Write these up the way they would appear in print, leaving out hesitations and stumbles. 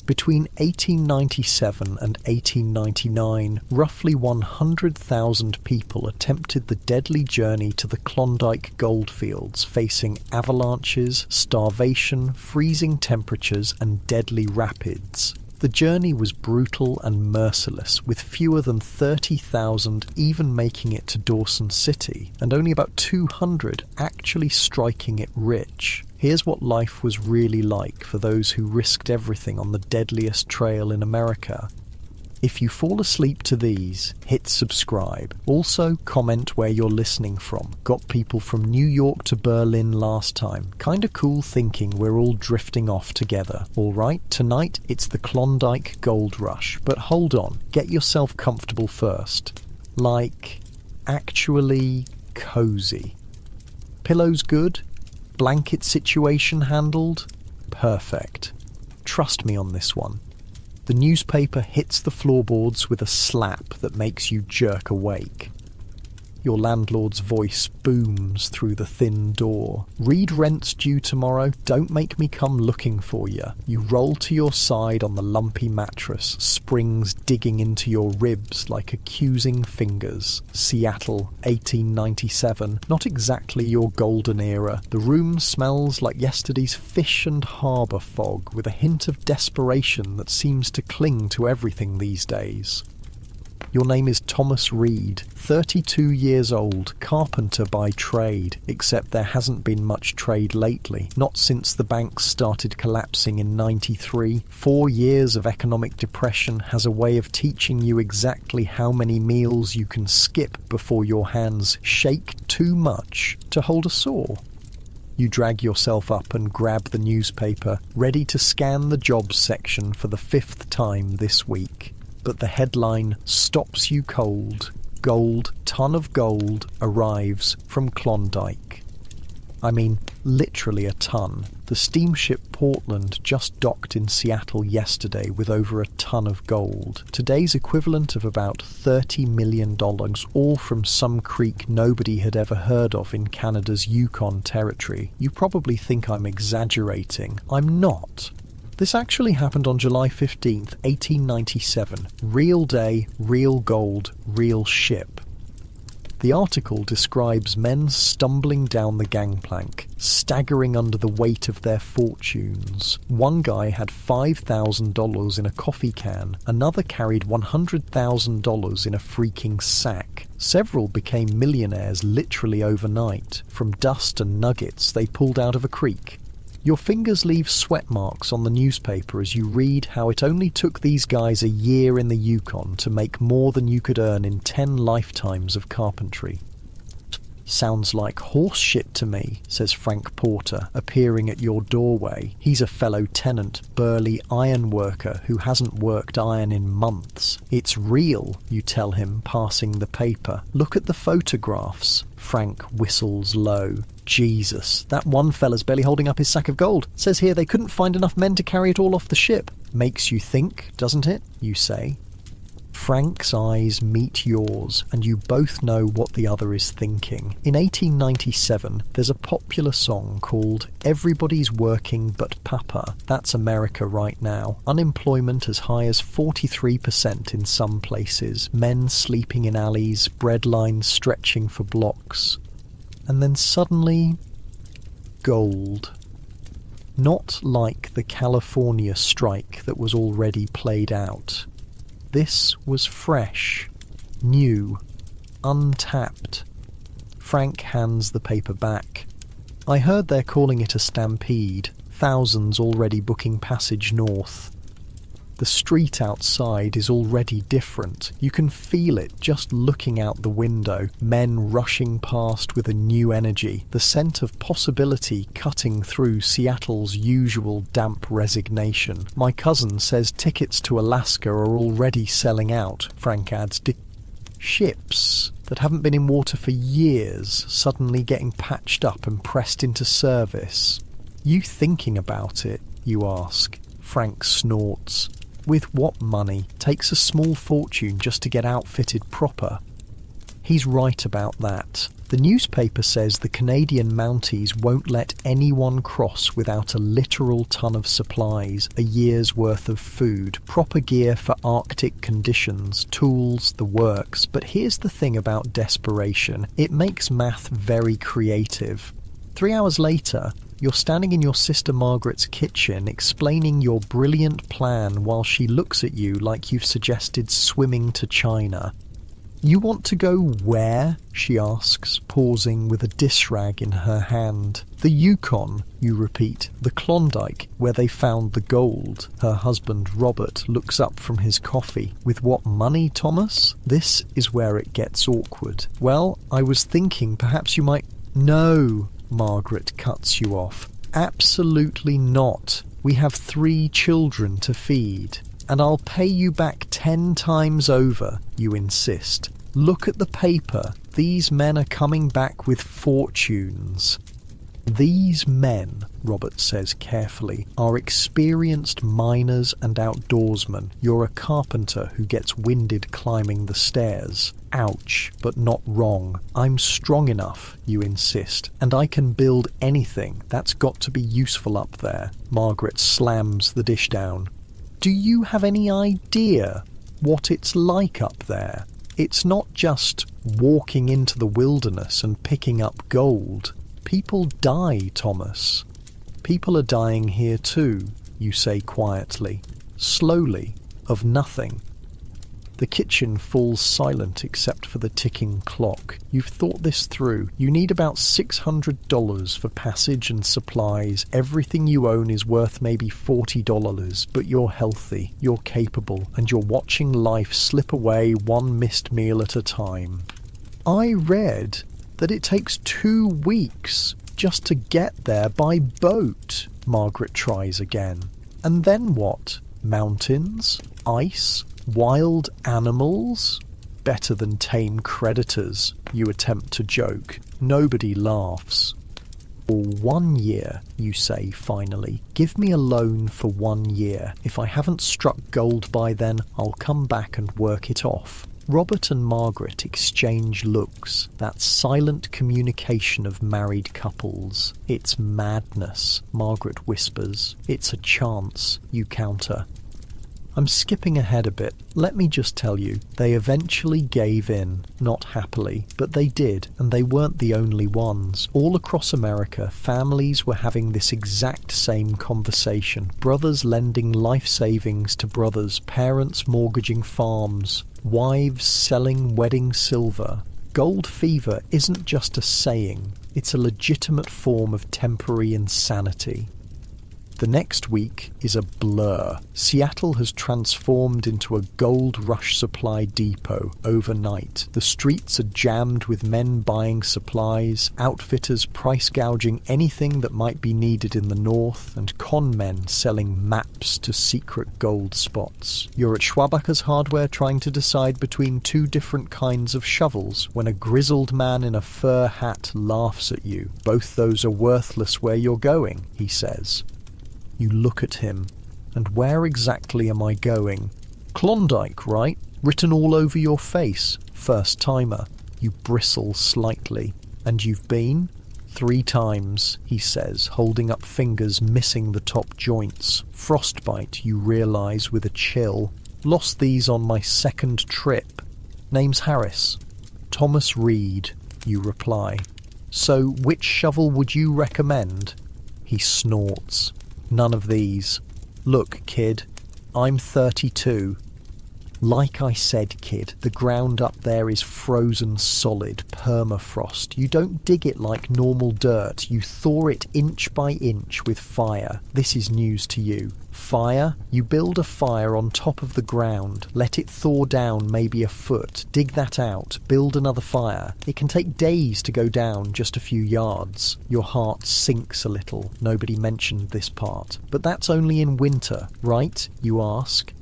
Between 1897 and 1899, roughly 100,000 people attempted the deadly journey to the Klondike goldfields, facing avalanches, starvation, freezing temperatures, and deadly rapids. The journey was brutal and merciless, with fewer than 30,000 even making it to Dawson City, and only about 200 actually striking it rich. Here's what life was really like for those who risked everything on the deadliest trail in America. If you fall asleep to these, hit subscribe. Also, comment where you're listening from. Got people from New York to Berlin last time. Kinda cool thinking we're all drifting off together. Alright, tonight it's the Klondike Gold Rush. But hold on, get yourself comfortable first. Like, actually cozy. Pillows good? Blanket situation handled? Perfect. Trust me on this one. The newspaper hits the floorboards with a slap that makes you jerk awake. Your landlord's voice booms through the thin door. Read rent's due tomorrow, don't make me come looking for you. You roll to your side on the lumpy mattress, springs digging into your ribs like accusing fingers. Seattle, 1897. Not exactly your golden era. The room smells like yesterday's fish and harbour fog, with a hint of desperation that seems to cling to everything these days. Your name is Thomas Reed, 32 years old, carpenter by trade, except there hasn't been much trade lately, not since the banks started collapsing in '93. 4 years of economic depression has a way of teaching you exactly how many meals you can skip before your hands shake too much to hold a saw. You drag yourself up and grab the newspaper, ready to scan the jobs section for the 5th time this week. But the headline stops you cold. Gold, ton of gold, arrives from Klondike. I mean, literally a ton. The steamship Portland just docked in Seattle yesterday with over a ton of gold. Today's equivalent of about $30 million, all from some creek nobody had ever heard of in Canada's Yukon Territory. You probably think I'm exaggerating. I'm not. This actually happened on July 15th, 1897. Real day, real gold, real ship. The article describes men stumbling down the gangplank, staggering under the weight of their fortunes. One guy had $5,000 in a coffee can, another carried $100,000 in a freaking sack. Several became millionaires literally overnight, from dust and nuggets they pulled out of a creek. Your fingers leave sweat marks on the newspaper as you read how it only took these guys a year in the Yukon to make more than you could earn in 10 lifetimes of carpentry. Sounds like horse shit to me, says Frank Porter, appearing at your doorway. He's a fellow tenant, burly iron worker who hasn't worked iron in months. It's real, you tell him, passing the paper. Look at the photographs. Frank whistles low. Jesus, that one fella's barely holding up his sack of gold. Says here they couldn't find enough men to carry it all off the ship. Makes you think, doesn't it? You say. Frank's eyes meet yours, and you both know what the other is thinking. In 1897, there's a popular song called Everybody's Working But Papa. That's America right now. Unemployment as high as 43% in some places. Men sleeping in alleys, bread lines stretching for blocks. And then suddenly, gold. Not like the California strike that was already played out. This was fresh, new, untapped. Frank hands the paper back. I heard they're calling it a stampede, thousands already booking passage north. The street outside is already different. You can feel it just looking out the window. Men rushing past with a new energy. The scent of possibility cutting through Seattle's usual damp resignation. My cousin says tickets to Alaska are already selling out, Frank adds. Ships that haven't been in water for years suddenly getting patched up and pressed into service. You thinking about it, you ask. Frank snorts. With what money? Takes a small fortune just to get outfitted proper. He's right about that. The newspaper says the Canadian Mounties won't let anyone cross without a literal ton of supplies, a year's worth of food, proper gear for Arctic conditions, tools, the works. But here's the thing about desperation. It makes math very creative. 3 hours later, you're standing in your sister Margaret's kitchen explaining your brilliant plan while she looks at you like you've suggested swimming to China. "You want to go where?" she asks, pausing with a dish rag in her hand. "The Yukon," you repeat. "The Klondike, where they found the gold." Her husband, Robert, looks up from his coffee. "With what money, Thomas?" This is where it gets awkward. "Well, I was thinking perhaps you might—" "No," Margaret cuts you off. "Absolutely not. We have 3 children to feed. And I'll pay you back 10 times over," you insist. "Look at the paper. These men are coming back with fortunes." "These men," Robert says carefully, "are experienced miners and outdoorsmen. You're a carpenter who gets winded climbing the stairs." "Ouch, but not wrong. I'm strong enough," you insist, "and I can build anything that's got to be useful up there." Margaret slams the dish down. "Do you have any idea what it's like up there? It's not just walking into the wilderness and picking up gold. People die, Thomas." "People are dying here too," you say quietly, slowly, of nothing. The kitchen falls silent except for the ticking clock. You've thought this through. You need about $600 for passage and supplies. Everything you own is worth maybe $40, but you're healthy, you're capable, and you're watching life slip away one missed meal at a time. "I read that it takes 2 weeks just to get there by boat," Margaret tries again. "And then what? Mountains? Ice? Wild animals?" "Better than tame creditors," you attempt to joke. Nobody laughs. "For 1 year, you say finally. Give me a loan for 1 year. If I haven't struck gold by then, I'll come back and work it off." Robert and Margaret exchange looks, that silent communication of married couples. "It's madness," Margaret whispers. "It's a chance," you counter. I'm skipping ahead a bit. Let me just tell you, they eventually gave in, not happily, but they did, and they weren't the only ones. All across America, families were having this exact same conversation. Brothers lending life savings to brothers, parents mortgaging farms, wives selling wedding silver. Gold fever isn't just a saying, it's a legitimate form of temporary insanity. The next week is a blur. Seattle has transformed into a gold rush supply depot overnight. The streets are jammed with men buying supplies, outfitters price gouging anything that might be needed in the north, and con men selling maps to secret gold spots. You're at Schwabacher's Hardware trying to decide between 2 different kinds of shovels when a grizzled man in a fur hat laughs at you. "Both those are worthless where you're going," he says. You look at him. "And where exactly am I going?" "Klondike, right? Written all over your face. First timer." You bristle slightly. "And you've been?" "3 times, he says, holding up fingers missing the top joints. "Frostbite, you realise with a chill. Lost these on my 2nd trip. Name's Harris." "Thomas Reed," you reply. "So which shovel would you recommend?" He snorts. "None of these. Look, kid, I'm 32. Like I said, kid, the ground up there is frozen solid, permafrost. You don't dig it like normal dirt, you thaw it inch by inch with fire. This is news to you. Fire? You build a fire on top of the ground, let it thaw down maybe a foot, dig that out, build another fire. It can take days to go down just a few yards." Your heart sinks a little. Nobody mentioned this part. "But that's only in winter, right?" you ask.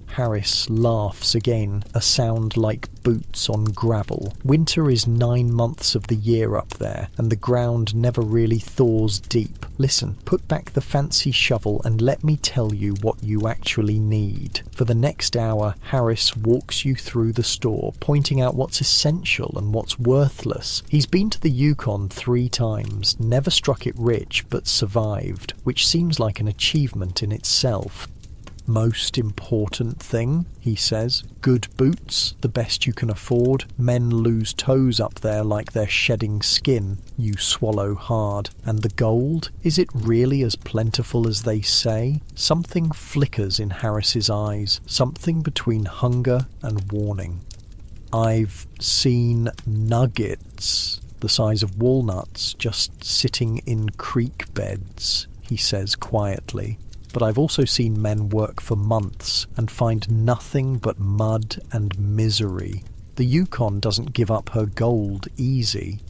Harris laughs again, a sound like boots on gravel. Winter is 9 months of the year up there, and the ground never really thaws deep. Listen, put back the fancy shovel and let me tell you what you actually need. For the next hour, Harris walks you through the store, pointing out what's essential and what's worthless. He's been to the Yukon 3 times, never struck it rich, but survived, which seems like an achievement in itself. Most important thing, he says, good boots, the best you can afford. Men lose toes up there like they're shedding skin. You swallow hard. And the gold? Is it really as plentiful as they say? Something flickers in Harris's eyes, something between hunger and warning. I've seen nuggets, the size of walnuts, just sitting in creek beds, he says quietly. But I've also seen men work for months and find nothing but mud and misery. The Yukon doesn't give up her gold easy.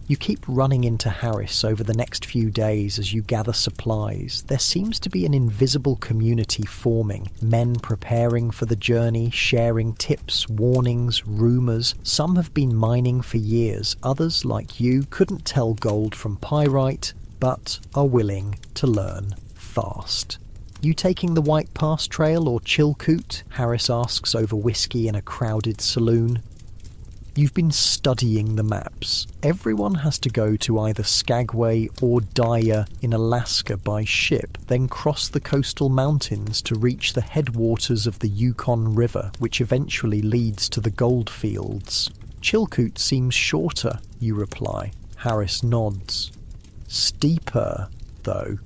You keep running into Harris over the next few days as you gather supplies. There seems to be an invisible community forming, men preparing for the journey, sharing tips, warnings, rumours. Some have been mining for years, others, like you, couldn't tell gold from pyrite, but are willing to learn fast. You taking the White Pass Trail or Chilkoot? Harris asks over whiskey in a crowded saloon. You've been studying the maps. Everyone has to go to either Skagway or Dyer in Alaska by ship, then cross the coastal mountains to reach the headwaters of the Yukon River, which eventually leads to the gold fields. Chilkoot seems shorter, you reply. Harris nods. Steeper, though.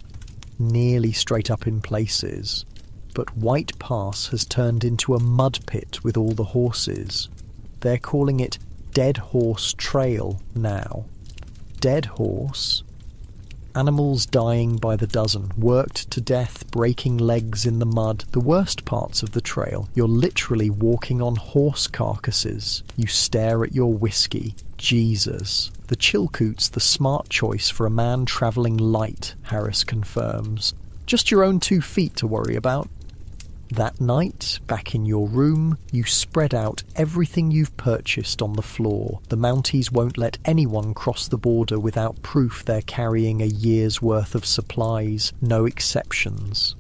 Nearly straight up in places. But White Pass has turned into a mud pit with all the horses. They're calling it Dead Horse Trail now. Dead horse? Animals dying by the dozen, worked to death, breaking legs in the mud. The worst parts of the trail, you're literally walking on horse carcasses. You stare at your whiskey. Jesus. The Chilkoot's the smart choice for a man travelling light, Harris confirms. Just your own 2 feet to worry about. That night, back in your room, you spread out everything you've purchased on the floor. The Mounties won't let anyone cross the border without proof they're carrying a year's worth of supplies, no exceptions.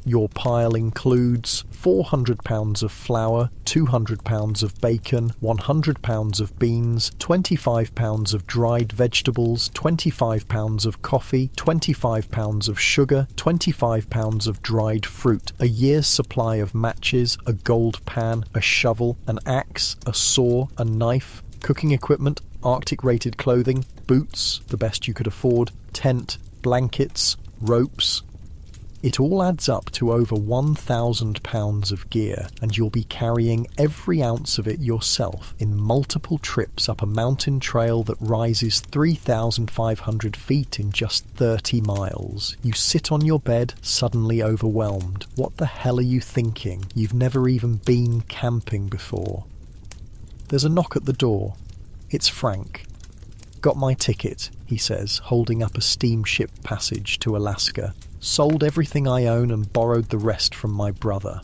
Your pile includes 400 pounds of flour, 200 pounds of bacon, 100 pounds of beans, 25 pounds of dried vegetables, 25 pounds of coffee, 25 pounds of sugar, 25 pounds of dried fruit, a year's supply of matches, a gold pan, a shovel, an axe, a saw, a knife, cooking equipment, Arctic-rated clothing, boots, the best you could afford, tent, blankets, ropes. It all adds up to over 1,000 pounds of gear, and you'll be carrying every ounce of it yourself in multiple trips up a mountain trail that rises 3,500 feet in just 30 miles. You sit on your bed, suddenly overwhelmed. What the hell are you thinking? You've never even been camping before. There's a knock at the door. It's Frank. Got my ticket, he says, holding up a steamship passage to Alaska. Sold everything I own and borrowed the rest from my brother.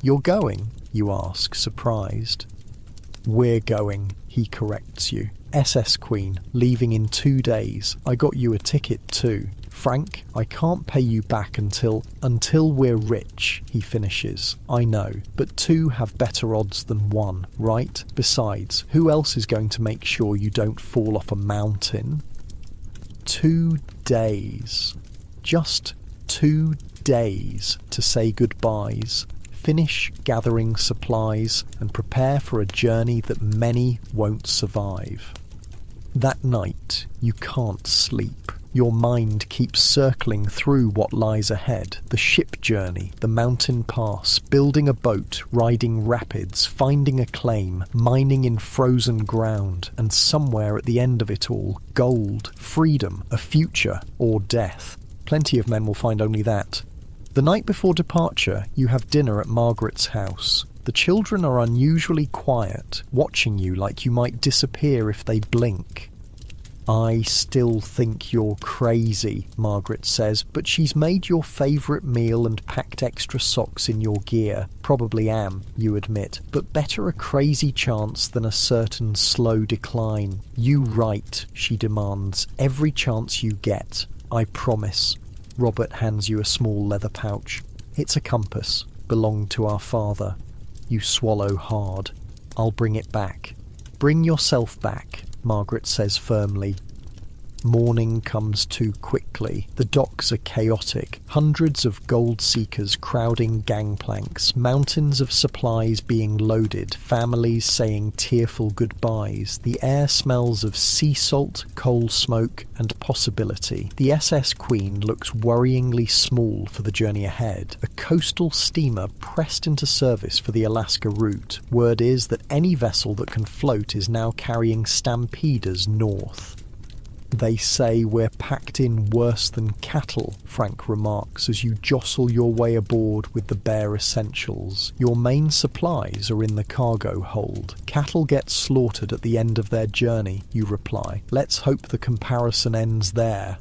You're going? You ask, surprised. We're going, he corrects you. SS Queen, leaving in 2 days. I got you a ticket too. Frank, I can't pay you back until we're rich, he finishes. I know, but 2 have better odds than 1, right? Besides, who else is going to make sure you don't fall off a mountain? 2 days. Just 2 days to say goodbyes, finish gathering supplies, and prepare for a journey that many won't survive. That night, you can't sleep. Your mind keeps circling through what lies ahead. The ship journey, the mountain pass, building a boat, riding rapids, finding a claim, mining in frozen ground, and somewhere at the end of it all, gold, freedom, a future, or death. Plenty of men will find only that. The night before departure, you have dinner at Margaret's house. The children are unusually quiet, watching you like you might disappear if they blink. I still think you're crazy, Margaret says, but she's made your favourite meal and packed extra socks in your gear. Probably am, you admit, but better a crazy chance than a certain slow decline. You write, she demands, every chance you get. I promise. Robert hands you a small leather pouch. It's a compass. Belonged to our father. You swallow hard. I'll bring it back. Bring yourself back, Margaret says firmly. Morning comes too quickly. The docks are chaotic. Hundreds of gold seekers crowding gangplanks, mountains of supplies being loaded, families saying tearful goodbyes. The air smells of sea salt, coal smoke, and possibility. The SS Queen looks worryingly small for the journey ahead. A coastal steamer pressed into service for the Alaska route. Word is that any vessel that can float is now carrying stampeders north. They say we're packed in worse than cattle, Frank remarks as you jostle your way aboard with the bare essentials. Your main supplies are in the cargo hold. Cattle get slaughtered at the end of their journey, you reply. Let's hope the comparison ends there.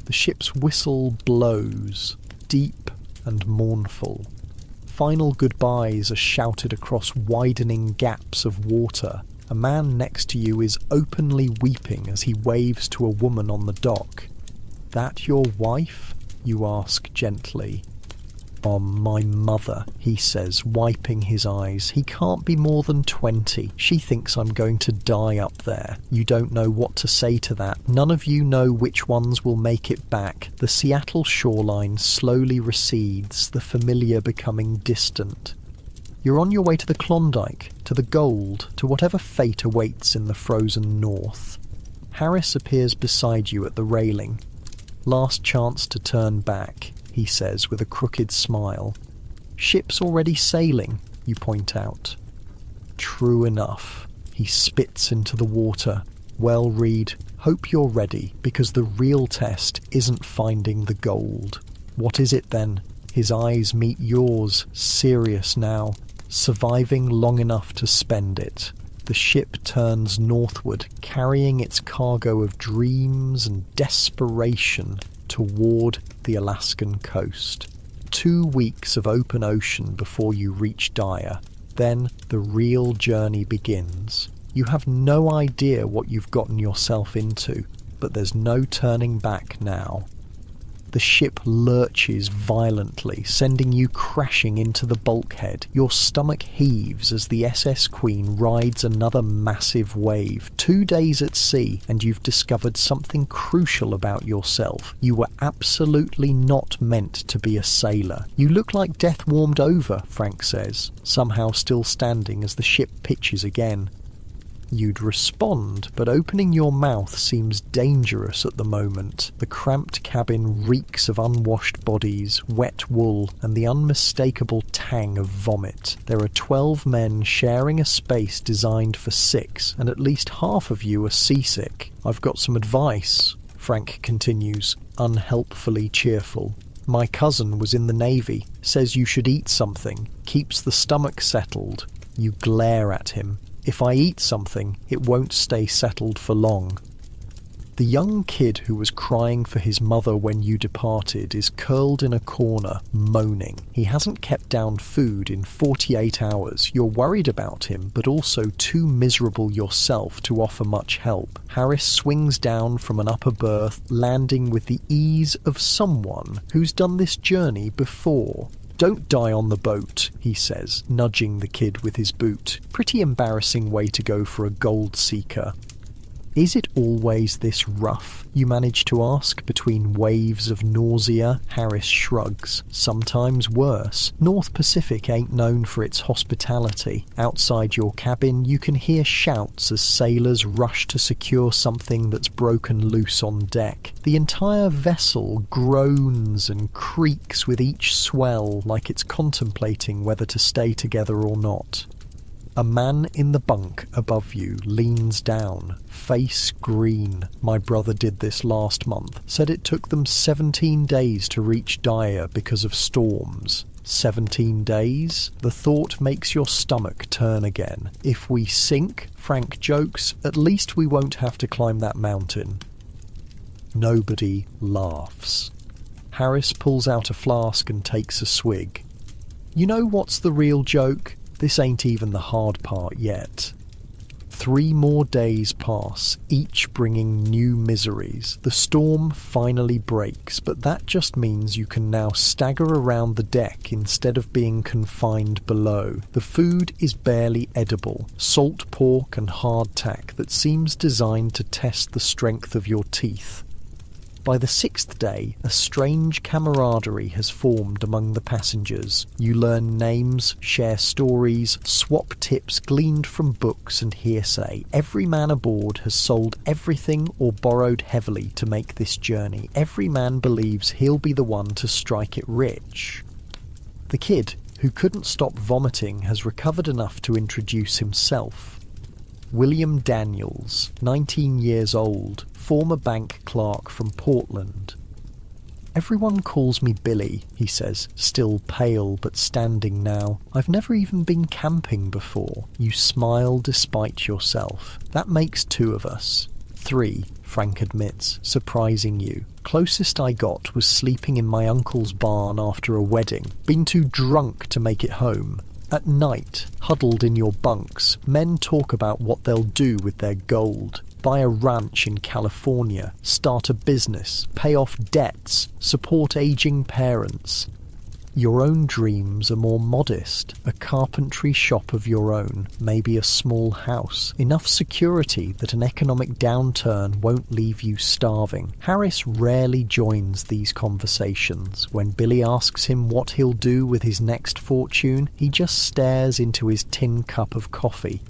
The ship's whistle blows, deep and mournful. Final goodbyes are shouted across widening gaps of water. A man next to you is openly weeping as he waves to a woman on the dock. That your wife? You ask gently. My mother, he says, wiping his eyes. He can't be more than 20. She thinks I'm going to die up there. You don't know what to say to that. None of you know which ones will make it back. The Seattle shoreline slowly recedes, the familiar becoming distant. You're on your way to the Klondike, to the gold, to whatever fate awaits in the frozen north. Harris appears beside you at the railing. Last chance to turn back, he says with a crooked smile. Ship's already sailing, you point out. True enough. He spits into the water. Well, Reed, hope you're ready, because the real test isn't finding the gold. What is it then? His eyes meet yours, serious now. Surviving long enough to spend it. The ship turns northward, carrying its cargo of dreams and desperation toward the Alaskan coast. 2 weeks of open ocean before you reach Dyer. Then the real journey begins. You have no idea what you've gotten yourself into, but there's no turning back now. The ship lurches violently, sending you crashing into the bulkhead. Your stomach heaves as the SS Queen rides another massive wave. 2 days at sea, and you've discovered something crucial about yourself. You were absolutely not meant to be a sailor. You look like death warmed over, Frank says, somehow still standing as the ship pitches again. You'd respond, but opening your mouth seems dangerous at the moment. The cramped cabin reeks of unwashed bodies, wet wool, and the unmistakable tang of vomit. There are 12 men sharing a space designed for 6, and at least half of you are seasick. I've got some advice, Frank continues, unhelpfully cheerful. My cousin was in the Navy, says you should eat something, keeps the stomach settled. You glare at him. If I eat something, it won't stay settled for long. The young kid who was crying for his mother when you departed is curled in a corner, moaning. He hasn't kept down food in 48 hours. You're worried about him, but also too miserable yourself to offer much help. Harris swings down from an upper berth, landing with the ease of someone who's done this journey before. Don't die on the boat, he says, nudging the kid with his boot. Pretty embarrassing way to go for a gold seeker. Is it always this rough? You manage to ask between waves of nausea. Harris shrugs. Sometimes worse. North Pacific ain't known for its hospitality. Outside your cabin, you can hear shouts as sailors rush to secure something that's broken loose on deck. The entire vessel groans and creaks with each swell, like it's contemplating whether to stay together or not. A man in the bunk above you leans down, face green. My brother did this last month. Said it took them 17 days to reach Dyer because of storms. 17 days? The thought makes your stomach turn again. If we sink, Frank jokes, at least we won't have to climb that mountain. Nobody laughs. Harris pulls out a flask and takes a swig. You know what's the real joke? This ain't even the hard part yet. 3 more days pass, each bringing new miseries. The storm finally breaks, but that just means you can now stagger around the deck instead of being confined below. The food is barely edible, salt pork and hardtack that seems designed to test the strength of your teeth. By the 6th day, a strange camaraderie has formed among the passengers. You learn names, share stories, swap tips gleaned from books and hearsay. Every man aboard has sold everything or borrowed heavily to make this journey. Every man believes he'll be the one to strike it rich. The kid, who couldn't stop vomiting, has recovered enough to introduce himself. William Daniels, 19 years old, former bank clerk from Portland. Everyone calls me Billy, he says, still pale but standing now. I've never even been camping before. You smile despite yourself. That makes 2 of us. 3, Frank admits, surprising you. Closest I got was sleeping in my uncle's barn after a wedding. Been too drunk to make it home. At night, huddled in your bunks, men talk about what they'll do with their gold. Buy a ranch in California, start a business, pay off debts, support aging parents. Your own dreams are more modest. A carpentry shop of your own, maybe a small house. Enough security that an economic downturn won't leave you starving. Harris rarely joins these conversations. When Billy asks him what he'll do with his next fortune, he just stares into his tin cup of coffee.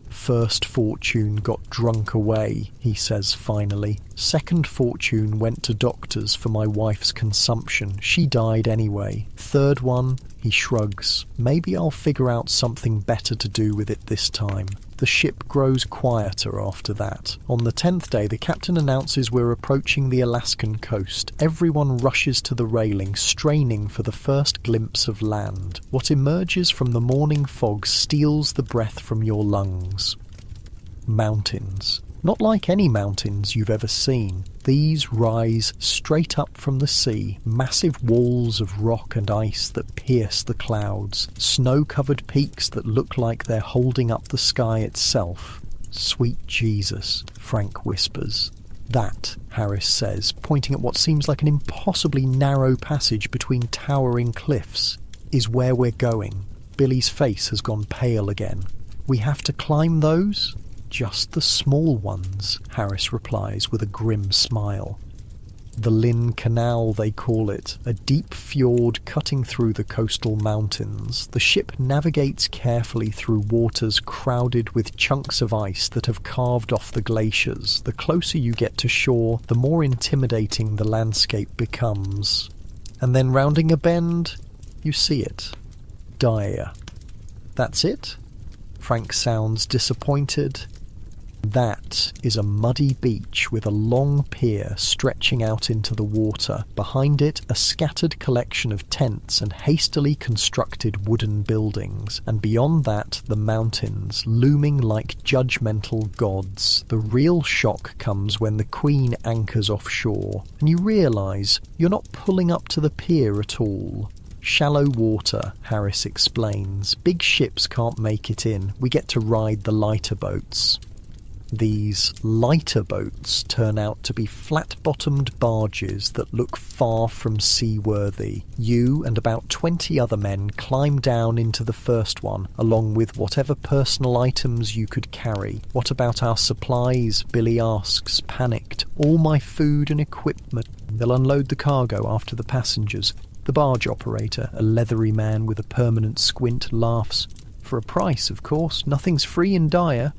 First fortune got drunk away, he says finally. Second fortune went to doctors for my wife's consumption. She died anyway. Third one, he shrugs. Maybe I'll figure out something better to do with it this time. The ship grows quieter after that. On the 10th day, the captain announces we're approaching the Alaskan coast. Everyone rushes to the railing, straining for the first glimpse of land. What emerges from the morning fog steals the breath from your lungs. Mountains. Not like any mountains you've ever seen. These rise straight up from the sea, massive walls of rock and ice that pierce the clouds, snow-covered peaks that look like they're holding up the sky itself. Sweet Jesus, Frank whispers. That, Harris says, pointing at what seems like an impossibly narrow passage between towering cliffs, is where we're going. Billy's face has gone pale again. We have to climb those? Just the small ones, Harris replies with a grim smile. The Lynn Canal, they call it, a deep fjord cutting through the coastal mountains. The ship navigates carefully through waters crowded with chunks of ice that have carved off the glaciers. The closer you get to shore, the more intimidating the landscape becomes. And then rounding a bend, you see it. Dire. That's it? Frank sounds disappointed. That is a muddy beach with a long pier stretching out into the water. Behind it, a scattered collection of tents and hastily constructed wooden buildings. And beyond that, the mountains, looming like judgmental gods. The real shock comes when the Queen anchors offshore, and you realise you're not pulling up to the pier at all. Shallow water, Harris explains. Big ships can't make it in. We get to ride the lighter boats. These lighter boats turn out to be flat-bottomed barges that look far from seaworthy. You and about 20 other men climb down into the first one, along with whatever personal items you could carry. What about our supplies? Billy asks, panicked. All my food and equipment. They'll unload the cargo after the passengers. The barge operator, a leathery man with a permanent squint, laughs. For a price, of course. Nothing's free in Dire.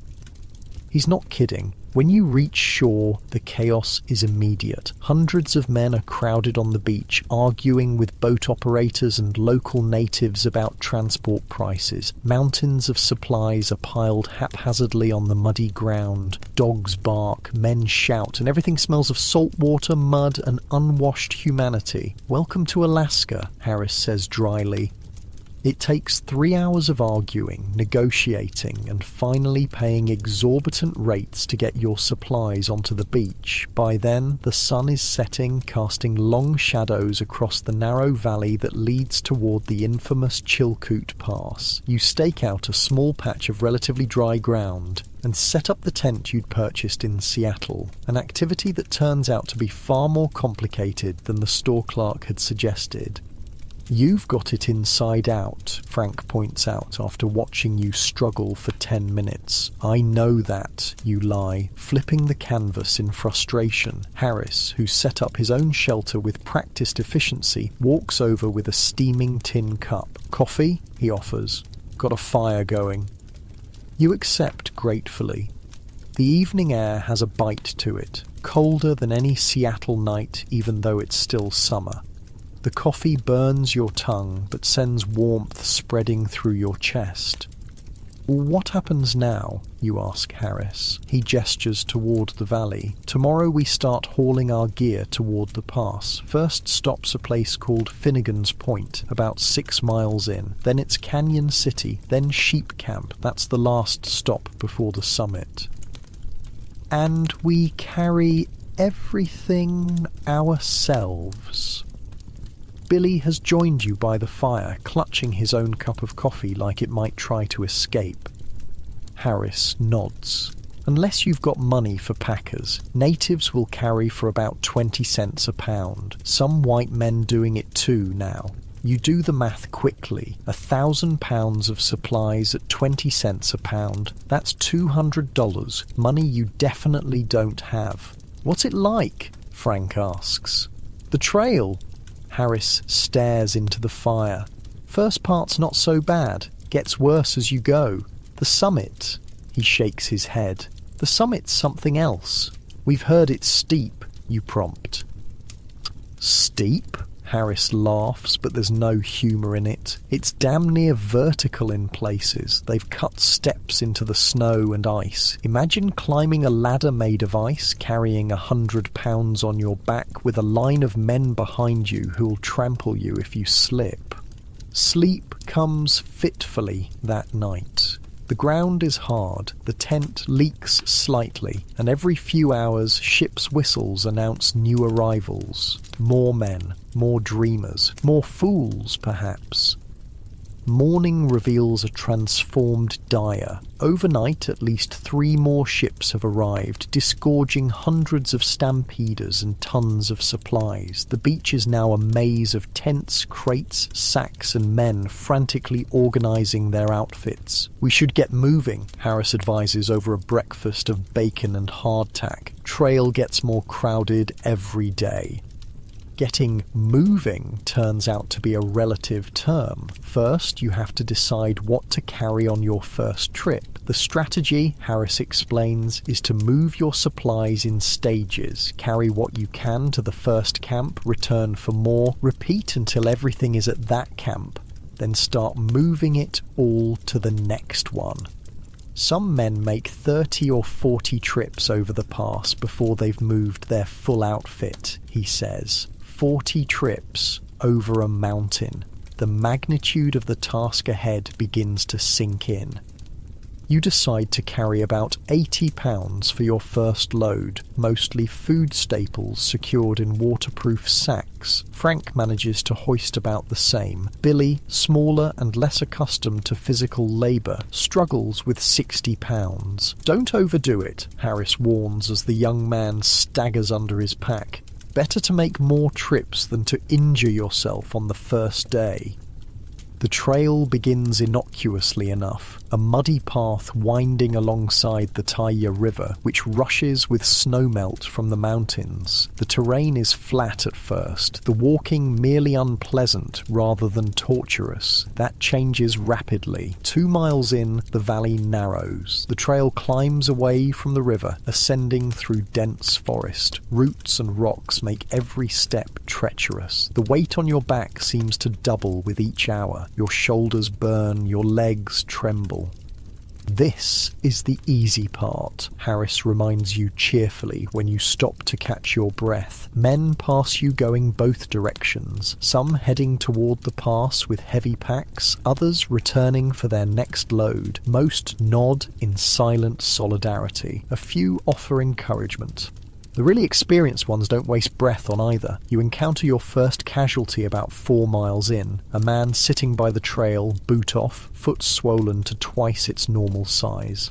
He's not kidding. When you reach shore, the chaos is immediate. Hundreds of men are crowded on the beach, arguing with boat operators and local natives about transport prices. Mountains of supplies are piled haphazardly on the muddy ground. Dogs bark, men shout, and everything smells of salt water, mud, and unwashed humanity. "Welcome to Alaska," Harris says dryly. It takes 3 hours of arguing, negotiating, and finally paying exorbitant rates to get your supplies onto the beach. By then, the sun is setting, casting long shadows across the narrow valley that leads toward the infamous Chilkoot Pass. You stake out a small patch of relatively dry ground and set up the tent you'd purchased in Seattle, an activity that turns out to be far more complicated than the store clerk had suggested. "You've got it inside out," Frank points out after watching you struggle for 10 minutes. "I know that," you lie, flipping the canvas in frustration. Harris, who set up his own shelter with practiced efficiency, walks over with a steaming tin cup. "Coffee?" he offers. "Got a fire going." You accept gratefully. The evening air has a bite to it, colder than any Seattle night even though it's still summer. The coffee burns your tongue, but sends warmth spreading through your chest. "What happens now?" you ask Harris. He gestures toward the valley. "Tomorrow we start hauling our gear toward the pass. First stop's a place called Finnegan's Point, about 6 miles in. Then it's Canyon City, then Sheep Camp. That's the last stop before the summit. And we carry everything ourselves." Billy has joined you by the fire, clutching his own cup of coffee like it might try to escape. Harris nods. "Unless you've got money for packers, natives will carry for about 20 cents a pound. Some white men doing it too now. You do the math quickly. 1,000 pounds of supplies at 20 cents a pound. That's $200, money you definitely don't have." "What's it like?" Frank asks. "The trail." Harris stares into the fire. "First part's not so bad. Gets worse as you go. The summit." He shakes his head. "The summit's something else. We've heard it's steep," you prompt. "Steep?" Harris laughs, but there's no humour in it. "It's damn near vertical in places. They've cut steps into the snow and ice. Imagine climbing a ladder made of ice, carrying 100 pounds on your back, with a line of men behind you who'll trample you if you slip." Sleep comes fitfully that night. The ground is hard, the tent leaks slightly, and every few hours ships' whistles announce new arrivals. More men, more dreamers, more fools perhaps. Morning reveals a transformed Dyer. Overnight, at least 3 more ships have arrived, disgorging hundreds of stampeders and tons of supplies. The beach is now a maze of tents, crates, sacks, and men frantically organizing their outfits. "We should get moving," Harris advises over a breakfast of bacon and hardtack. "Trail gets more crowded every day." Getting moving turns out to be a relative term. First, you have to decide what to carry on your first trip. The strategy, Harris explains, is to move your supplies in stages. Carry what you can to the first camp, return for more, repeat until everything is at that camp, then start moving it all to the next one. Some men make 30 or 40 trips over the pass before they've moved their full outfit, he says. 40 trips over a mountain. The magnitude of the task ahead begins to sink in. You decide to carry about 80 pounds for your first load, mostly food staples secured in waterproof sacks. Frank manages to hoist about the same. Billy, smaller and less accustomed to physical labour, struggles with 60 pounds. "Don't overdo it," Harris warns as the young man staggers under his pack. "Better to make more trips than to injure yourself on the first day." The trail begins innocuously enough, a muddy path winding alongside the Taya River, which rushes with snowmelt from the mountains. The terrain is flat at first, the walking merely unpleasant rather than torturous. That changes rapidly. 2 miles in, the valley narrows. The trail climbs away from the river, ascending through dense forest. Roots and rocks make every step treacherous. The weight on your back seems to double with each hour. Your shoulders burn, your legs tremble. This is the easy part, Harris reminds you cheerfully when you stop to catch your breath. Men pass you going both directions, some heading toward the pass with heavy packs, others returning for their next load. Most nod in silent solidarity. A few offer encouragement. The really experienced ones don't waste breath on either. You encounter your first casualty about 4 miles in, a man sitting by the trail, boot off, foot swollen to twice its normal size.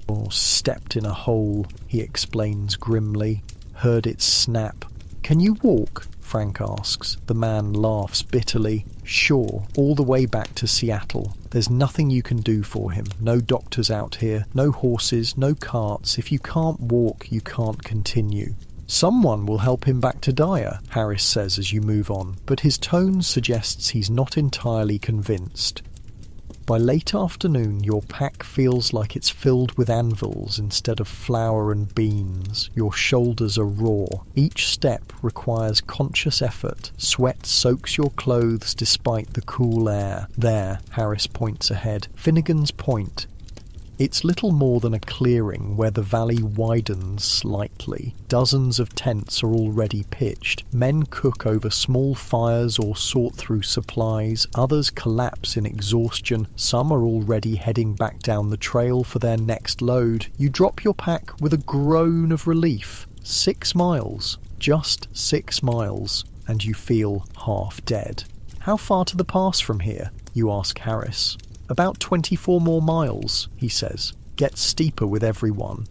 "Oh, stepped in a hole," he explains grimly. "Heard it snap." "Can you walk?" Frank asks. The man laughs bitterly. "Sure, all the way back to Seattle. There's nothing you can do for him. No doctors out here, no horses, no carts. If you can't walk, you can't continue." "Someone will help him back to Dyer," Harris says as you move on, but his tone suggests he's not entirely convinced. By late afternoon, your pack feels like it's filled with anvils instead of flour and beans. Your shoulders are raw. Each step requires conscious effort. Sweat soaks your clothes despite the cool air. There, Harris points ahead. Finnegan's Point. It's little more than a clearing where the valley widens slightly. Dozens of tents are already pitched. Men cook over small fires or sort through supplies. Others collapse in exhaustion. Some are already heading back down the trail for their next load. You drop your pack with a groan of relief. 6 miles. Just 6 miles. And you feel half dead. "How far to the pass from here?" you ask Harris. "About 24 more miles," he says. "Gets steeper with every one."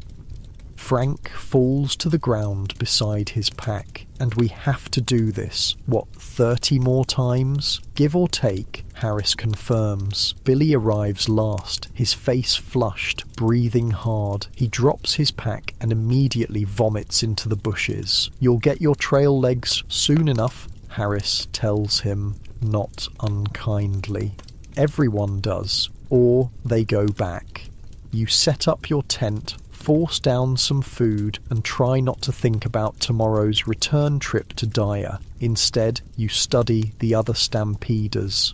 Frank falls to the ground beside his pack. "And we have to do this. What, 30 more times?" "Give or take," Harris confirms. Billy arrives last, his face flushed, breathing hard. He drops his pack and immediately vomits into the bushes. "You'll get your trail legs soon enough," Harris tells him, not unkindly. Everyone does, or they go back. You set up your tent, force down some food, and try not to think about tomorrow's return trip to Dyer. Instead, you study the other stampeders.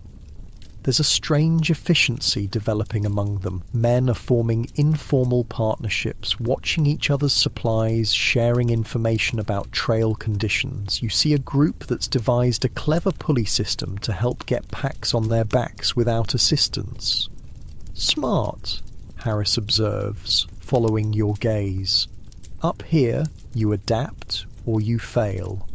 There's a strange efficiency developing among them. Men are forming informal partnerships, watching each other's supplies, sharing information about trail conditions. You see a group that's devised a clever pulley system to help get packs on their backs without assistance. "Smart," Harris observes, following your gaze. "Up here, you adapt or you fail."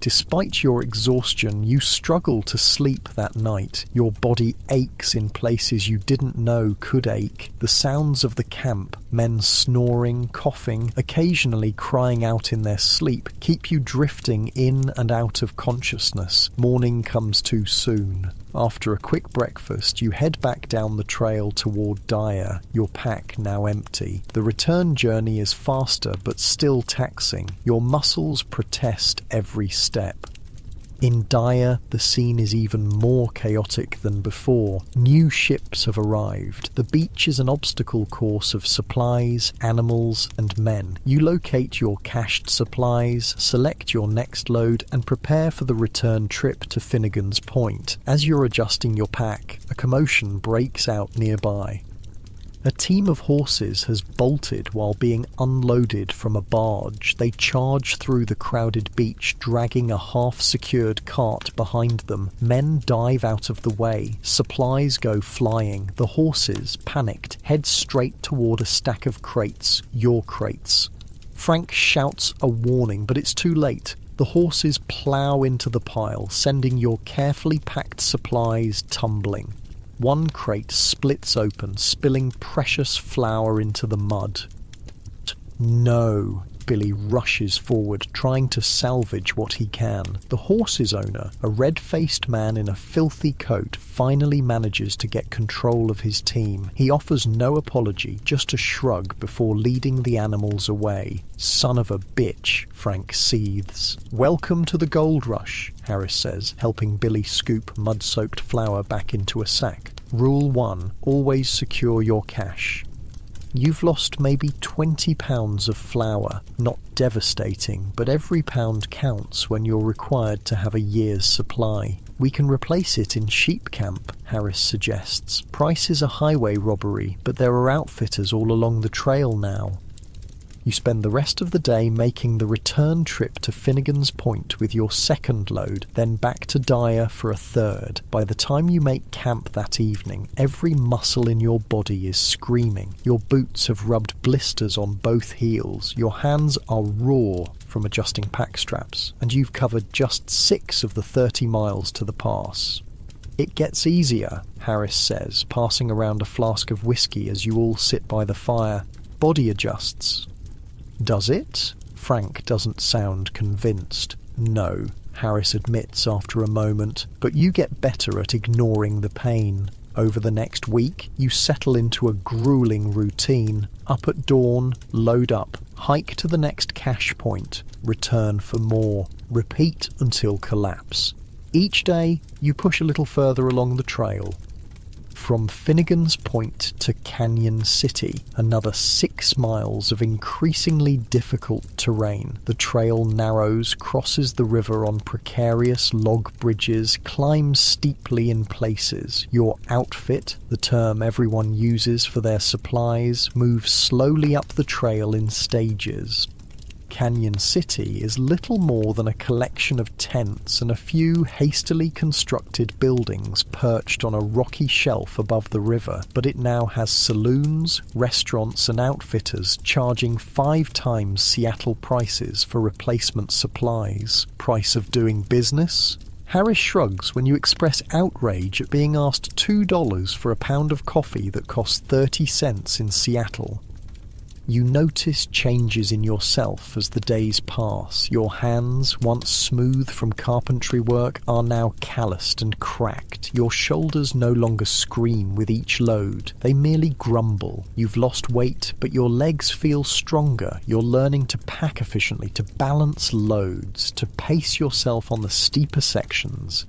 Despite your exhaustion, you struggle to sleep that night. Your body aches in places you didn't know could ache. The sounds of the camp, men snoring, coughing, occasionally crying out in their sleep, keep you drifting in and out of consciousness. Morning comes too soon. After a quick breakfast, you head back down the trail toward Dyer, your pack now empty. The return journey is faster but still taxing. Your muscles protest every step. In Dyer, the scene is even more chaotic than before. New ships have arrived. The beach is an obstacle course of supplies, animals, and men. You locate your cached supplies, select your next load, and prepare for the return trip to Finnegan's Point. As you're adjusting your pack, a commotion breaks out nearby. A team of horses has bolted while being unloaded from a barge. They charge through the crowded beach, dragging a half-secured cart behind them. Men dive out of the way. Supplies go flying. The horses, panicked, head straight toward a stack of crates, your crates. Frank shouts a warning, but it's too late. The horses plough into the pile, sending your carefully packed supplies tumbling. One crate splits open, spilling precious flour into the mud. "No," Billy rushes forward, trying to salvage what he can. The horse's owner, a red-faced man in a filthy coat, finally manages to get control of his team. He offers no apology, just a shrug before leading the animals away. "Son of a bitch," Frank seethes. "Welcome to the Gold Rush," Harris says, helping Billy scoop mud-soaked flour back into a sack. "Rule 1, always secure your cash." You've lost maybe 20 pounds of flour. Not devastating, but every pound counts when you're required to have a year's supply. "We can replace it in sheep camp," Harris suggests. "Price is a highway robbery, but there are outfitters all along the trail now." You spend the rest of the day making the return trip to Finnegan's Point with your second load, then back to Dyer for a third. By the time you make camp that evening, every muscle in your body is screaming. Your boots have rubbed blisters on both heels. Your hands are raw from adjusting pack straps, and you've covered just 6 of the 30 miles to the pass. "It gets easier," Harris says, passing around a flask of whiskey as you all sit by the fire. "Body adjusts." "Does it?" Frank doesn't sound convinced. "No," Harris admits after a moment, "but you get better at ignoring the pain. Over the next week, you settle into a grueling routine. Up at dawn, load up, hike to the next cache point, return for more, repeat until collapse. Each day, you push a little further along the trail. From Finnegan's Point to Canyon City, another 6 miles of increasingly difficult terrain. The trail narrows, crosses the river on precarious log bridges, climbs steeply in places. Your outfit, the term everyone uses for their supplies, moves slowly up the trail in stages. Canyon City is little more than a collection of tents and a few hastily constructed buildings perched on a rocky shelf above the river, but it now has saloons, restaurants and outfitters charging 5 times Seattle prices for replacement supplies. Price of doing business? Harris shrugs when you express outrage at being asked $2 for a pound of coffee that costs 30 cents in Seattle. You notice changes in yourself as the days pass. Your hands, once smooth from carpentry work, are now calloused and cracked. Your shoulders no longer scream with each load. They merely grumble. You've lost weight, but your legs feel stronger. You're learning to pack efficiently, to balance loads, to pace yourself on the steeper sections.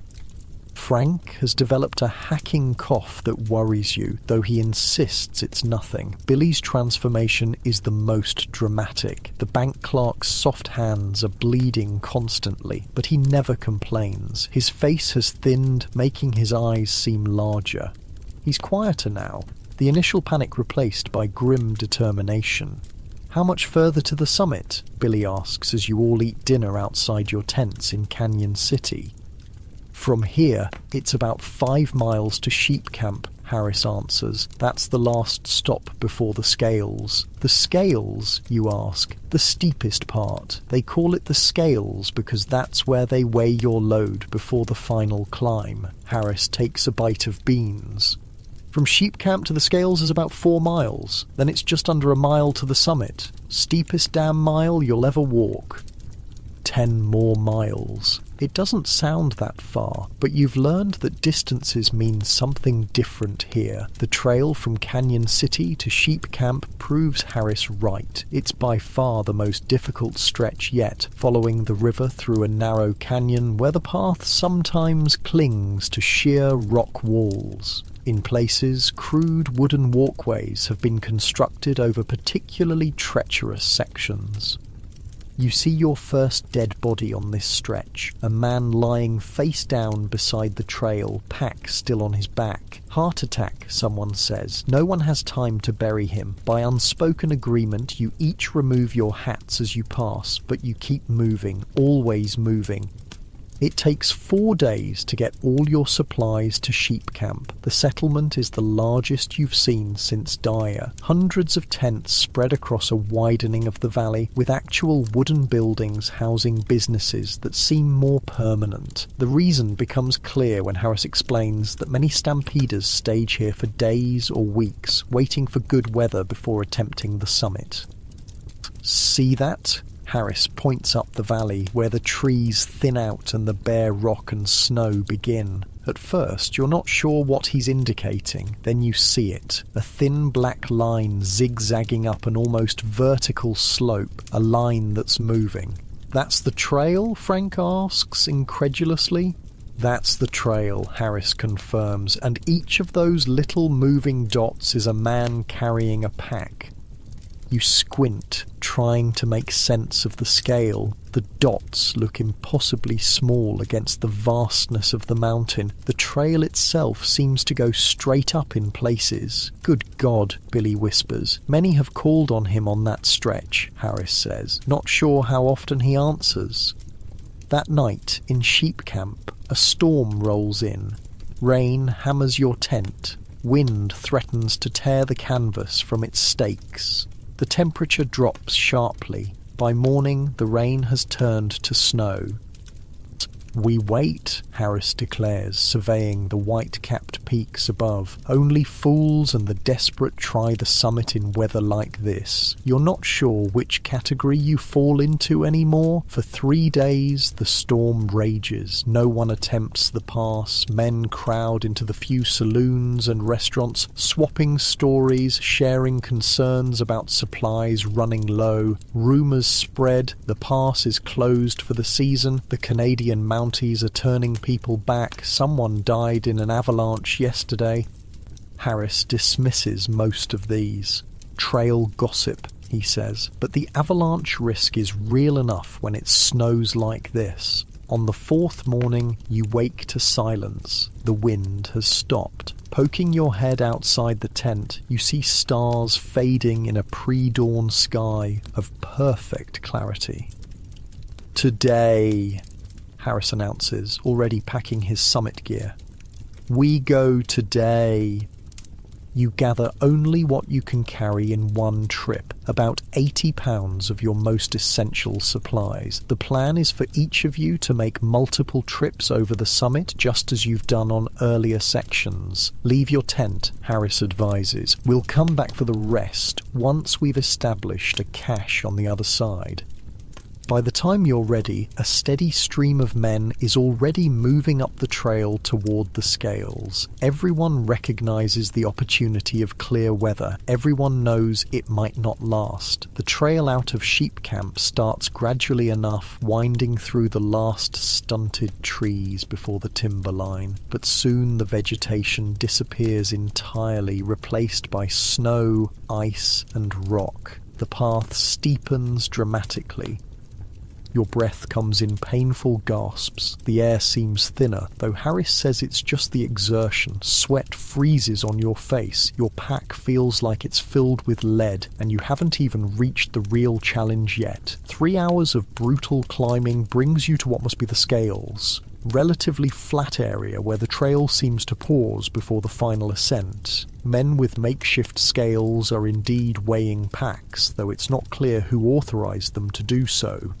Frank has developed a hacking cough that worries you, though he insists it's nothing. Billy's transformation is the most dramatic. The bank clerk's soft hands are bleeding constantly, but he never complains. His face has thinned, making his eyes seem larger. He's quieter now, the initial panic replaced by grim determination. "How much further to the summit?" Billy asks as you all eat dinner outside your tents in Canyon City. "From here, it's about 5 miles to sheep camp," Harris answers. "That's the last stop before the scales." "The scales?" you ask. "The steepest part. They call it the scales because that's where they weigh your load before the final climb." Harris takes a bite of beans. "From sheep camp to the scales is about 4 miles. Then it's just under a mile to the summit. Steepest damn mile you'll ever walk." 10 more miles. It doesn't sound that far, but you've learned that distances mean something different here. The trail from Canyon City to Sheep Camp proves Harris right. It's by far the most difficult stretch yet, following the river through a narrow canyon where the path sometimes clings to sheer rock walls. In places, crude wooden walkways have been constructed over particularly treacherous sections. You see your first dead body on this stretch, a man lying face down beside the trail, pack still on his back. Heart attack, someone says. No one has time to bury him. By unspoken agreement, you each remove your hats as you pass, but you keep moving, always moving. It takes 4 days to get all your supplies to Sheep Camp. The settlement is the largest you've seen since Dyer. Hundreds of tents spread across a widening of the valley, with actual wooden buildings housing businesses that seem more permanent. The reason becomes clear when Harris explains that many stampeders stage here for days or weeks, waiting for good weather before attempting the summit. "See that?" Harris points up the valley where the trees thin out and the bare rock and snow begin. At first, you're not sure what he's indicating. Then you see it. A thin black line zigzagging up an almost vertical slope, a line that's moving. "That's the trail?" Frank asks incredulously. "That's the trail," Harris confirms, "and each of those little moving dots is a man carrying a pack." You squint, trying to make sense of the scale. The dots look impossibly small against the vastness of the mountain. The trail itself seems to go straight up in places. "Good God," Billy whispers. "Many have called on him on that stretch," Harris says, not sure how often he answers. That night, in sheep camp, a storm rolls in. Rain hammers your tent. Wind threatens to tear the canvas from its stakes. The temperature drops sharply. By morning, the rain has turned to snow. "We wait," Harris declares, surveying the white-capped peaks above. "Only fools and the desperate try the summit in weather like this. You're not sure which category you fall into anymore. For 3 days, the storm rages. No one attempts the pass. Men crowd into the few saloons and restaurants, swapping stories, sharing concerns about supplies running low. Rumours spread. The pass is closed for the season. The Canadian Mounties are turning people back. Someone died in an avalanche yesterday." Harris dismisses most of these. "Trail gossip," he says, "but the avalanche risk is real enough when it snows like this." On the 4th morning, you wake to silence. The wind has stopped. Poking your head outside the tent, you see stars fading in a pre-dawn sky of perfect clarity. "Today," Harris announces, already packing his summit gear. "We go today." You gather only what you can carry in one trip, about 80 pounds of your most essential supplies. The plan is for each of you to make multiple trips over the summit, just as you've done on earlier sections. "Leave your tent," Harris advises. "We'll come back for the rest once we've established a cache on the other side." By the time you're ready, a steady stream of men is already moving up the trail toward the scales. Everyone recognizes the opportunity of clear weather. Everyone knows it might not last. The trail out of sheep camp starts gradually enough, winding through the last stunted trees before the timberline. But soon the vegetation disappears entirely, replaced by snow, ice, and rock. The path steepens dramatically. Your breath comes in painful gasps. The air seems thinner, though Harris says it's just the exertion. Sweat freezes on your face. Your pack feels like it's filled with lead, and you haven't even reached the real challenge yet. 3 hours of brutal climbing brings you to what must be the scales. Relatively flat area where the trail seems to pause before the final ascent. Men with makeshift scales are indeed weighing packs, though it's not clear who authorized them to do so.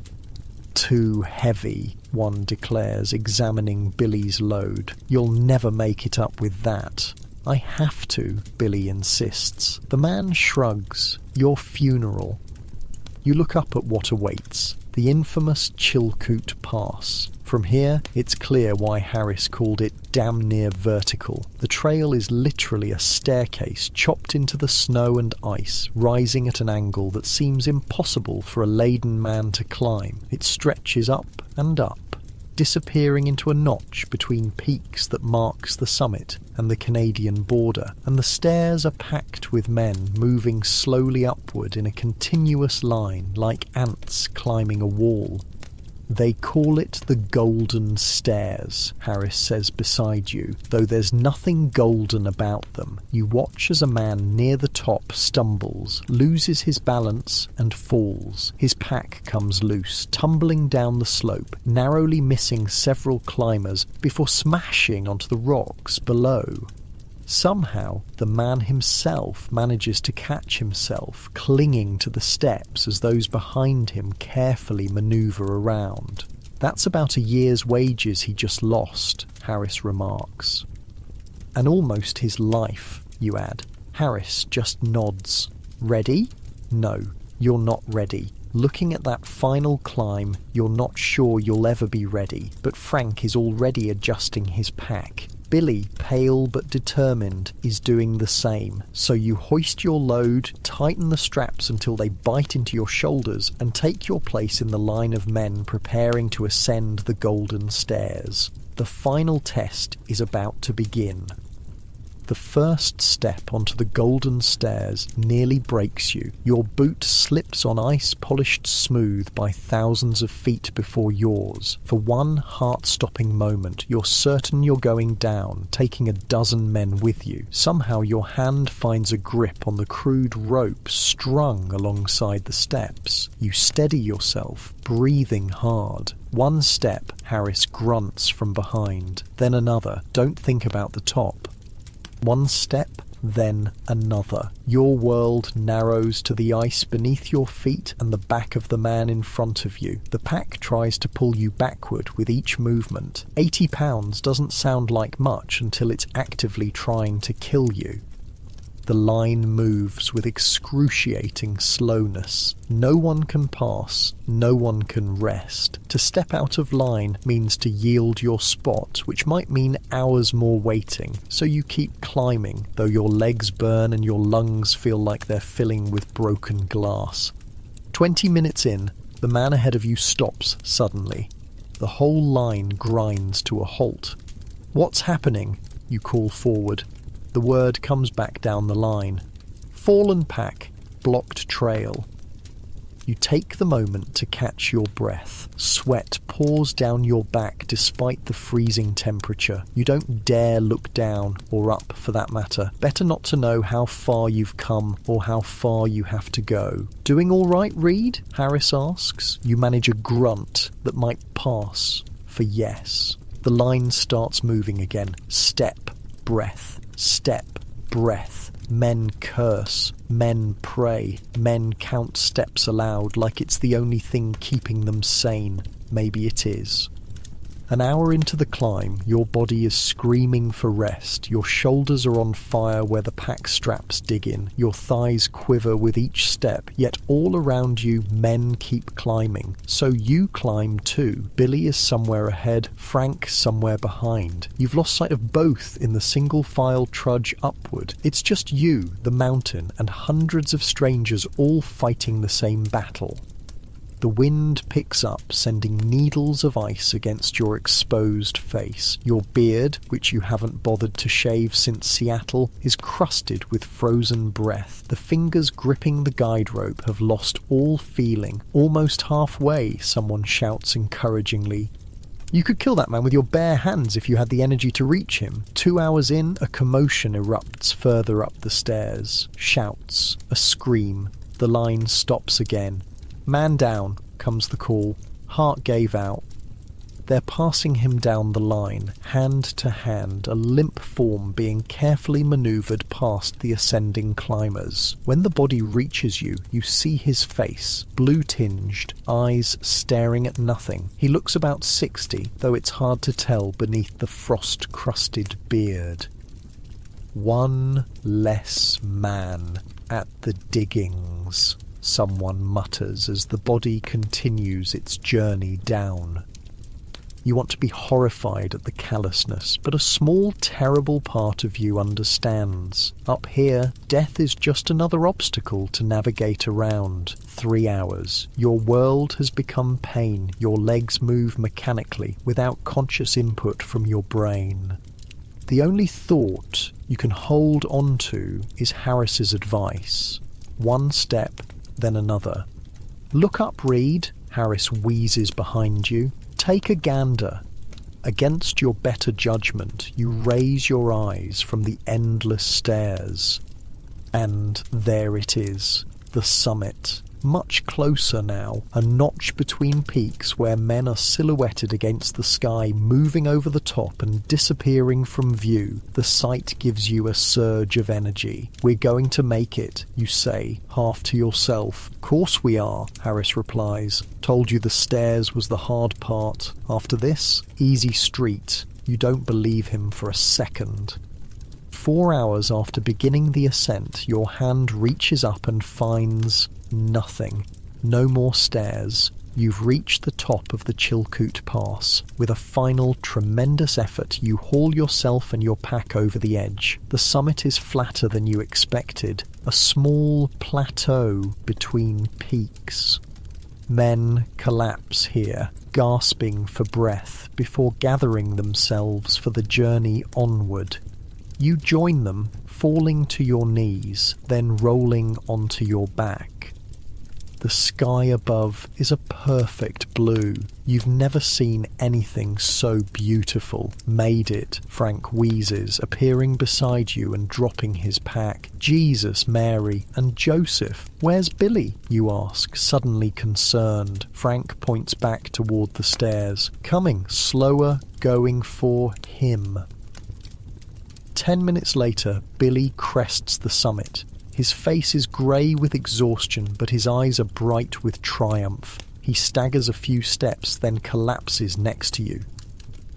"Too heavy," one declares, examining Billy's load. "You'll never make it up with that." "I have to," Billy insists. The man shrugs. "Your funeral." You look up at what awaits. The infamous Chilkoot Pass. From here, it's clear why Harris called it damn near vertical. The trail is literally a staircase chopped into the snow and ice, rising at an angle that seems impossible for a laden man to climb. It stretches up and up, disappearing into a notch between peaks that marks the summit and the Canadian border, and the stairs are packed with men moving slowly upward in a continuous line like ants climbing a wall. "They call it the Golden Stairs," Harris says beside you, though there's nothing golden about them. You watch as a man near the top stumbles, loses his balance, and falls. His pack comes loose, tumbling down the slope, narrowly missing several climbers before smashing onto the rocks below. Somehow, the man himself manages to catch himself, clinging to the steps as those behind him carefully maneuver around. "That's about a year's wages he just lost," Harris remarks. "And almost his life," you add. Harris just nods. "Ready?" "No, you're not ready." Looking at that final climb, you're not sure you'll ever be ready, but Frank is already adjusting his pack. Billy, pale but determined, is doing the same. So you hoist your load, tighten the straps until they bite into your shoulders, and take your place in the line of men preparing to ascend the golden stairs. The final test is about to begin. The first step onto the golden stairs nearly breaks you. Your boot slips on ice polished smooth by thousands of feet before yours. For one heart-stopping moment, you're certain you're going down, taking a dozen men with you. Somehow your hand finds a grip on the crude rope strung alongside the steps. You steady yourself, breathing hard. One step, Harris grunts from behind. Then another. Don't think about the top. One step, then another. Your world narrows to the ice beneath your feet and the back of the man in front of you. The pack tries to pull you backward with each movement. 80 pounds doesn't sound like much until it's actively trying to kill you. The line moves with excruciating slowness. No one can pass, no one can rest. To step out of line means to yield your spot, which might mean hours more waiting. So you keep climbing, though your legs burn and your lungs feel like they're filling with broken glass. 20 minutes in, the man ahead of you stops suddenly. The whole line grinds to a halt. "What's happening?" you call forward. The word comes back down the line. "Fallen pack, blocked trail." You take the moment to catch your breath. Sweat pours down your back despite the freezing temperature. You don't dare look down, or up for that matter. Better not to know how far you've come or how far you have to go. "Doing all right, Reed?" Harris asks. You manage a grunt that might pass for yes. The line starts moving again. Step, breath. Step, breath. Men curse, men pray, men count steps aloud like it's the only thing keeping them sane. Maybe it is. An hour into the climb, your body is screaming for rest. Your shoulders are on fire where the pack straps dig in. Your thighs quiver with each step, yet all around you men keep climbing. So you climb too. Billy is somewhere ahead, Frank somewhere behind. You've lost sight of both in the single file trudge upward. It's just you, the mountain, and hundreds of strangers all fighting the same battle. The wind picks up, sending needles of ice against your exposed face. Your beard, which you haven't bothered to shave since Seattle, is crusted with frozen breath. The fingers gripping the guide rope have lost all feeling. Almost halfway, someone shouts encouragingly. "You could kill that man with your bare hands if you had the energy to reach him." 2 hours in, a commotion erupts further up the stairs. Shouts, a scream. The line stops again. "Man down," comes the call. Heart gave out. They're passing him down the line, hand to hand, a limp form being carefully manoeuvred past the ascending climbers. When the body reaches you, you see his face, blue-tinged, eyes staring at nothing. He looks about 60, though it's hard to tell beneath the frost-crusted beard. "One less man at the diggings," someone mutters as the body continues its journey down. You want to be horrified at the callousness, but a small, terrible part of you understands. Up here, death is just another obstacle to navigate around. 3 hours. Your world has become pain. Your legs move mechanically, without conscious input from your brain. The only thought you can hold on to is Harris's advice. One step, then another. "Look up, Reed," Harris wheezes behind you. "Take a gander." Against your better judgment, you raise your eyes from the endless stairs. And there it is, the summit. Much closer now, a notch between peaks where men are silhouetted against the sky, moving over the top and disappearing from view. The sight gives you a surge of energy. "We're going to make it," you say, half to yourself. "Course we are," Harris replies. "Told you the stairs was the hard part. After this, easy street." You don't believe him for a second. 4 hours after beginning the ascent, your hand reaches up and finds nothing. No more stairs. You've reached the top of the Chilkoot Pass. With a final tremendous effort, you haul yourself and your pack over the edge. The summit is flatter than you expected, a small plateau between peaks. Men collapse here, gasping for breath before gathering themselves for the journey onward. You join them, falling to your knees, then rolling onto your back. The sky above is a perfect blue. You've never seen anything so beautiful. Made it, Frank wheezes, appearing beside you and dropping his pack. Jesus, Mary, and Joseph. Where's Billy? You ask, suddenly concerned. Frank points back toward the stairs. Coming, slower, going for him. 10 minutes later, Billy crests the summit. His face is grey with exhaustion, but his eyes are bright with triumph. He staggers a few steps, then collapses next to you.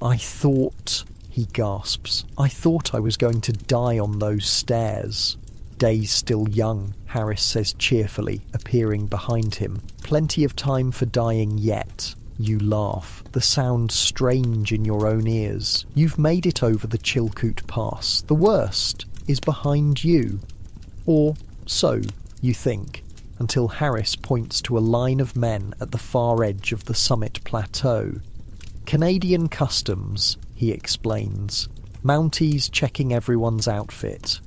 I thought, he gasps, I thought I was going to die on those stairs. Day's still young, Harris says cheerfully, appearing behind him. Plenty of time for dying yet. You laugh, the sound strange in your own ears. You've made it over the Chilkoot Pass. The worst is behind you. Or so you think, until Harris points to a line of men at the far edge of the summit plateau. Canadian Customs, he explains. Mounties checking everyone's outfit.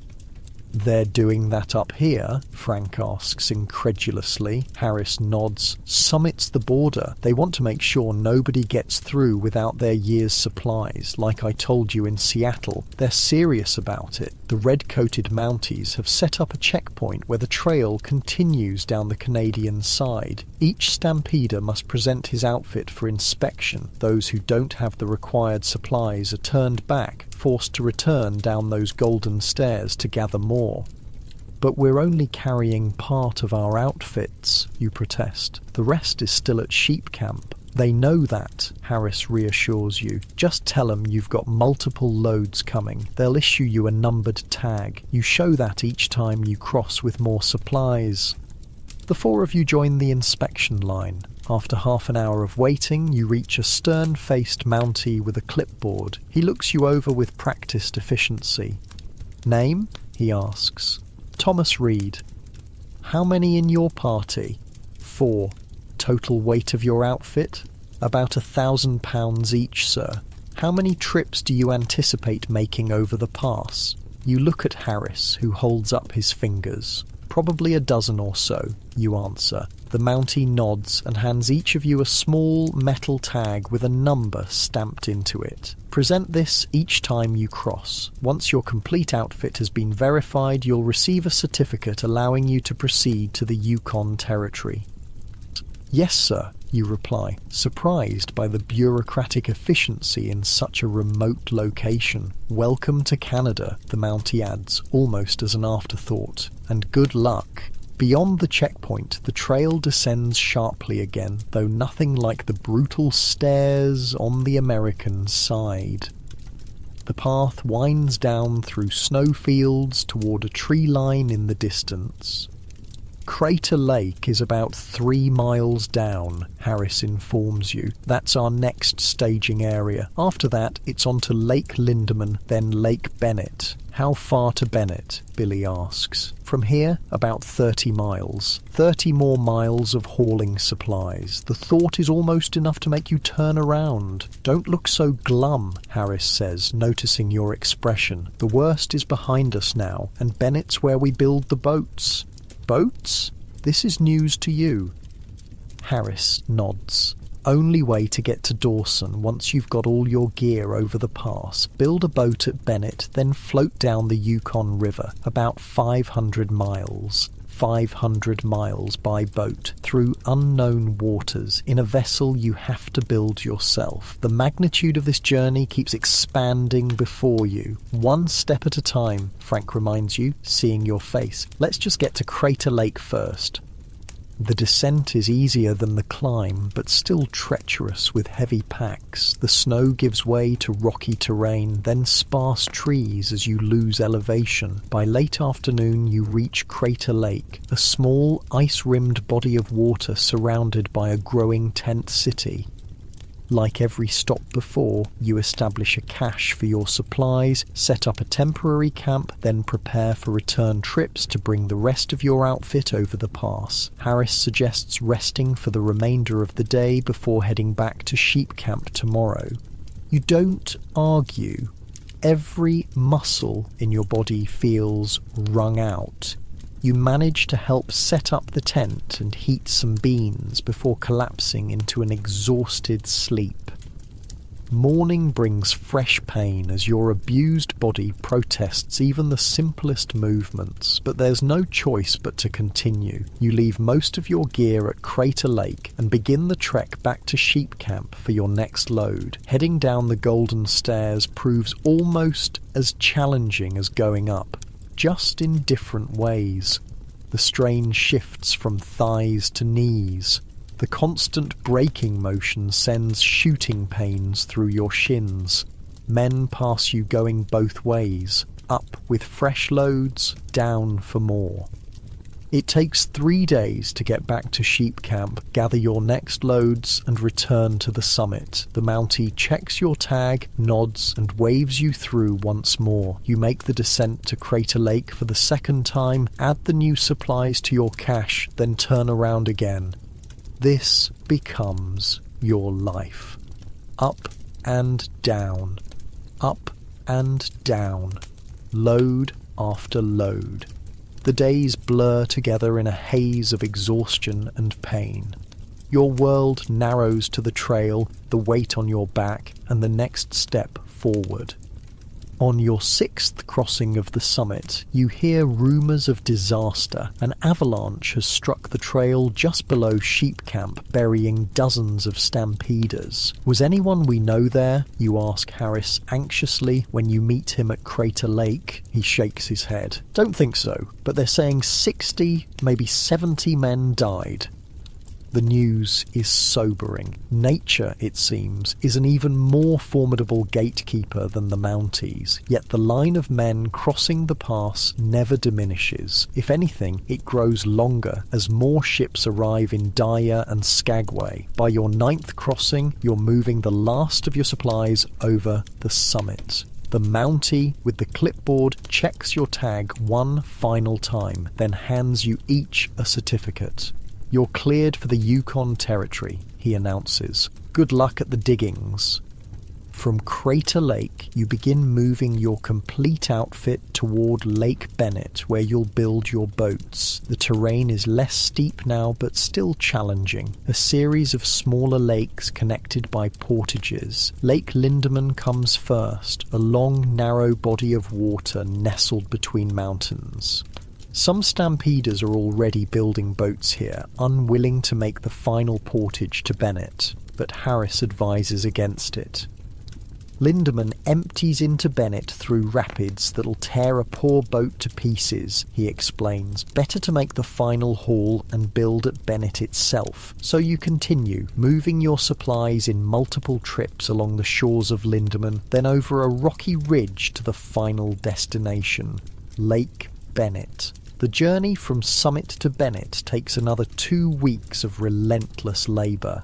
They're doing that up here? Frank asks incredulously. Harris nods. Summit's the border. They want to make sure nobody gets through without their year's supplies, like I told you in Seattle. They're serious about it. The red-coated Mounties have set up a checkpoint where the trail continues down the Canadian side. Each stampeder must present his outfit for inspection. Those who don't have the required supplies are turned back, forced to return down those golden stairs to gather more. But we're only carrying part of our outfits, you protest. The rest is still at sheep camp. They know that, Harris reassures you. Just tell them you've got multiple loads coming. They'll issue you a numbered tag. You show that each time you cross with more supplies. The four of you join the inspection line. After half an hour of waiting, you reach a stern-faced Mountie with a clipboard. He looks you over with practiced efficiency. Name? He asks. Thomas Reed. How many in your party? 4. Total weight of your outfit? About £1,000 each, sir. How many trips do you anticipate making over the pass? You look at Harris, who holds up his fingers. Probably a dozen or so, you answer. The Mountie nods and hands each of you a small metal tag with a number stamped into it. Present this each time you cross. Once your complete outfit has been verified, you'll receive a certificate allowing you to proceed to the Yukon Territory. Yes, sir, you reply, surprised by the bureaucratic efficiency in such a remote location. Welcome to Canada, the Mountie adds, almost as an afterthought. And good luck. Beyond the checkpoint, the trail descends sharply again, though nothing like the brutal stairs on the American side. The path winds down through snowfields toward a tree line in the distance. Crater Lake is about 3 miles down, Harris informs you. That's our next staging area. After that, it's on to Lake Lindeman, then Lake Bennett. How far to Bennett? Billy asks. From here, about 30 miles. 30 more miles of hauling supplies. The thought is almost enough to make you turn around. Don't look so glum, Harris says, noticing your expression. The worst is behind us now, and Bennett's where we build the boats. Boats? This is news to you. Harris nods. Only way to get to Dawson once you've got all your gear over the pass. Build a boat at Bennett, then float down the Yukon River, about 500 miles. 500 miles by boat, through unknown waters, in a vessel you have to build yourself. The magnitude of this journey keeps expanding before you. One step at a time, Frank reminds you, seeing your face. Let's just get to Crater Lake first. The descent is easier than the climb, but still treacherous with heavy packs. The snow gives way to rocky terrain, then sparse trees as you lose elevation. By late afternoon, you reach Crater Lake, a small, ice-rimmed body of water surrounded by a growing tent city. Like every stop before, you establish a cache for your supplies, set up a temporary camp, then prepare for return trips to bring the rest of your outfit over the pass. Harris suggests resting for the remainder of the day before heading back to sheep camp tomorrow. You don't argue. Every muscle in your body feels wrung out. You manage to help set up the tent and heat some beans before collapsing into an exhausted sleep. Morning brings fresh pain as your abused body protests even the simplest movements, but there's no choice but to continue. You leave most of your gear at Crater Lake and begin the trek back to sheep camp for your next load. Heading down the golden stairs proves almost as challenging as going up, just in different ways. The strain shifts from thighs to knees. The constant braking motion sends shooting pains through your shins. Men pass you going both ways, up with fresh loads, down for more. It takes 3 days to get back to sheep camp, gather your next loads, and return to the summit. The Mountie checks your tag, nods, and waves you through once more. You make the descent to Crater Lake for the second time, add the new supplies to your cache, then turn around again. This becomes your life. Up and down. Up and down. Load after load. The days blur together in a haze of exhaustion and pain. Your world narrows to the trail, the weight on your back, and the next step forward. On your 6th crossing of the summit, you hear rumours of disaster. An avalanche has struck the trail just below sheep camp, burying dozens of stampeders. Was anyone we know there? You ask Harris anxiously when you meet him at Crater Lake. He shakes his head. Don't think so, but they're saying 60, maybe 70 men died. The news is sobering. Nature, it seems, is an even more formidable gatekeeper than the Mounties, yet the line of men crossing the pass never diminishes. If anything, it grows longer as more ships arrive in Daya and Skagway. By your 9th crossing, you're moving the last of your supplies over the summit. The Mountie with the clipboard checks your tag one final time, then hands you each a certificate. You're cleared for the Yukon Territory, he announces. Good luck at the diggings. From Crater Lake, you begin moving your complete outfit toward Lake Bennett, where you'll build your boats. The terrain is less steep now, but still challenging. A series of smaller lakes connected by portages. Lake Lindeman comes first, a long, narrow body of water nestled between mountains. Some stampeders are already building boats here, unwilling to make the final portage to Bennett, but Harris advises against it. Lindeman empties into Bennett through rapids that'll tear a poor boat to pieces, he explains. Better to make the final haul and build at Bennett itself. So you continue, moving your supplies in multiple trips along the shores of Lindeman, then over a rocky ridge to the final destination, Lake Bennett. The journey from summit to Bennett takes another 2 weeks of relentless labour.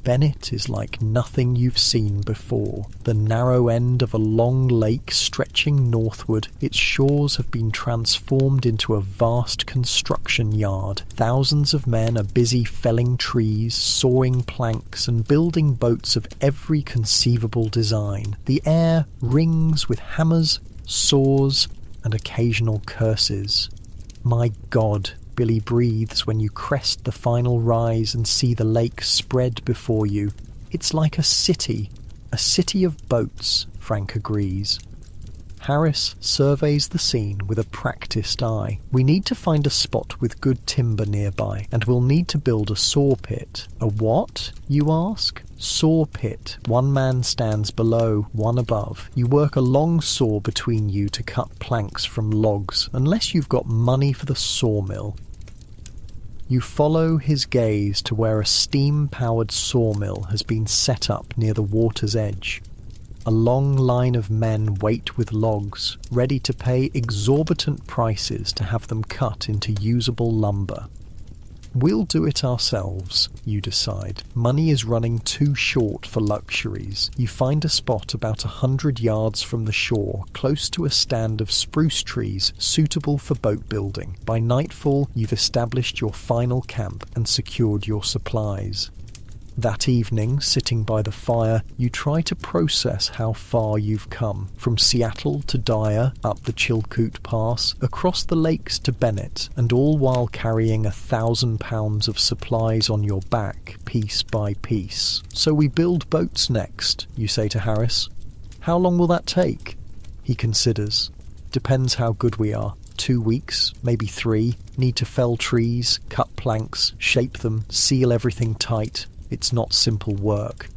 Bennett is like nothing you've seen before. The narrow end of a long lake stretching northward, its shores have been transformed into a vast construction yard. Thousands of men are busy felling trees, sawing planks, and building boats of every conceivable design. The air rings with hammers, saws, and occasional curses. My God, Billy breathes when you crest the final rise and see the lake spread before you. It's like a city of boats, Frank agrees. Harris surveys the scene with a practiced eye. We need to find a spot with good timber nearby, and we'll need to build a saw pit. A what, you ask? Saw pit. One man stands below, one above. You work a long saw between you to cut planks from logs, unless you've got money for the sawmill. You follow his gaze to where a steam-powered sawmill has been set up near the water's edge. A long line of men wait with logs, ready to pay exorbitant prices to have them cut into usable lumber. We'll do it ourselves, you decide. Money is running too short for luxuries. You find a spot about 100 yards from the shore, close to a stand of spruce trees suitable for boat building. By nightfall, you've established your final camp and secured your supplies. That evening, sitting by the fire, you try to process how far you've come. From Seattle to Dyer, up the Chilkoot Pass, across the lakes to Bennett, and all while carrying 1,000 pounds of supplies on your back, piece by piece. So we build boats next, you say to Harris. How long will that take? He considers. Depends how good we are. 2 weeks, maybe 3. Need to fell trees, cut planks, shape them, seal everything tight. It's not simple work.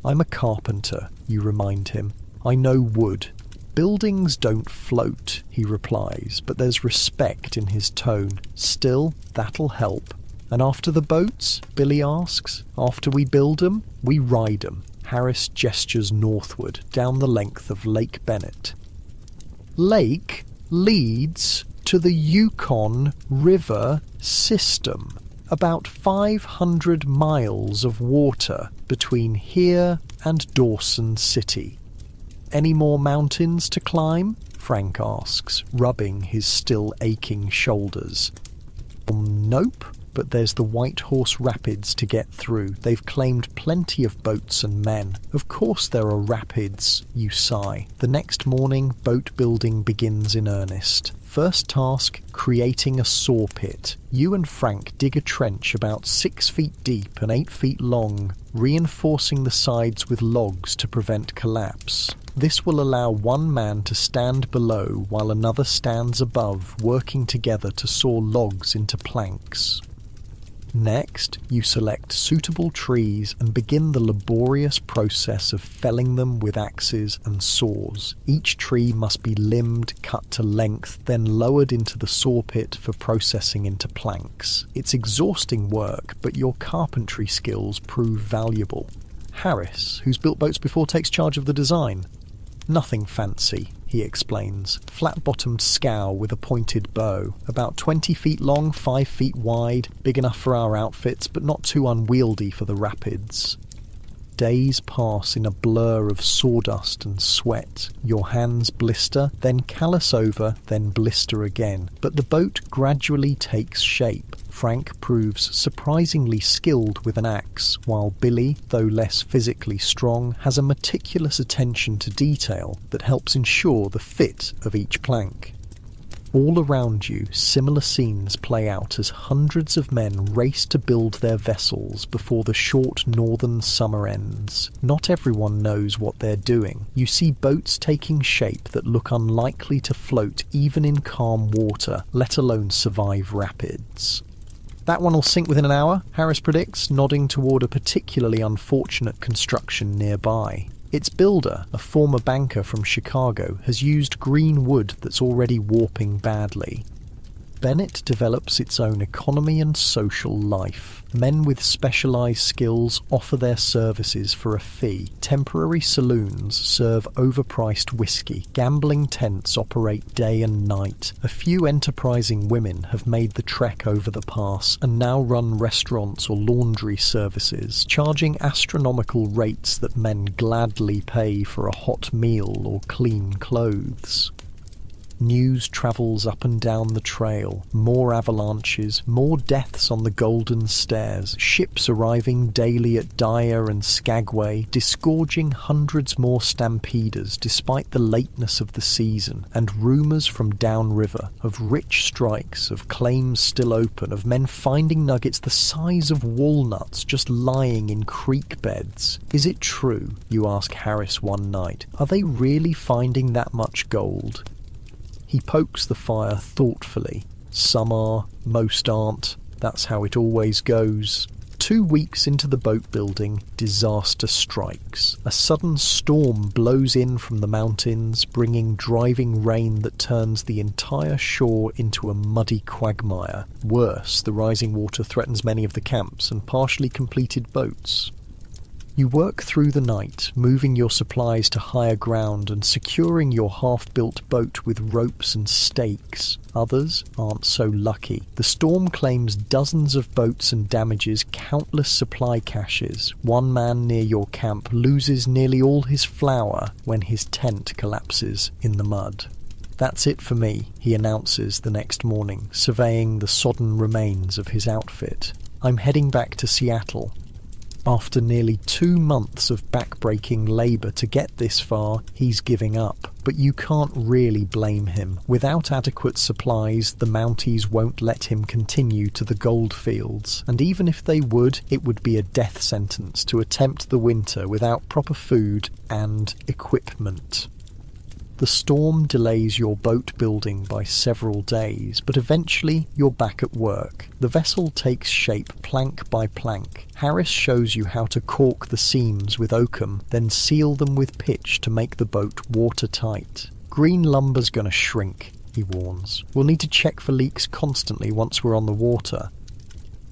I'm a carpenter, you remind him. I know wood. Buildings don't float, he replies, but there's respect in his tone. Still, that'll help. And after the boats? Billy asks. After we build 'em, we ride 'em. Harris gestures northward, down the length of Lake Bennett. Lake leads to the Yukon River system. About 500 miles of water between here and Dawson City. Any more mountains to climb? Frank asks, rubbing his still aching shoulders. Nope, but there's the White Horse Rapids to get through. They've claimed plenty of boats and men. Of course there are rapids, you sigh. The next morning, boat building begins in earnest. First task, creating a saw pit. You and Frank dig a trench about 6 feet deep and 8 feet long, reinforcing the sides with logs to prevent collapse. This will allow one man to stand below while another stands above, working together to saw logs into planks. Next, you select suitable trees and begin the laborious process of felling them with axes and saws. Each tree must be limbed, cut to length, then lowered into the saw pit for processing into planks. It's exhausting work, but your carpentry skills prove valuable. Harris, who's built boats before, takes charge of the design. Nothing fancy, he explains. Flat-bottomed scow with a pointed bow. About 20 feet long, 5 feet wide, big enough for our outfits, but not too unwieldy for the rapids. Days pass in a blur of sawdust and sweat. Your hands blister, then callus over, then blister again. But the boat gradually takes shape. Frank proves surprisingly skilled with an axe, while Billy, though less physically strong, has a meticulous attention to detail that helps ensure the fit of each plank. All around you, similar scenes play out as hundreds of men race to build their vessels before the short northern summer ends. Not everyone knows what they're doing. You see boats taking shape that look unlikely to float even in calm water, let alone survive rapids. That one will sink within an hour, Harris predicts, nodding toward a particularly unfortunate construction nearby. Its builder, a former banker from Chicago, has used green wood that's already warping badly. Bennett develops its own economy and social life. Men with specialised skills offer their services for a fee. Temporary saloons serve overpriced whiskey. Gambling tents operate day and night. A few enterprising women have made the trek over the pass and now run restaurants or laundry services, charging astronomical rates that men gladly pay for a hot meal or clean clothes. News travels up and down the trail. More avalanches, more deaths on the Golden Stairs, ships arriving daily at Dyer and Skagway, disgorging hundreds more stampeders despite the lateness of the season, and rumours from downriver of rich strikes, of claims still open, of men finding nuggets the size of walnuts just lying in creek beds. Is it true, you ask Harris one night? Are they really finding that much gold? He pokes the fire thoughtfully. Some are, most aren't. That's how it always goes. 2 weeks into the boat building, disaster strikes. A sudden storm blows in from the mountains, bringing driving rain that turns the entire shore into a muddy quagmire. Worse, the rising water threatens many of the camps and partially completed boats. You work through the night, moving your supplies to higher ground and securing your half-built boat with ropes and stakes. Others aren't so lucky. The storm claims dozens of boats and damages countless supply caches. One man near your camp loses nearly all his flour when his tent collapses in the mud. "That's it for me," he announces the next morning, surveying the sodden remains of his outfit. "I'm heading back to Seattle." After nearly 2 months of back-breaking labour to get this far, he's giving up. But you can't really blame him. Without adequate supplies, the Mounties won't let him continue to the gold fields. And even if they would, it would be a death sentence to attempt the winter without proper food and equipment. The storm delays your boat building by several days, but eventually you're back at work. The vessel takes shape plank by plank. Harris shows you how to caulk the seams with oakum, then seal them with pitch to make the boat watertight. "Green lumber's gonna shrink," he warns. "We'll need to check for leaks constantly once we're on the water."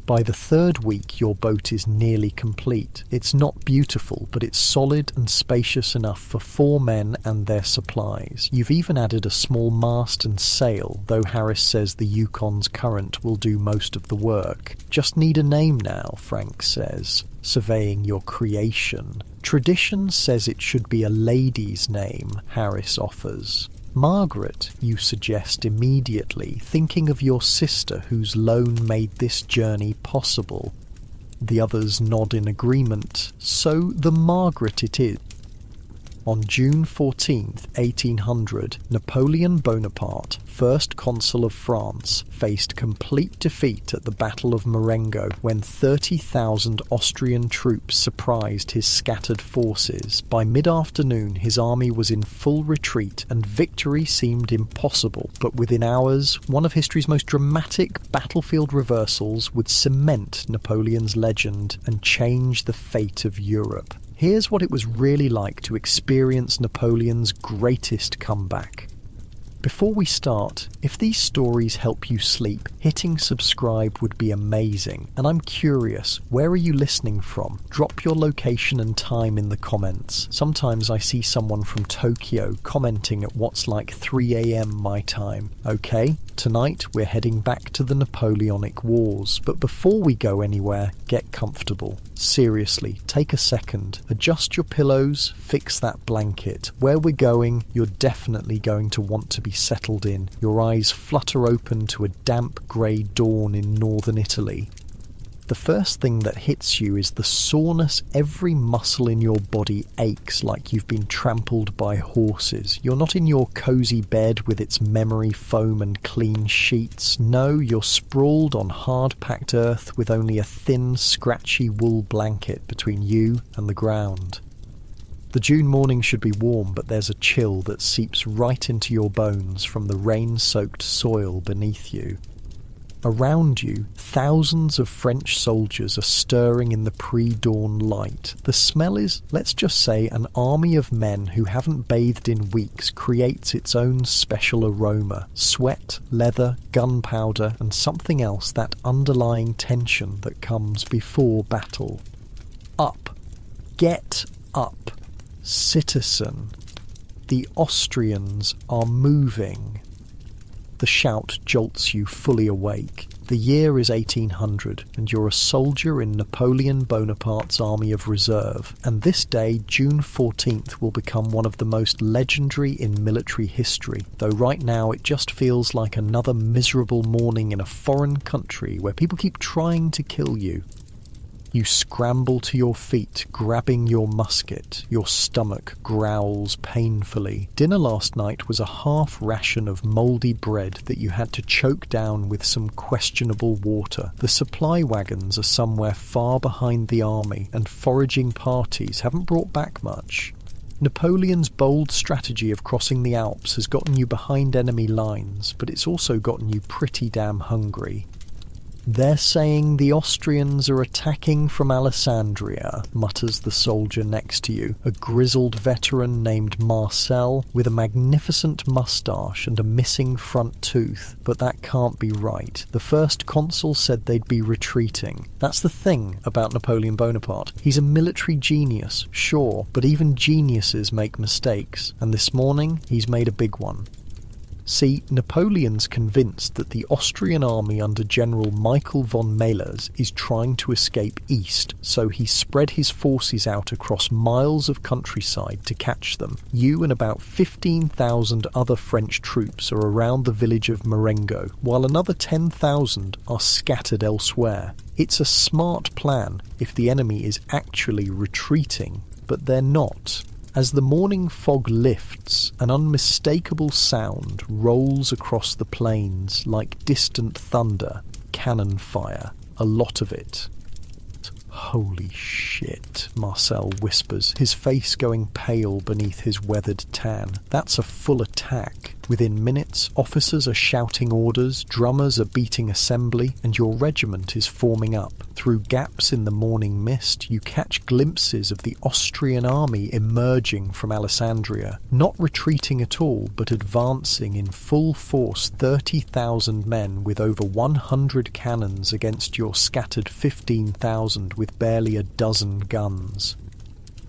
By the 3rd week, your boat is nearly complete. It's not beautiful, but it's solid and spacious enough for 4 men and their supplies. You've even added a small mast and sail, though Harris says the Yukon's current will do most of the work. "Just need a name now," Frank says, surveying your creation. "Tradition says it should be a lady's name," Harris offers. "Margaret," you suggest immediately, thinking of your sister whose loan made this journey possible. The others nod in agreement, so the Margaret it is. On June 14th, 1800, Napoleon Bonaparte, first consul of France, faced complete defeat at the Battle of Marengo when 30,000 Austrian troops surprised his scattered forces. By mid-afternoon, his army was in full retreat and victory seemed impossible, but within hours, one of history's most dramatic battlefield reversals would cement Napoleon's legend and change the fate of Europe. Here's what it was really like to experience Napoleon's greatest comeback. Before we start, if these stories help you sleep, hitting subscribe would be amazing. And I'm curious, where are you listening from? Drop your location and time in the comments. Sometimes I see someone from Tokyo commenting at what's like 3 a.m. my time. Okay, tonight we're heading back to the Napoleonic Wars. But before we go anywhere, get comfortable. Seriously, take a second, adjust your pillows, fix that blanket. Where we're going, you're definitely going to want to be settled in. Your eyes flutter open to a damp grey dawn in northern Italy. The first thing that hits you is the soreness. Every muscle in your body aches like you've been trampled by horses. You're not in your cosy bed with its memory foam and clean sheets. No, you're sprawled on hard-packed earth with only a thin, scratchy wool blanket between you and the ground. The June morning should be warm, but there's a chill that seeps right into your bones from the rain-soaked soil beneath you. Around you, thousands of French soldiers are stirring in the pre-dawn light. The smell is, let's just say, an army of men who haven't bathed in weeks creates its own special aroma. Sweat, leather, gunpowder, and something else, that underlying tension that comes before battle. Up. Get up. Citizen. The Austrians are moving. The shout jolts you fully awake. The year is 1800, and you're a soldier in Napoleon Bonaparte's army of reserve. And this day, June 14th, will become one of the most legendary in military history, though right now it just feels like another miserable morning in a foreign country where people keep trying to kill you. You scramble to your feet, grabbing your musket. Your stomach growls painfully. Dinner last night was a half ration of mouldy bread that you had to choke down with some questionable water. The supply wagons are somewhere far behind the army, and foraging parties haven't brought back much. Napoleon's bold strategy of crossing the Alps has gotten you behind enemy lines, but it's also gotten you pretty damn hungry. "They're saying the Austrians are attacking from Alessandria," mutters the soldier next to you, a grizzled veteran named Marcel with a magnificent moustache and a missing front tooth. "But that can't be right. The first consul said they'd be retreating." That's the thing about Napoleon Bonaparte. He's a military genius, sure, but even geniuses make mistakes, and this morning he's made a big one. See, Napoleon's convinced that the Austrian army under General Michael von Melas is trying to escape east, so he's spread his forces out across miles of countryside to catch them. You and about 15,000 other French troops are around the village of Marengo, while another 10,000 are scattered elsewhere. It's a smart plan if the enemy is actually retreating, but they're not. As the morning fog lifts, an unmistakable sound rolls across the plains like distant thunder, cannon fire, a lot of it. "Holy shit," Marcel whispers, his face going pale beneath his weathered tan. "That's a full attack. Within minutes, officers are shouting orders, drummers are beating assembly, and your regiment is forming up. Through gaps in the morning mist, you catch glimpses of the Austrian army emerging from Alessandria, not retreating at all, but advancing in full force, 30,000 men with over 100 cannons against your scattered 15,000 with barely a dozen guns.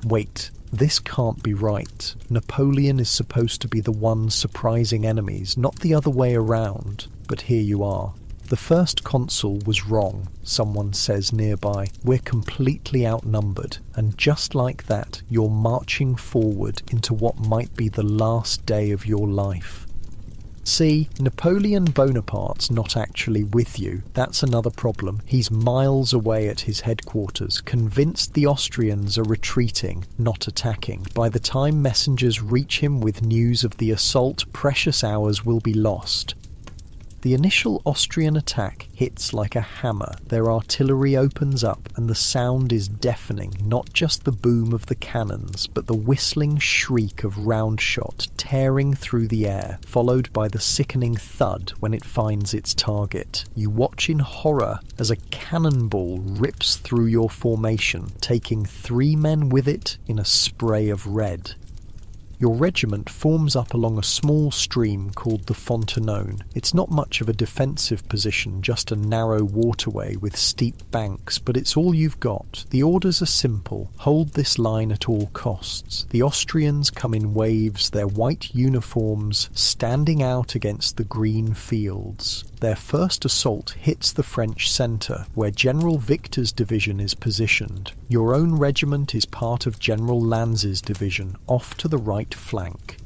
Wait. This can't be right. Napoleon is supposed to be the one surprising enemies, not the other way around. But here you are. The first consul was wrong, someone says nearby. We're completely outnumbered. And just like that, you're marching forward into what might be the last day of your life. See, Napoleon Bonaparte's not actually with you. That's another problem. He's miles away at his headquarters, convinced the Austrians are retreating, not attacking. By the time messengers reach him with news of the assault, precious hours will be lost. The initial Austrian attack hits like a hammer. Their artillery opens up and the sound is deafening, not just the boom of the cannons, but the whistling shriek of round shot tearing through the air, followed by the sickening thud when it finds its target. You watch in horror as a cannonball rips through your formation, taking 3 men with it in a spray of red. Your regiment forms up along a small stream called the Fontenone. It's not much of a defensive position, just a narrow waterway with steep banks, but it's all you've got. The orders are simple. Hold this line at all costs. The Austrians come in waves, their white uniforms standing out against the green fields. Their first assault hits the French centre, where General Victor's division is positioned. Your own regiment is part of General Lanz's division, off to the right flank.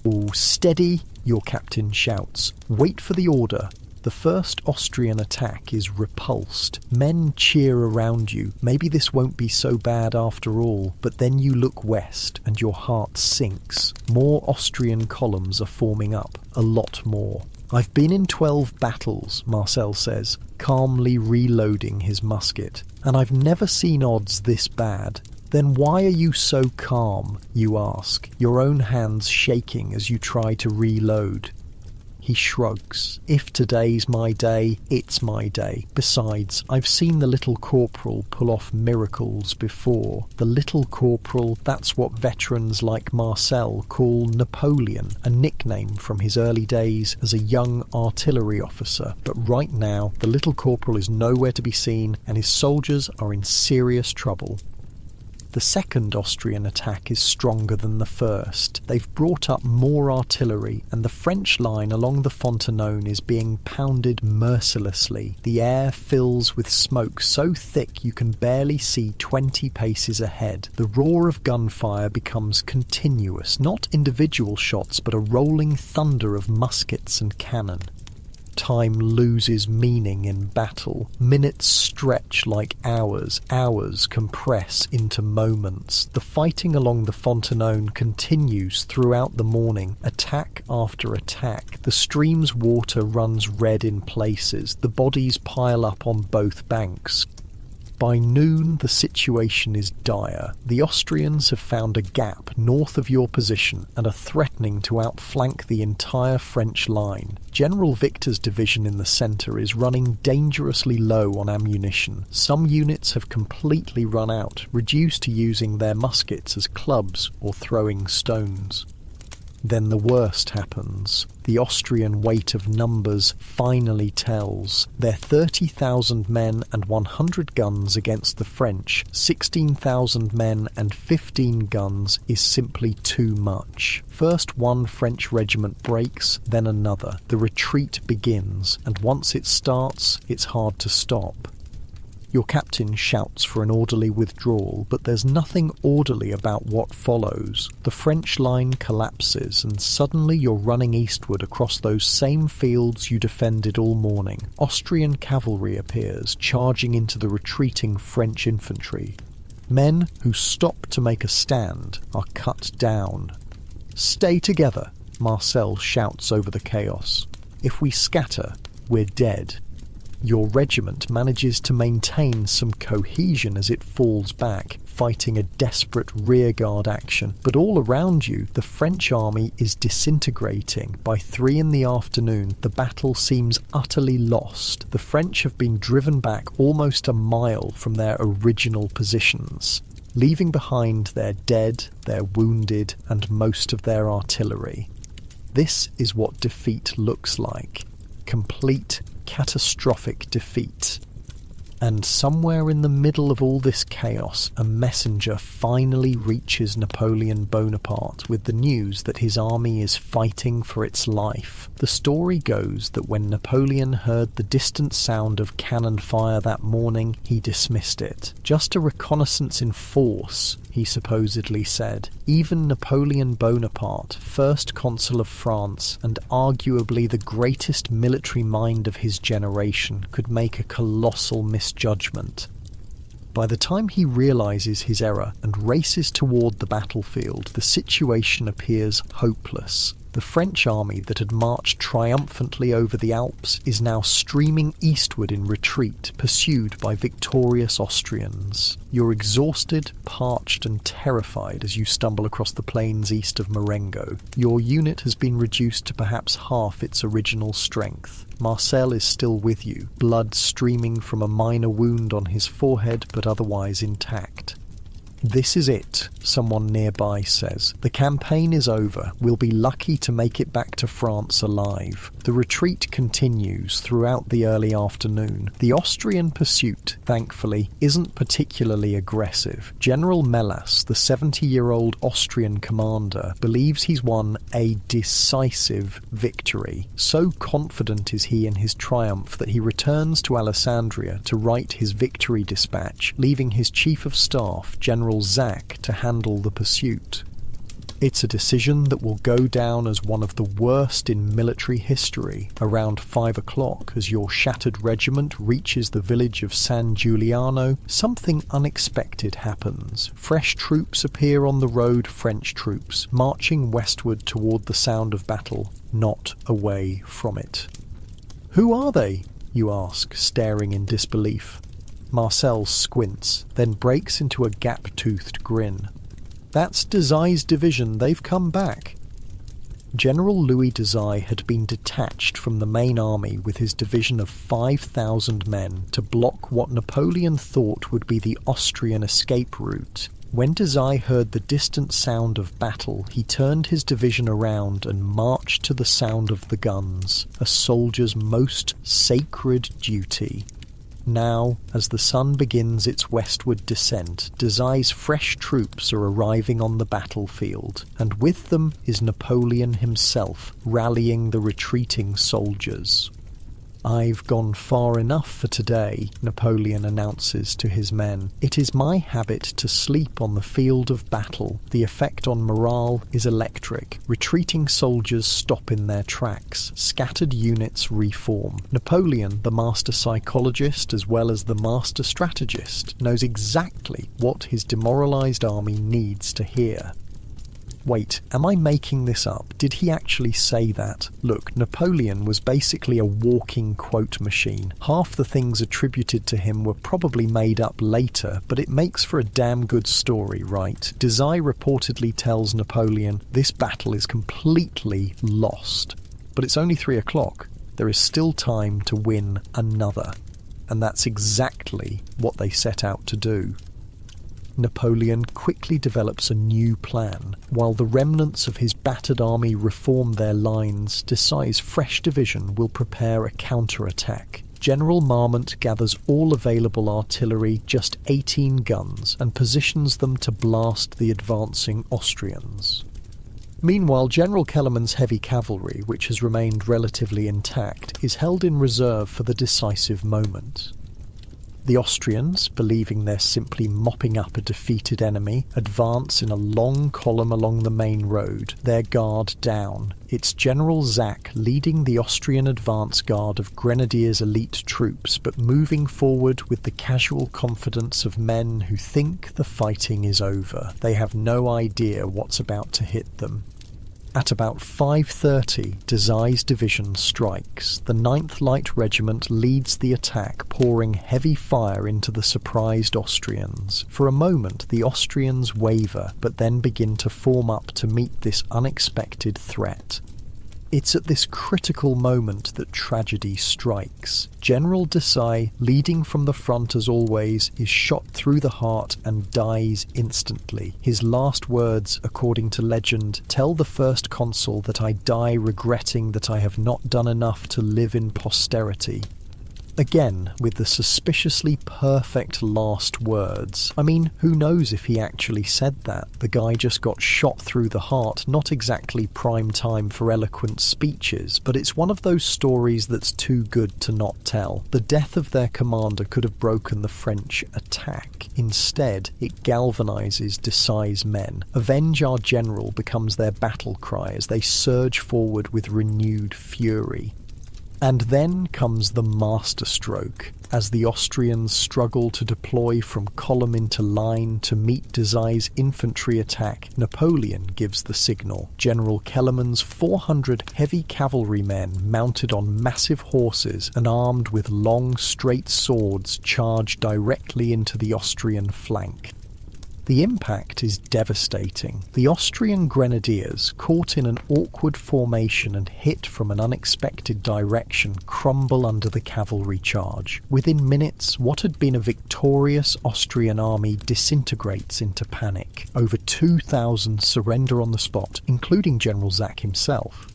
"All steady," your captain shouts. "Wait for the order." The first Austrian attack is repulsed. Men cheer around you. Maybe this won't be so bad after all, but then you look west and your heart sinks. More Austrian columns are forming up, a lot more. "I've been in 12 battles, Marcel says, calmly reloading his musket, "and I've never seen odds this bad." "Then why are you so calm?" you ask, your own hands shaking as you try to reload. He shrugs. "If today's my day, it's my day. Besides, I've seen the little corporal pull off miracles before." The little corporal, that's what veterans like Marcel call Napoleon, a nickname from his early days as a young artillery officer. But right now, the little corporal is nowhere to be seen and his soldiers are in serious trouble. The second Austrian attack is stronger than the first. They've brought up more artillery, and the French line along the Fontenone is being pounded mercilessly. The air fills with smoke so thick you can barely see 20 paces ahead. The roar of gunfire becomes continuous, not individual shots, but a rolling thunder of muskets and cannon. Time loses meaning in battle. Minutes stretch like hours. Hours compress into moments. The fighting along the Fontenone continues throughout the morning, attack after attack. The stream's water runs red in places. The bodies pile up on both banks. By noon, the situation is dire. The Austrians have found a gap north of your position and are threatening to outflank the entire French line. General Victor's division in the centre is running dangerously low on ammunition. Some units have completely run out, reduced to using their muskets as clubs or throwing stones. Then the worst happens. The Austrian weight of numbers finally tells. Their 30,000 men and 100 guns against the French, 16,000 men and 15 guns is simply too much. First one French regiment breaks, then another. The retreat begins, and once it starts, it's hard to stop. Your captain shouts for an orderly withdrawal, but there's nothing orderly about what follows. The French line collapses, and suddenly you're running eastward across those same fields you defended all morning. Austrian cavalry appears, charging into the retreating French infantry. Men who stop to make a stand are cut down. "Stay together," Marcel shouts over the chaos. "If we scatter, we're dead." Your regiment manages to maintain some cohesion as it falls back, fighting a desperate rearguard action. But all around you, the French army is disintegrating. By 3 in the afternoon, the battle seems utterly lost. The French have been driven back almost a mile from their original positions, leaving behind their dead, their wounded, and most of their artillery. This is what defeat looks like. Complete, catastrophic defeat. And somewhere in the middle of all this chaos, a messenger finally reaches Napoleon Bonaparte with the news that his army is fighting for its life. The story goes that when Napoleon heard the distant sound of cannon fire that morning, he dismissed it. Just a reconnaissance in force, he supposedly said. Even Napoleon Bonaparte, first consul of France and arguably the greatest military mind of his generation, could make a colossal misjudgment. By the time he realizes his error and races toward the battlefield, the situation appears hopeless. The French army that had marched triumphantly over the Alps is now streaming eastward in retreat, pursued by victorious Austrians. You're exhausted, parched and terrified as you stumble across the plains east of Marengo. Your unit has been reduced to perhaps half its original strength. Marcel is still with you, blood streaming from a minor wound on his forehead but otherwise intact. "This is it," someone nearby says. "The campaign is over. We'll be lucky to make it back to France alive." The retreat continues throughout the early afternoon. The Austrian pursuit, thankfully, isn't particularly aggressive. General Melas, the 70-year-old Austrian commander, believes he's won a decisive victory. So confident is he in his triumph that he returns to Alessandria to write his victory dispatch, leaving his chief of staff, General Zach, to handle the pursuit. It's a decision that will go down as one of the worst in military history. Around 5 o'clock, as your shattered regiment reaches the village of San Giuliano, something unexpected happens. Fresh troops appear on the road, French troops, marching westward toward the sound of battle, not away from it. "Who are they?" you ask, staring in disbelief. Marcel squints, then breaks into a gap-toothed grin. "That's Desai's division, they've come back." General Louis Desai had been detached from the main army with his division of 5,000 men to block what Napoleon thought would be the Austrian escape route. When Desai heard the distant sound of battle, he turned his division around and marched to the sound of the guns, a soldier's most sacred duty. Now, as the sun begins its westward descent, Desai's fresh troops are arriving on the battlefield, and with them is Napoleon himself, rallying the retreating soldiers. "I've gone far enough for today," Napoleon announces to his men. "It is my habit to sleep on the field of battle. The effect on morale is electric. Retreating soldiers stop in their tracks. Scattered units reform. Napoleon, the master psychologist as well as the master strategist, knows exactly what his demoralized army needs to hear." Wait, am I making this up? Did he actually say that? Look, Napoleon was basically a walking quote machine. Half the things attributed to him were probably made up later, but it makes for a damn good story, right? Desai reportedly tells Napoleon, "This battle is completely lost." But it's only 3 o'clock. There is still time to win another. And that's exactly what they set out to do. Napoleon quickly develops a new plan. While the remnants of his battered army reform their lines, Desai's fresh division will prepare a counterattack. General Marmont gathers all available artillery, just 18 guns, and positions them to blast the advancing Austrians. Meanwhile, General Kellerman's heavy cavalry, which has remained relatively intact, is held in reserve for the decisive moment. The Austrians, believing they're simply mopping up a defeated enemy, advance in a long column along the main road, their guard down. It's General Zach leading the Austrian advance guard of Grenadiers elite troops, but moving forward with the casual confidence of men who think the fighting is over. They have no idea what's about to hit them. At about 5:30, Desai's division strikes. The 9th Light Regiment leads the attack, pouring heavy fire into the surprised Austrians. For a moment, the Austrians waver, but then begin to form up to meet this unexpected threat. It's at this critical moment that tragedy strikes. General Desai, leading from the front as always, is shot through the heart and dies instantly. His last words, according to legend, tell the first consul that I die regretting that I have not done enough to live in posterity. Again, with the suspiciously perfect last words. I mean, who knows if he actually said that? The guy just got shot through the heart, not exactly prime time for eloquent speeches, but it's one of those stories that's too good to not tell. The death of their commander could have broken the French attack. Instead, it galvanizes Desai's men. "Avenge our general" becomes their battle cry as they surge forward with renewed fury. And then comes the masterstroke. As the Austrians struggle to deploy from column into line to meet Desai's infantry attack, Napoleon gives the signal. General Kellerman's 400 heavy cavalrymen mounted on massive horses and armed with long straight swords charge directly into the Austrian flank. The impact is devastating. The Austrian grenadiers, caught in an awkward formation and hit from an unexpected direction, crumble under the cavalry charge. Within minutes, what had been a victorious Austrian army disintegrates into panic. Over 2,000 surrender on the spot, including General Zach himself.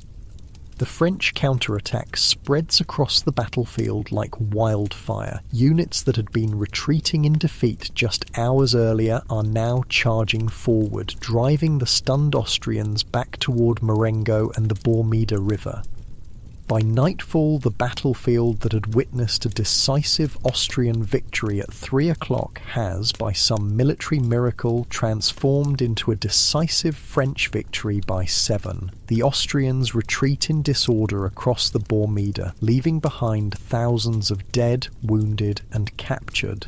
The French counterattack spreads across the battlefield like wildfire. Units that had been retreating in defeat just hours earlier are now charging forward, driving the stunned Austrians back toward Marengo and the Bormida River. By nightfall, the battlefield that had witnessed a decisive Austrian victory at 3 o'clock has, by some military miracle, transformed into a decisive French victory by 7. The Austrians retreat in disorder across the Bormida, leaving behind thousands of dead, wounded, and captured.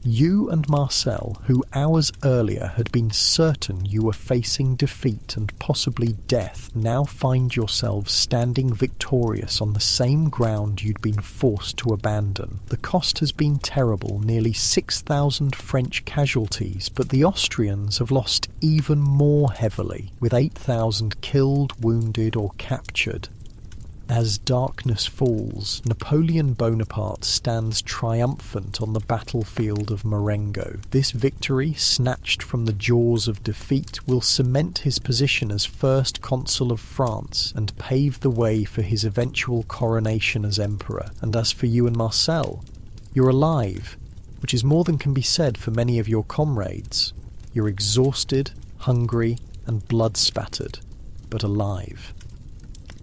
You and Marcel, who hours earlier had been certain you were facing defeat and possibly death, now find yourselves standing victorious on the same ground you'd been forced to abandon. The cost has been terrible, nearly 6,000 French casualties, but the Austrians have lost even more heavily, with 8,000 killed, wounded, or captured. As darkness falls, Napoleon Bonaparte stands triumphant on the battlefield of Marengo. This victory, snatched from the jaws of defeat, will cement his position as first consul of France and pave the way for his eventual coronation as emperor. And as for you and Marcel, you're alive, which is more than can be said for many of your comrades. You're exhausted, hungry, and blood-spattered, but alive.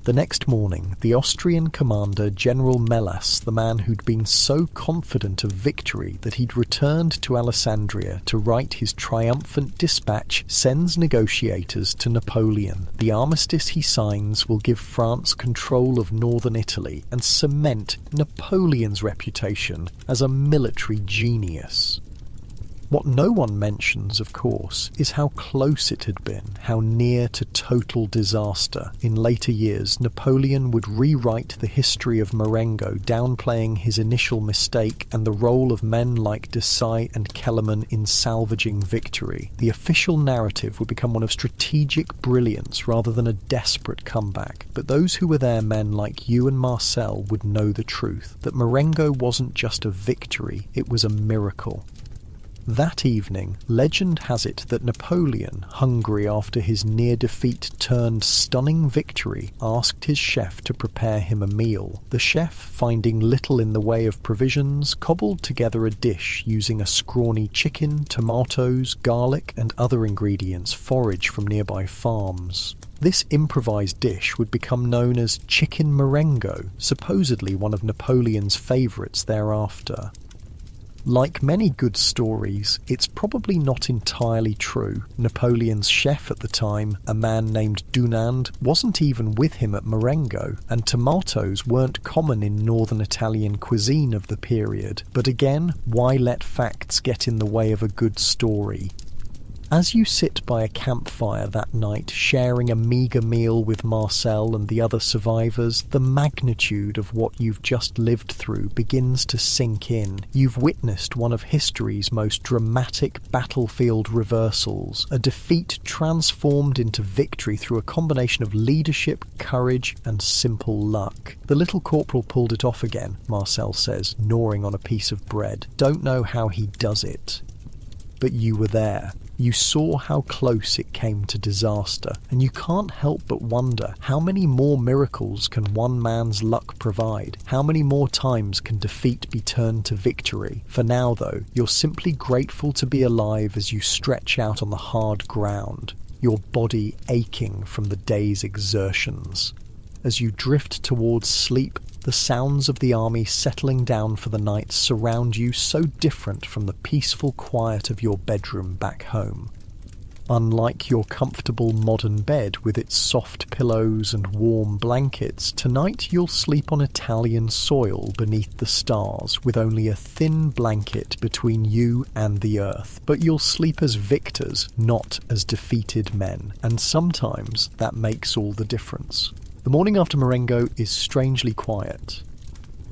The next morning, the Austrian commander, General Melas, the man who'd been so confident of victory that he'd returned to Alessandria to write his triumphant dispatch, sends negotiators to Napoleon. The armistice he signs will give France control of northern Italy and cement Napoleon's reputation as a military genius. What no one mentions, of course, is how close it had been, how near to total disaster. In later years, Napoleon would rewrite the history of Marengo, downplaying his initial mistake and the role of men like Desailly and Kellerman in salvaging victory. The official narrative would become one of strategic brilliance rather than a desperate comeback. But those who were there, men like you and Marcel, would know the truth, that Marengo wasn't just a victory, it was a miracle. That evening, legend has it that Napoleon, hungry after his near-defeat turned stunning victory, asked his chef to prepare him a meal. The chef, finding little in the way of provisions, cobbled together a dish using a scrawny chicken, tomatoes, garlic and other ingredients foraged from nearby farms. This improvised dish would become known as chicken Marengo, supposedly one of Napoleon's favourites thereafter. Like many good stories, it's probably not entirely true. Napoleon's chef at the time, a man named Dunand, wasn't even with him at Marengo, and tomatoes weren't common in northern Italian cuisine of the period. But again, why let facts get in the way of a good story? As you sit by a campfire that night, sharing a meagre meal with Marcel and the other survivors, the magnitude of what you've just lived through begins to sink in. You've witnessed one of history's most dramatic battlefield reversals, a defeat transformed into victory through a combination of leadership, courage, and simple luck. The little corporal pulled it off again, Marcel says, gnawing on a piece of bread. Don't know how he does it. But you were there. You saw how close it came to disaster, and you can't help but wonder how many more miracles can one man's luck provide? How many more times can defeat be turned to victory? For now, though, you're simply grateful to be alive as you stretch out on the hard ground, your body aching from the day's exertions. As you drift towards sleep, the sounds of the army settling down for the night surround you, so different from the peaceful quiet of your bedroom back home. Unlike your comfortable modern bed with its soft pillows and warm blankets, tonight you'll sleep on Italian soil beneath the stars, with only a thin blanket between you and the earth. But you'll sleep as victors, not as defeated men, and sometimes that makes all the difference. The morning after Marengo is strangely quiet.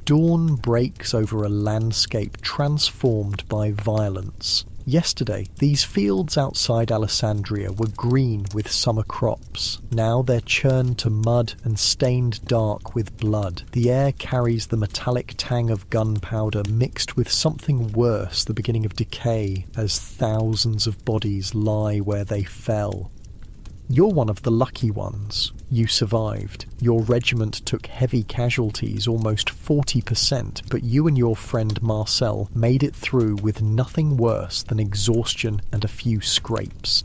Dawn breaks over a landscape transformed by violence. Yesterday, these fields outside Alessandria were green with summer crops. Now they're churned to mud and stained dark with blood. The air carries the metallic tang of gunpowder mixed with something worse, the beginning of decay, as thousands of bodies lie where they fell. You're one of the lucky ones. You survived. Your regiment took heavy casualties, almost 40%, but you and your friend Marcel made it through with nothing worse than exhaustion and a few scrapes.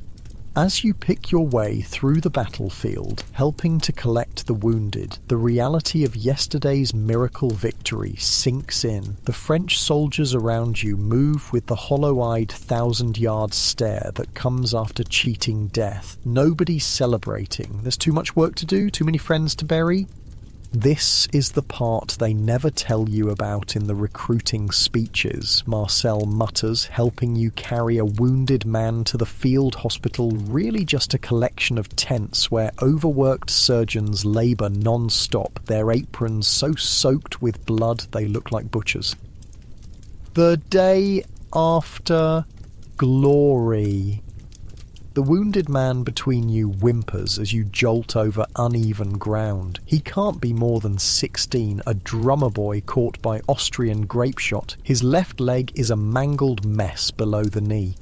As you pick your way through the battlefield, helping to collect the wounded, the reality of yesterday's miracle victory sinks in. The French soldiers around you move with the hollow-eyed 1,000-yard stare that comes after cheating death. Nobody's celebrating. There's too much work to do, too many friends to bury. This is the part they never tell you about in the recruiting speeches, Marcel mutters, helping you carry a wounded man to the field hospital, really just a collection of tents where overworked surgeons labour non-stop, their aprons so soaked with blood they look like butchers. The day after glory. The wounded man between you whimpers as you jolt over uneven ground. He can't be more than 16, a drummer boy caught by Austrian grape shot. His left leg is a mangled mess below the knee.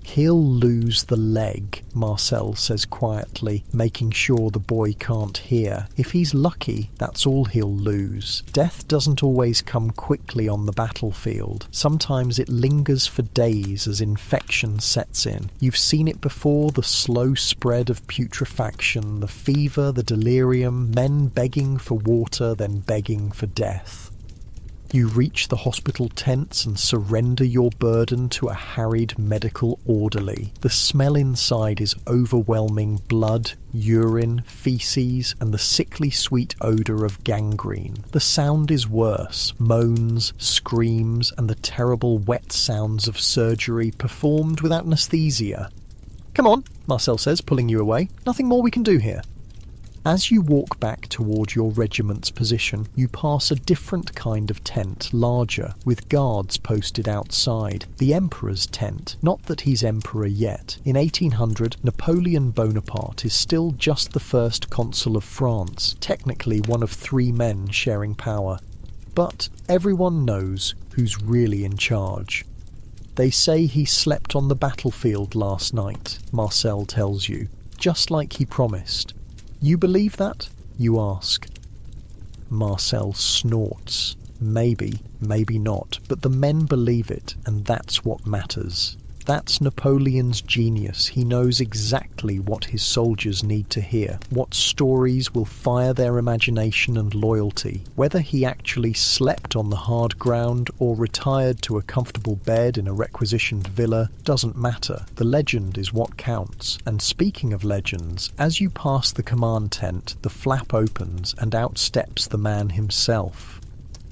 He'll lose the leg, Marcel says quietly, making sure the boy can't hear. If he's lucky, that's all he'll lose. Death doesn't always come quickly on the battlefield. Sometimes it lingers for days as infection sets in. You've seen it before, the slow spread of putrefaction, the fever, the delirium, men begging for water, then begging for death. You reach the hospital tents and surrender your burden to a harried medical orderly. The smell inside is overwhelming: blood, urine, feces, and the sickly sweet odour of gangrene. The sound is worse: moans, screams, and the terrible wet sounds of surgery performed without anaesthesia. "Come on," Marcel says, pulling you away. "Nothing more we can do here." As you walk back toward your regiment's position, you pass a different kind of tent, larger, with guards posted outside. The Emperor's tent. Not that he's Emperor yet. In 1800, Napoleon Bonaparte is still just the first consul of France, technically one of 3 men sharing power. But everyone knows who's really in charge. "They say he slept on the battlefield last night," Marcel tells you, just like he promised. "You believe that?" you ask. Marcel snorts. Maybe, maybe not, but the men believe it, and that's what matters. That's Napoleon's genius. He knows exactly what his soldiers need to hear, what stories will fire their imagination and loyalty. Whether he actually slept on the hard ground or retired to a comfortable bed in a requisitioned villa doesn't matter. The legend is what counts. And speaking of legends, as you pass the command tent, the flap opens and out steps the man himself.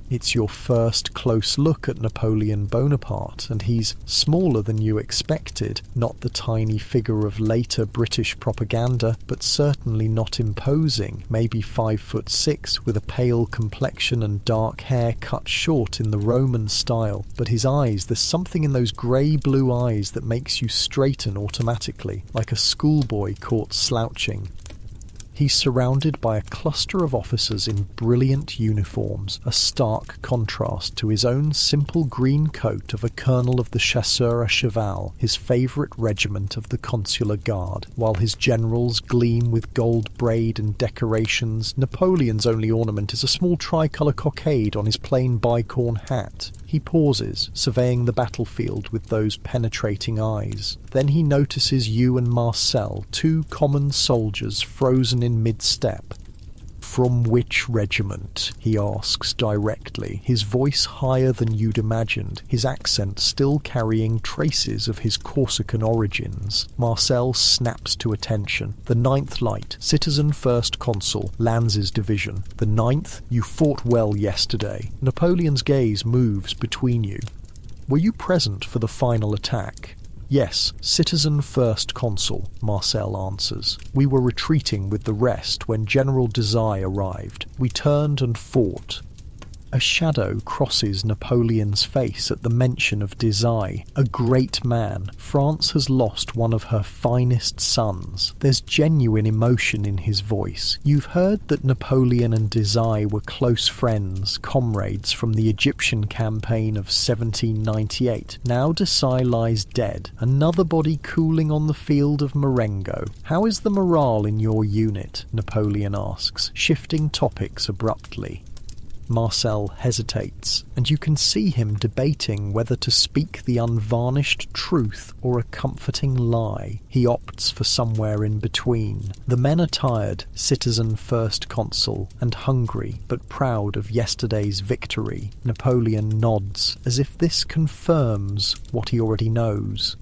It's your first close look at Napoleon Bonaparte, and he's smaller than you expected, not the tiny figure of later British propaganda, but certainly not imposing, maybe 5'6", with a pale complexion and dark hair cut short in the Roman style. But his eyes, there's something in those grey-blue eyes that makes you straighten automatically, like a schoolboy caught slouching. He's surrounded by a cluster of officers in brilliant uniforms, a stark contrast to his own simple green coat of a colonel of the Chasseurs à Cheval, his favourite regiment of the Consular Guard. While his generals gleam with gold braid and decorations, Napoleon's only ornament is a small tricolour cockade on his plain bicorn hat. He pauses, surveying the battlefield with those penetrating eyes. Then he notices you and Marcel, 2 common soldiers frozen in mid-step. "From which regiment?" he asks directly, his voice higher than you'd imagined, his accent still carrying traces of his Corsican origins. Marcel snaps to attention. "The 9th Light, Citizen First Consul, Lanz's division. The 9th? You fought well yesterday." Napoleon's gaze moves between you. "Were you present for the final attack?" "Yes, Citizen First Consul," Marcel answers. "We were retreating with the rest when General Desai arrived. We turned and fought." A shadow crosses Napoleon's face at the mention of Desai. A great man. France has lost one of her finest sons. There's genuine emotion in his voice. You've heard that Napoleon and Desai were close friends, comrades from the Egyptian campaign of 1798. Now Desai lies dead, another body cooling on the field of Marengo. "How is the morale in your unit?" Napoleon asks, shifting topics abruptly. Marcel hesitates, and you can see him debating whether to speak the unvarnished truth or a comforting lie. He opts for somewhere in between. The men are tired, Citizen First Consul, and hungry, but proud of yesterday's victory. Napoleon nods, as if this confirms what he already knows.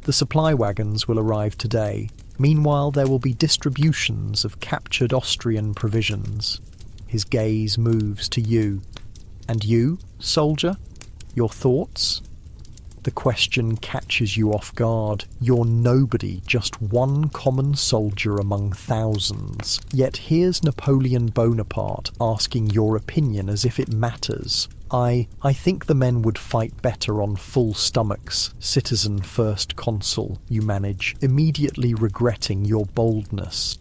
The supply wagons will arrive today. Meanwhile, there will be distributions of captured Austrian provisions. His gaze moves to you. "And you, soldier? Your thoughts?" The question catches you off guard. You're nobody, just one common soldier among thousands. Yet here's Napoleon Bonaparte asking your opinion as if it matters. I think the men would fight better on full stomachs, Citizen First Consul," you manage, immediately regretting your boldness.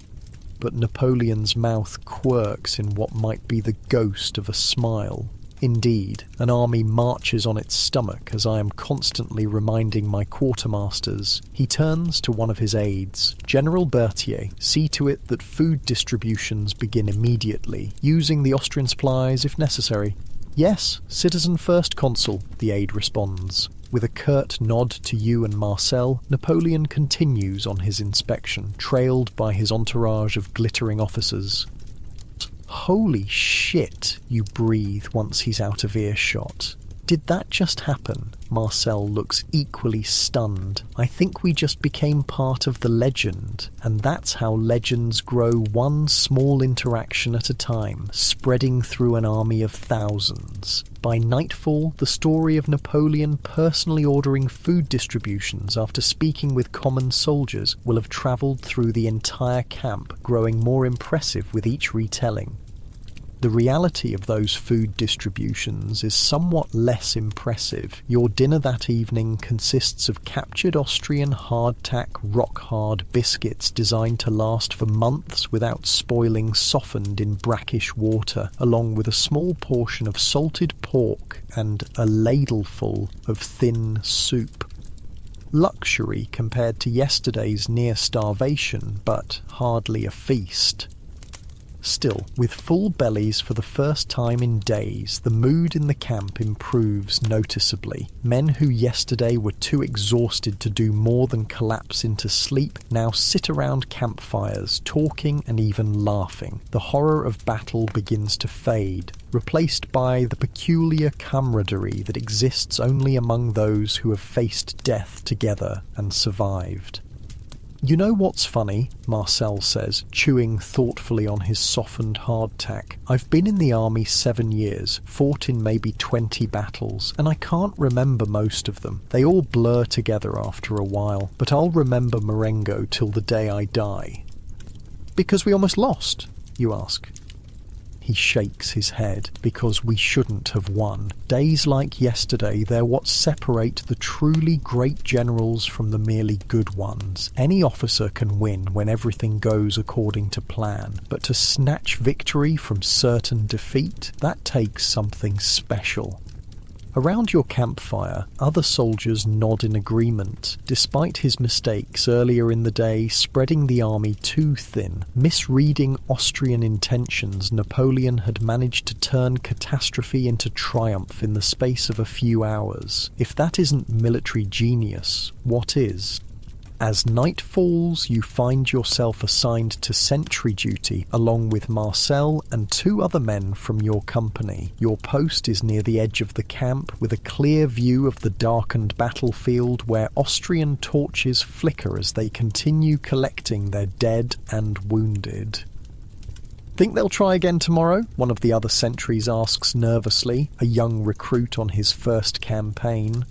But Napoleon's mouth quirks in what might be the ghost of a smile. "Indeed, an army marches on its stomach, as I am constantly reminding my quartermasters." He turns to one of his aides. "General Berthier, see to it that food distributions begin immediately, using the Austrian supplies if necessary." "Yes, Citizen First Consul," the aide responds. With a curt nod to you and Marcel, Napoleon continues on his inspection, trailed by his entourage of glittering officers. "Holy shit," you breathe once he's out of earshot. "Did that just happen?" Marcel looks equally stunned. "I think we just became part of the legend, and that's how legends grow, one small interaction at a time, spreading through an army of thousands. By nightfall, the story of Napoleon personally ordering food distributions after speaking with common soldiers will have travelled through the entire camp, growing more impressive with each retelling. The reality of those food distributions is somewhat less impressive. Your dinner that evening consists of captured Austrian hardtack rock-hard biscuits designed to last for months without spoiling, softened in brackish water, along with a small portion of salted pork and a ladleful of thin soup. Luxury compared to yesterday's near starvation, but hardly a feast. Still, with full bellies for the first time in days, the mood in the camp improves noticeably. Men who yesterday were too exhausted to do more than collapse into sleep now sit around campfires, talking and even laughing. The horror of battle begins to fade, replaced by the peculiar camaraderie that exists only among those who have faced death together and survived. "You know what's funny?" Marcel says, chewing thoughtfully on his softened hardtack. "I've been in the army 7 years, fought in maybe 20 battles, and I can't remember most of them. They all blur together after a while, but I'll remember Marengo till the day I die." "Because we almost lost?" you ask. He shakes his head. "Because we shouldn't have won. Days like yesterday, they're what separate the truly great generals from the merely good ones. Any officer can win when everything goes according to plan, but to snatch victory from certain defeat, that takes something special." Around your campfire, other soldiers nod in agreement. Despite his mistakes earlier in the day, spreading the army too thin, misreading Austrian intentions, Napoleon had managed to turn catastrophe into triumph in the space of a few hours. If that isn't military genius, what is? As night falls, you find yourself assigned to sentry duty along with Marcel and 2 other men from your company. Your post is near the edge of the camp with a clear view of the darkened battlefield where Austrian torches flicker as they continue collecting their dead and wounded. "Think they'll try again tomorrow?" one of the other sentries asks nervously, a young recruit on his first campaign.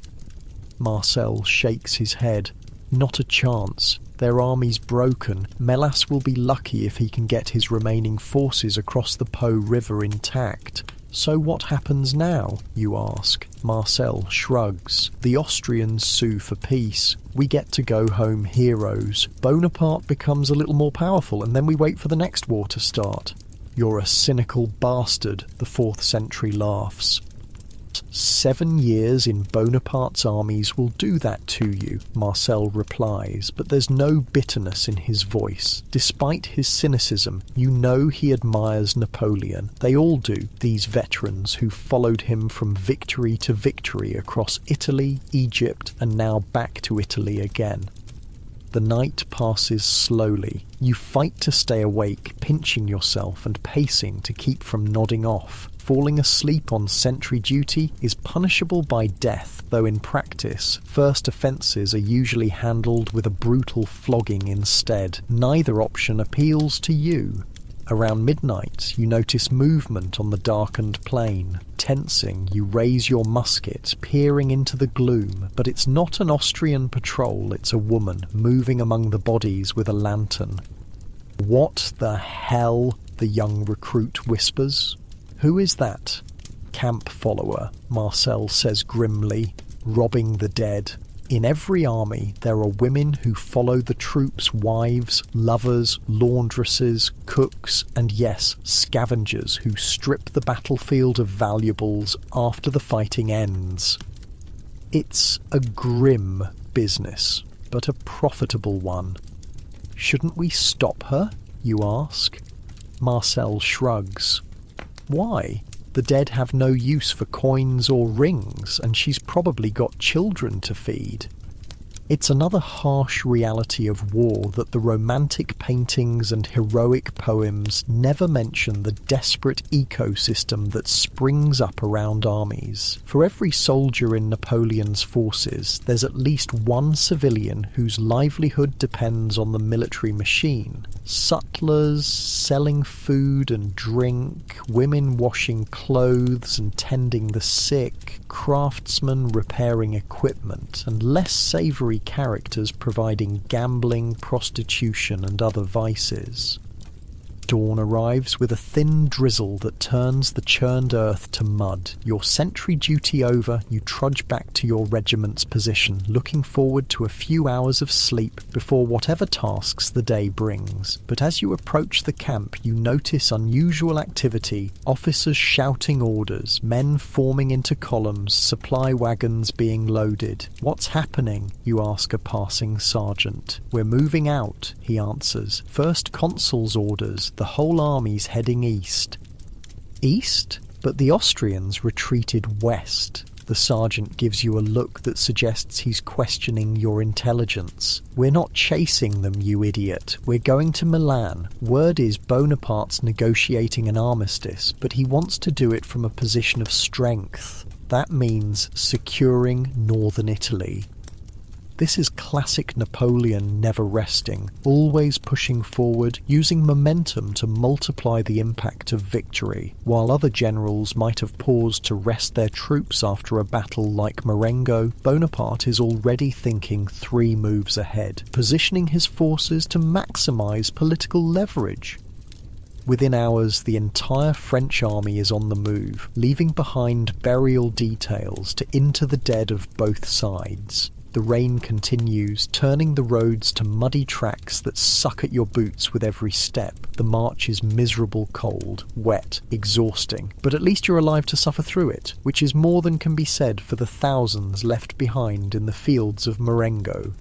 Marcel shakes his head. "Not a chance. Their army's broken. Melas will be lucky if he can get his remaining forces across the Po River intact." "So what happens now?" you ask. Marcel shrugs. "The Austrians sue for peace. We get to go home heroes. Bonaparte becomes a little more powerful, and then we wait for the next war to start." "You're a cynical bastard," the 4th sentry laughs. 7 years in Bonaparte's armies will do that to you, Marcel replies, but there's no bitterness in his voice. Despite his cynicism, you know he admires Napoleon. They all do, these veterans who followed him from victory to victory across Italy, Egypt, and now back to Italy again. The night passes slowly. You fight to stay awake, pinching yourself and pacing to keep from nodding off. Falling asleep on sentry duty is punishable by death, though in practice, first offences are usually handled with a brutal flogging instead. Neither option appeals to you. Around midnight, you notice movement on the darkened plain. Tensing, you raise your musket, peering into the gloom, but it's not an Austrian patrol, it's a woman, moving among the bodies with a lantern. "What the hell?" the young recruit whispers. "Who is that?" "Camp follower," Marcel says grimly, "robbing the dead. In every army, there are women who follow the troops' wives, lovers, laundresses, cooks, and yes, scavengers who strip the battlefield of valuables after the fighting ends. It's a grim business, but a profitable one. Shouldn't we stop her, you ask? Marcel shrugs. Why? The dead have no use for coins or rings, and she's probably got children to feed. It's another harsh reality of war that the romantic paintings and heroic poems never mention the desperate ecosystem that springs up around armies. For every soldier in Napoleon's forces, there's at least one civilian whose livelihood depends on the military machine. Sutlers selling food and drink, women washing clothes and tending the sick, craftsmen repairing equipment, and less savoury characters providing gambling, prostitution and other vices. Dawn arrives with a thin drizzle that turns the churned earth to mud. Your sentry duty over, you trudge back to your regiment's position, looking forward to a few hours of sleep before whatever tasks the day brings. But as you approach the camp, you notice unusual activity, officers shouting orders, men forming into columns, supply wagons being loaded. "What's happening?" you ask a passing sergeant. "We're moving out," he answers. "First consul's orders. The whole army's heading east." East? But the Austrians retreated west. The sergeant gives you a look that suggests he's questioning your intelligence. "We're not chasing them, you idiot. We're going to Milan. Word is Bonaparte's negotiating an armistice, but he wants to do it from a position of strength. That means securing northern Italy." This is classic Napoleon never resting, always pushing forward, using momentum to multiply the impact of victory. While other generals might have paused to rest their troops after a battle like Marengo, Bonaparte is already thinking 3 moves ahead, positioning his forces to maximise political leverage. Within hours, the entire French army is on the move, leaving behind burial details to inter the dead of both sides. The rain continues, turning the roads to muddy tracks that suck at your boots with every step. The march is miserable cold, wet, exhausting, but at least you're alive to suffer through it, which is more than can be said for the thousands left behind in the fields of Marengo.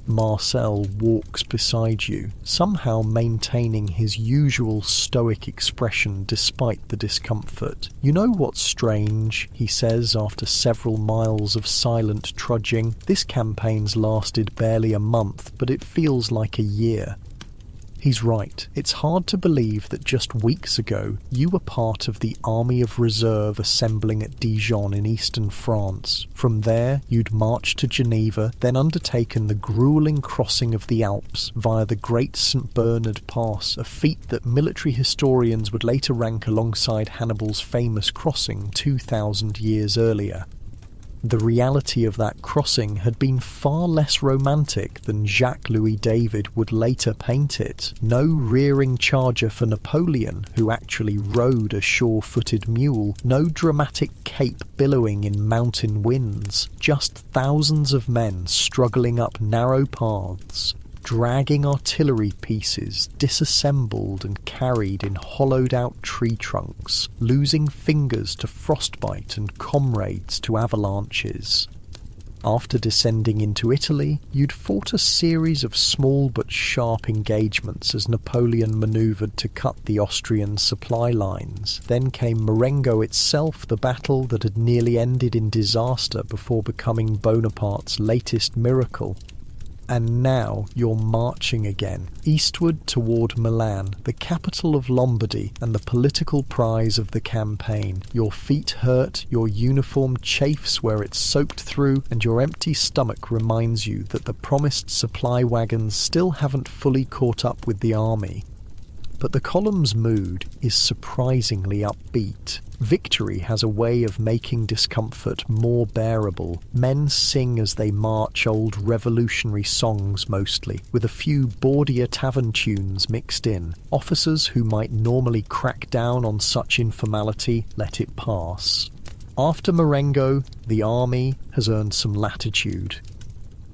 Marcel walks beside you, somehow maintaining his usual stoic expression despite the discomfort. "You know what's strange?" he says after several miles of silent trudging. "This campaign's lasted barely a month, but it feels like a year." He's right. It's hard to believe that just weeks ago you were part of the army of reserve assembling at Dijon in eastern France. From there you'd marched to Geneva, then undertaken the gruelling crossing of the Alps via the Great St. Bernard Pass, a feat that military historians would later rank alongside Hannibal's famous crossing 2,000 years earlier. The reality of that crossing had been far less romantic than Jacques-Louis David would later paint it. No rearing charger for Napoleon, who actually rode a sure-footed mule, no dramatic cape billowing in mountain winds, just thousands of men struggling up narrow paths, dragging artillery pieces disassembled and carried in hollowed-out tree trunks, losing fingers to frostbite and comrades to avalanches. After descending into Italy, you'd fought a series of small but sharp engagements as Napoleon manoeuvred to cut the Austrian supply lines. Then came Marengo itself, the battle that had nearly ended in disaster before becoming Bonaparte's latest miracle. And now you're marching again, eastward toward Milan, the capital of Lombardy and the political prize of the campaign. Your feet hurt, your uniform chafes where it's soaked through, and your empty stomach reminds you that the promised supply wagons still haven't fully caught up with the army. But the column's mood is surprisingly upbeat. Victory has a way of making discomfort more bearable. Men sing as they march old revolutionary songs mostly, with a few bawdier tavern tunes mixed in. Officers who might normally crack down on such informality let it pass. After Marengo, the army has earned some latitude.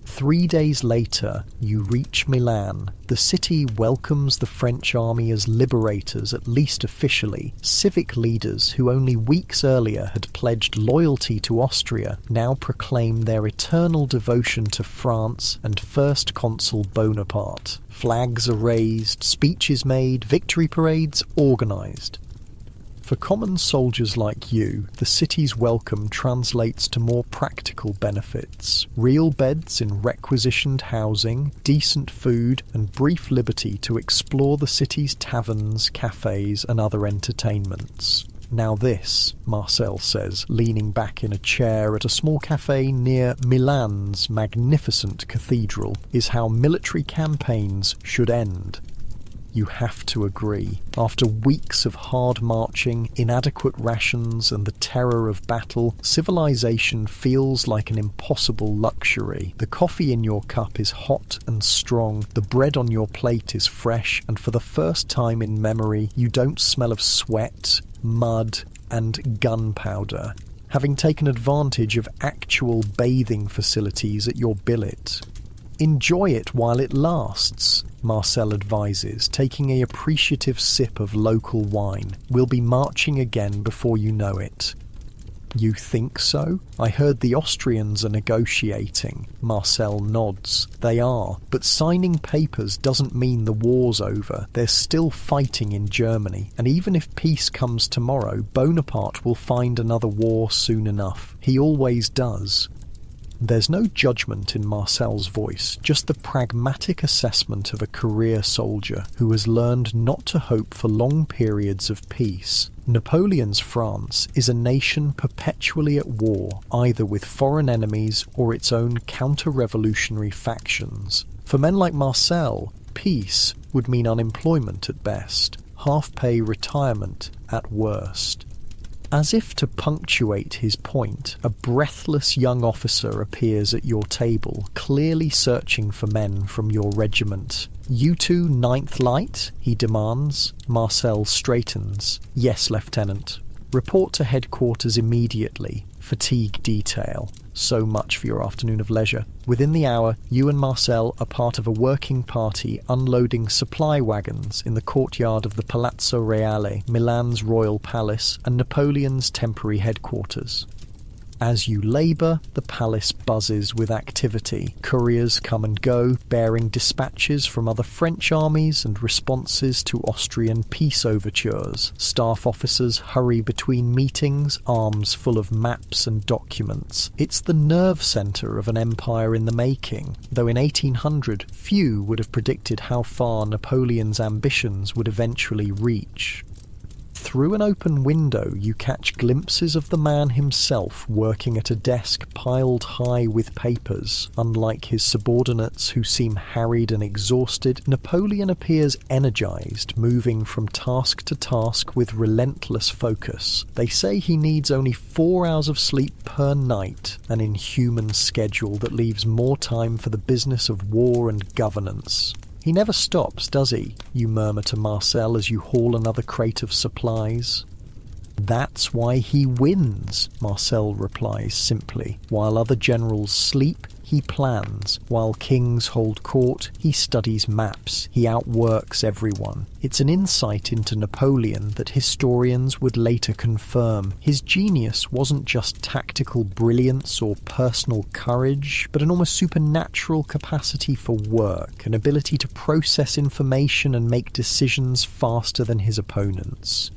3 days later, you reach Milan. The city welcomes the French army as liberators, at least officially. Civic leaders who only weeks earlier had pledged loyalty to Austria now proclaim their eternal devotion to France and First Consul Bonaparte. Flags are raised, speeches made, victory parades organised. For common soldiers like you, the city's welcome translates to more practical benefits. Real beds in requisitioned housing, decent food, and brief liberty to explore the city's taverns, cafes, and other entertainments. Now this, Marcel says, leaning back in a chair at a small cafe near Milan's magnificent cathedral, is how military campaigns should end. You have to agree. After weeks of hard marching, inadequate rations, and the terror of battle, civilization feels like an impossible luxury. The coffee in your cup is hot and strong, the bread on your plate is fresh, and for the first time in memory, you don't smell of sweat, mud, and gunpowder, having taken advantage of actual bathing facilities at your billet. Enjoy it while it lasts, Marcel advises, taking an appreciative sip of local wine. We'll be marching again before you know it. You think so? I heard the Austrians are negotiating. Marcel nods. They are, but signing papers doesn't mean the war's over. They're still fighting in Germany, and even if peace comes tomorrow, Bonaparte will find another war soon enough. He always does. There's no judgment in Marcel's voice, just the pragmatic assessment of a career soldier who has learned not to hope for long periods of peace. Napoleon's France is a nation perpetually at war, either with foreign enemies or its own counter-revolutionary factions. For men like Marcel, peace would mean unemployment at best, half-pay retirement at worst. As if to punctuate his point, a breathless young officer appears at your table, clearly searching for men from your regiment. "You two 9th Light?" he demands. Marcel straightens. "Yes, Lieutenant." "Report to headquarters immediately. Fatigue detail." So much for your afternoon of leisure. Within the hour, you and Marcel are part of a working party unloading supply wagons in the courtyard of the Palazzo Reale, Milan's royal palace, and Napoleon's temporary headquarters. As you labour, the palace buzzes with activity. Couriers come and go, bearing dispatches from other French armies and responses to Austrian peace overtures. Staff officers hurry between meetings, arms full of maps and documents. It's the nerve centre of an empire in the making, though in 1800 few would have predicted how far Napoleon's ambitions would eventually reach. Through an open window, you catch glimpses of the man himself working at a desk piled high with papers. Unlike his subordinates who seem harried and exhausted, Napoleon appears energized, moving from task to task with relentless focus. They say he needs only 4 hours of sleep per night, an inhuman schedule that leaves more time for the business of war and governance. "He never stops, does he?" you murmur to Marcel as you haul another crate of supplies. "That's why he wins," Marcel replies simply. "While other generals sleep, he plans. While kings hold court, he studies maps. He outworks everyone." It's an insight into Napoleon that historians would later confirm. His genius wasn't just tactical brilliance or personal courage, but an almost supernatural capacity for work, an ability to process information and make decisions faster than his opponents.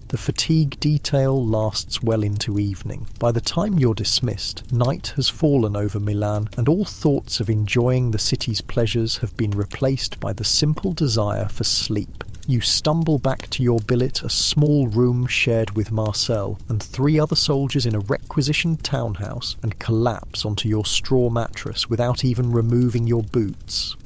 The fatigue detail lasts well into evening. By the time you're dismissed, night has fallen over Milan, and all thoughts of enjoying the city's pleasures have been replaced by the simple desire for sleep. You stumble back to your billet, a small room shared with Marcel and 3 other soldiers in a requisitioned townhouse, and collapse onto your straw mattress without even removing your boots.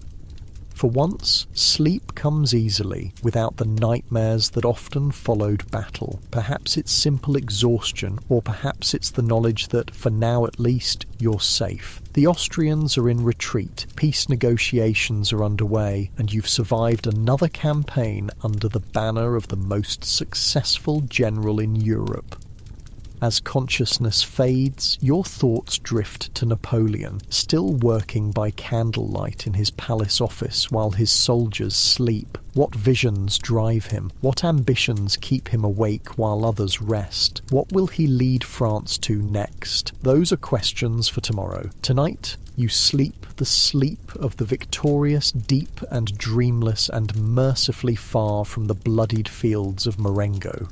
For once, sleep comes easily, without the nightmares that often followed battle. Perhaps it's simple exhaustion, or perhaps it's the knowledge that, for now at least, you're safe. The Austrians are in retreat, peace negotiations are underway, and you've survived another campaign under the banner of the most successful general in Europe. As consciousness fades, your thoughts drift to Napoleon, still working by candlelight in his palace office while his soldiers sleep. What visions drive him? What ambitions keep him awake while others rest? What will he lead France to next? Those are questions for tomorrow. Tonight, you sleep the sleep of the victorious, deep and dreamless, and mercifully far from the bloodied fields of Marengo.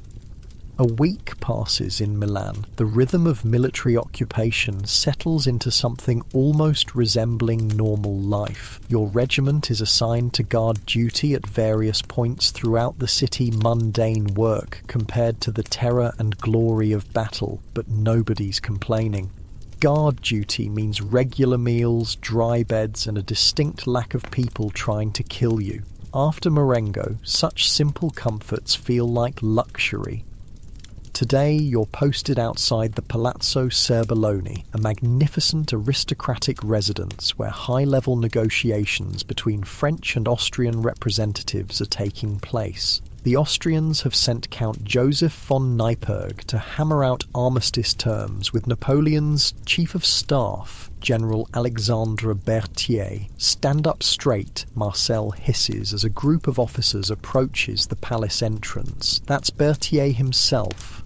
A week passes in Milan. The rhythm of military occupation settles into something almost resembling normal life. Your regiment is assigned to guard duty at various points throughout the city. Mundane work compared to the terror and glory of battle, but nobody's complaining. Guard duty means regular meals, dry beds, and a distinct lack of people trying to kill you. After Marengo, such simple comforts feel like luxury. Today, you're posted outside the Palazzo Serbelloni, a magnificent aristocratic residence where high-level negotiations between French and Austrian representatives are taking place. The Austrians have sent Count Joseph von Neipperg to hammer out armistice terms with Napoleon's chief of staff, General Alexandre Berthier. "Stand up straight," Marcel hisses as a group of officers approaches the palace entrance. That's Berthier himself.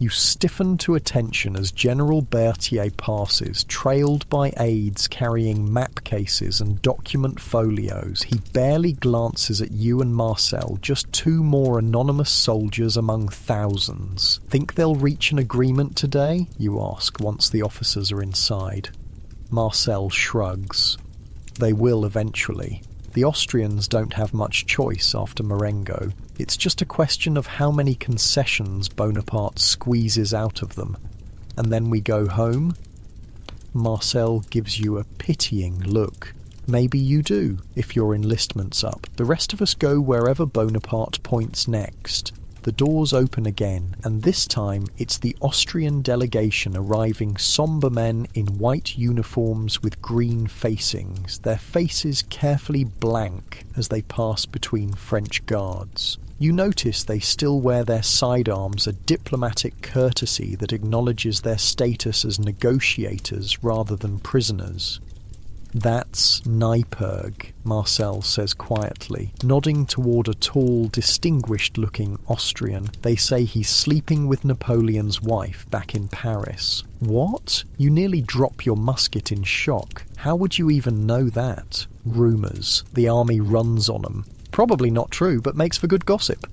You stiffen to attention as General Berthier passes, trailed by aides carrying map cases and document folios. He barely glances at you and Marcel, just two more anonymous soldiers among thousands. "Think they'll reach an agreement today?" you ask once the officers are inside. Marcel shrugs. They will eventually. The Austrians don't have much choice after Marengo. It's just a question of how many concessions Bonaparte squeezes out of them. And then we go home? Marcel gives you a pitying look. Maybe you do, if your enlistment's up. The rest of us go wherever Bonaparte points next. The doors open again, and this time it's the Austrian delegation arriving, sombre men in white uniforms with green facings, their faces carefully blank as they pass between French guards. You notice they still wear their sidearms, a diplomatic courtesy that acknowledges their status as negotiators rather than prisoners. "That's Neipperg," Marcel says quietly, nodding toward a tall, distinguished-looking Austrian. "They say he's sleeping with Napoleon's wife back in Paris." "What? You nearly drop your musket in shock. How would you even know that?" "Rumours. The army runs on 'em. Probably not true, but makes for good gossip."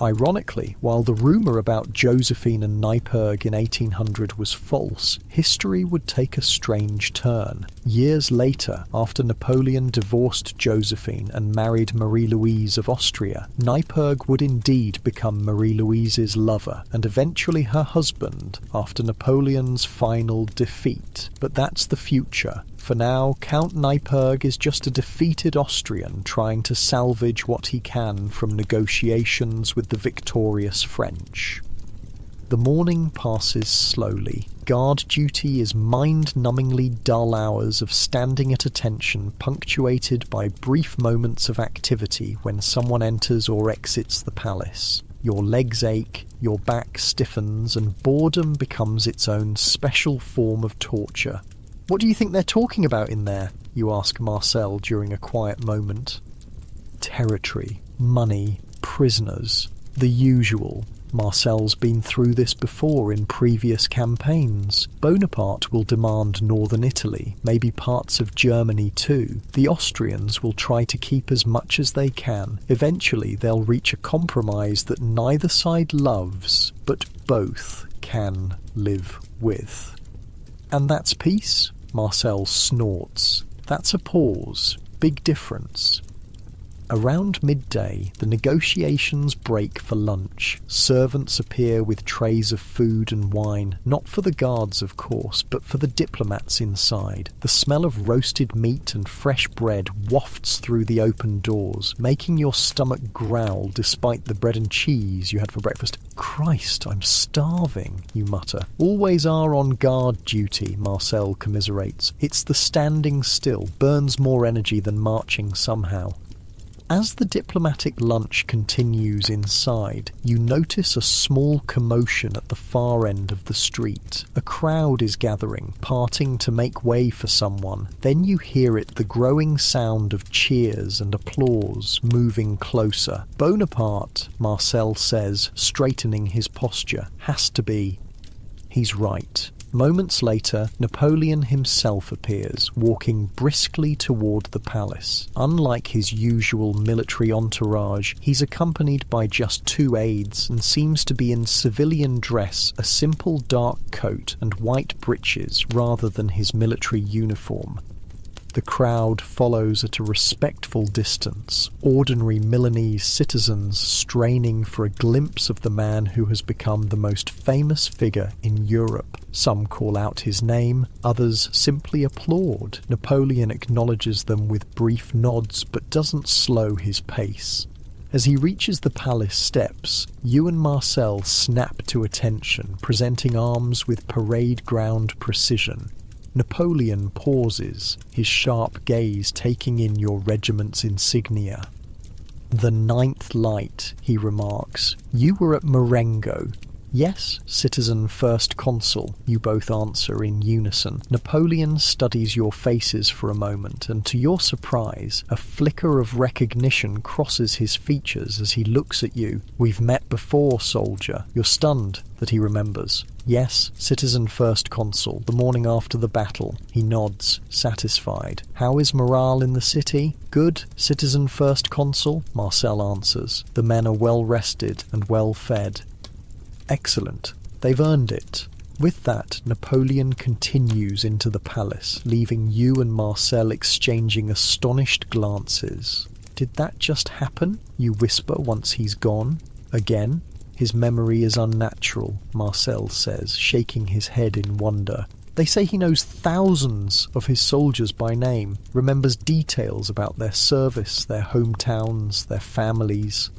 Ironically, while the rumour about Josephine and Neipperg in 1800 was false, history would take a strange turn. Years later, after Napoleon divorced Josephine and married Marie-Louise of Austria, Neipperg would indeed become Marie-Louise's lover, and eventually her husband, after Napoleon's final defeat. But that's the future. For now, Count Neipperg is just a defeated Austrian trying to salvage what he can from negotiations with the victorious French. The morning passes slowly. Guard duty is mind-numbingly dull hours of standing at attention, punctuated by brief moments of activity when someone enters or exits the palace. Your legs ache, your back stiffens, and boredom becomes its own special form of torture. "What do you think they're talking about in there?" you ask Marcel during a quiet moment. "Territory, money, prisoners, the usual." Marcel's been through this before in previous campaigns. Bonaparte will demand northern Italy, maybe parts of Germany too. The Austrians will try to keep as much as they can. Eventually they'll reach a compromise that neither side loves, but both can live with. "And that's peace?" Marcel snorts. "That's a pause. Big difference." Around midday, the negotiations break for lunch. Servants appear with trays of food and wine, not for the guards, of course, but for the diplomats inside. The smell of roasted meat and fresh bread wafts through the open doors, making your stomach growl despite the bread and cheese you had for breakfast. "Christ, I'm starving," you mutter. "Always are on guard duty," Marcel commiserates. "It's the standing still, burns more energy than marching somehow." As the diplomatic lunch continues inside, you notice a small commotion at the far end of the street. A crowd is gathering, parting to make way for someone. Then you hear it, the growing sound of cheers and applause, moving closer. "Bonaparte," Marcel says, straightening his posture. "Has to be." He's right. Moments later, Napoleon himself appears, walking briskly toward the palace. Unlike his usual military entourage, he's accompanied by just 2 aides and seems to be in civilian dress, a simple dark coat and white breeches rather than his military uniform. The crowd follows at a respectful distance, ordinary Milanese citizens straining for a glimpse of the man who has become the most famous figure in Europe. Some call out his name, others simply applaud. Napoleon acknowledges them with brief nods but doesn't slow his pace. As he reaches the palace steps, you and Marcel snap to attention, presenting arms with parade ground precision. Napoleon pauses, his sharp gaze taking in your regiment's insignia. "The 9th Light," he remarks. "You were at Marengo." "Yes, citizen first consul," you both answer in unison. Napoleon studies your faces for a moment, and to your surprise, a flicker of recognition crosses his features as he looks at you. "We've met before, soldier." You're stunned that he remembers. "Yes, citizen first consul, the morning after the battle." He nods, satisfied. "How is morale in the city?" "Good, citizen first consul," Marcel answers. "The men are well rested and well fed." "Excellent. They've earned it." With that, Napoleon continues into the palace, leaving you and Marcel exchanging astonished glances. "Did that just happen?" you whisper once he's gone. "Again? His memory is unnatural," Marcel says, shaking his head in wonder. "They say he knows thousands of his soldiers by name, remembers details about their service, their hometowns, their families."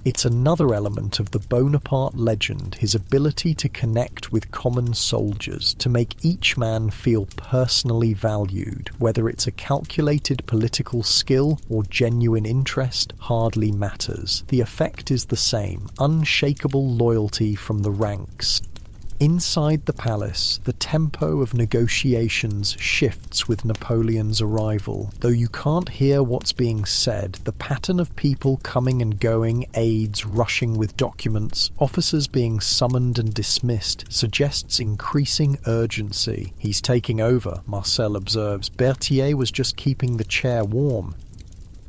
It's another element of the Bonaparte legend, his ability to connect with common soldiers, to make each man feel personally valued. Whether it's a calculated political skill or genuine interest hardly matters. The effect is the same, unshakable loyalty from the ranks. Inside the palace, the tempo of negotiations shifts with Napoleon's arrival. Though you can't hear what's being said, the pattern of people coming and going, aides rushing with documents, officers being summoned and dismissed, suggests increasing urgency. "He's taking over," Marcel observes. "Berthier was just keeping the chair warm."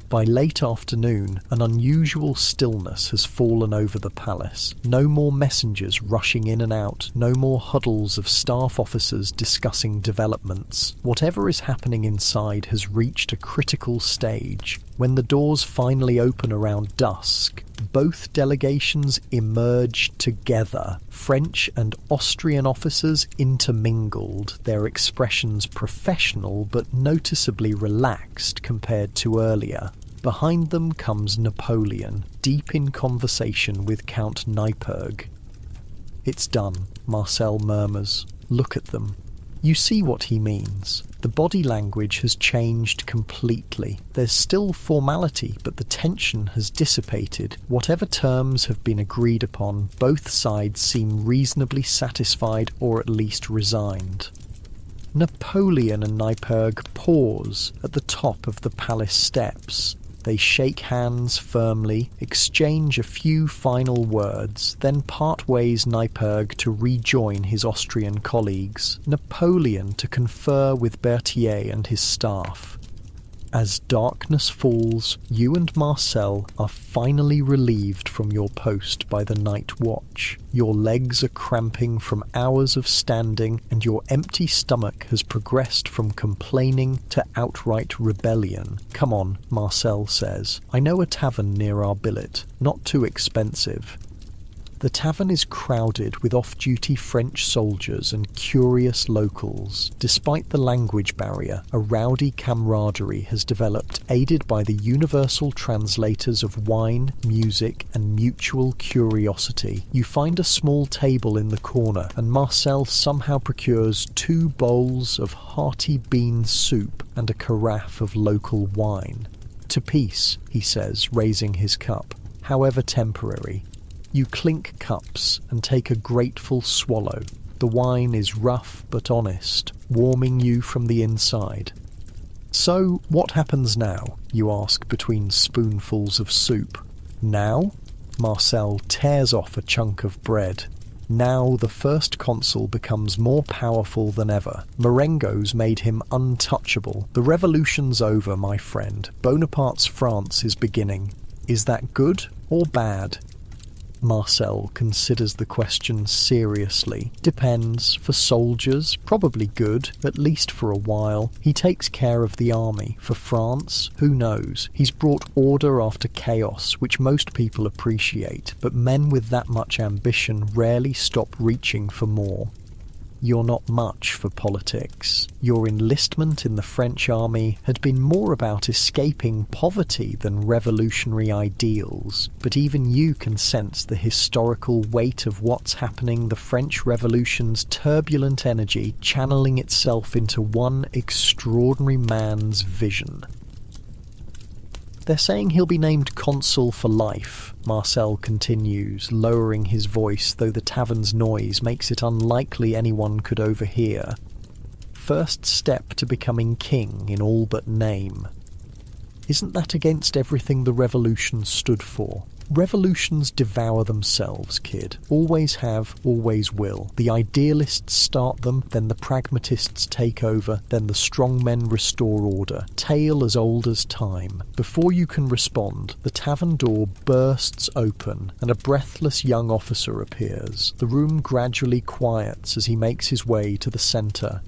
By late afternoon, an unusual stillness has fallen over the palace. No more messengers rushing in and out, no more huddles of staff officers discussing developments. Whatever is happening inside has reached a critical stage. When the doors finally open around dusk, both delegations emerge together. French and Austrian officers intermingled, their expressions professional but noticeably relaxed compared to earlier. Behind them comes Napoleon, deep in conversation with Count Neipperg. "It's done," Marcel murmurs. "Look at them." You see what he means. The body language has changed completely. There's still formality, but the tension has dissipated. Whatever terms have been agreed upon, both sides seem reasonably satisfied or at least resigned. Napoleon and Neipperg pause at the top of the palace steps. They shake hands firmly, exchange a few final words, then part ways Neipperg to rejoin his Austrian colleagues, Napoleon to confer with Berthier and his staff. As darkness falls, you and Marcel are finally relieved from your post by the night watch. Your legs are cramping from hours of standing, and your empty stomach has progressed from complaining to outright rebellion. "Come on," Marcel says. "I know a tavern near our billet, not too expensive." The tavern is crowded with off-duty French soldiers and curious locals. Despite the language barrier, a rowdy camaraderie has developed, aided by the universal translators of wine, music, and mutual curiosity. You find a small table in the corner, and Marcel somehow procures 2 bowls of hearty bean soup and a carafe of local wine. "To peace," he says, raising his cup, "however temporary." You clink cups and take a grateful swallow. The wine is rough but honest, warming you from the inside. "So, what happens now?" you ask between spoonfuls of soup. "Now?" Marcel tears off a chunk of bread. Now the first consul becomes more powerful than ever. Marengo's made him untouchable. The revolution's over, my friend. Bonaparte's France is beginning. Is that good or bad? Marcel considers the question seriously. Depends. For soldiers, probably good, at least for a while. He takes care of the army. For France, who knows? He's brought order after chaos, which most people appreciate, but men with that much ambition rarely stop reaching for more. You're not much for politics. Your enlistment in the French army had been more about escaping poverty than revolutionary ideals, but even you can sense the historical weight of what's happening, the French Revolution's turbulent energy channeling itself into one extraordinary man's vision. They're saying he'll be named consul for life, Marcel continues, lowering his voice, though the tavern's noise makes it unlikely anyone could overhear. First step to becoming king in all but name. Isn't that against everything the revolution stood for? Revolutions devour themselves, kid. Always have, always will. The idealists start them, then the pragmatists take over, then the strong men restore order. Tale as old as time. Before you can respond, the tavern door bursts open, and a breathless young officer appears. The room gradually quiets as he makes his way to the centre.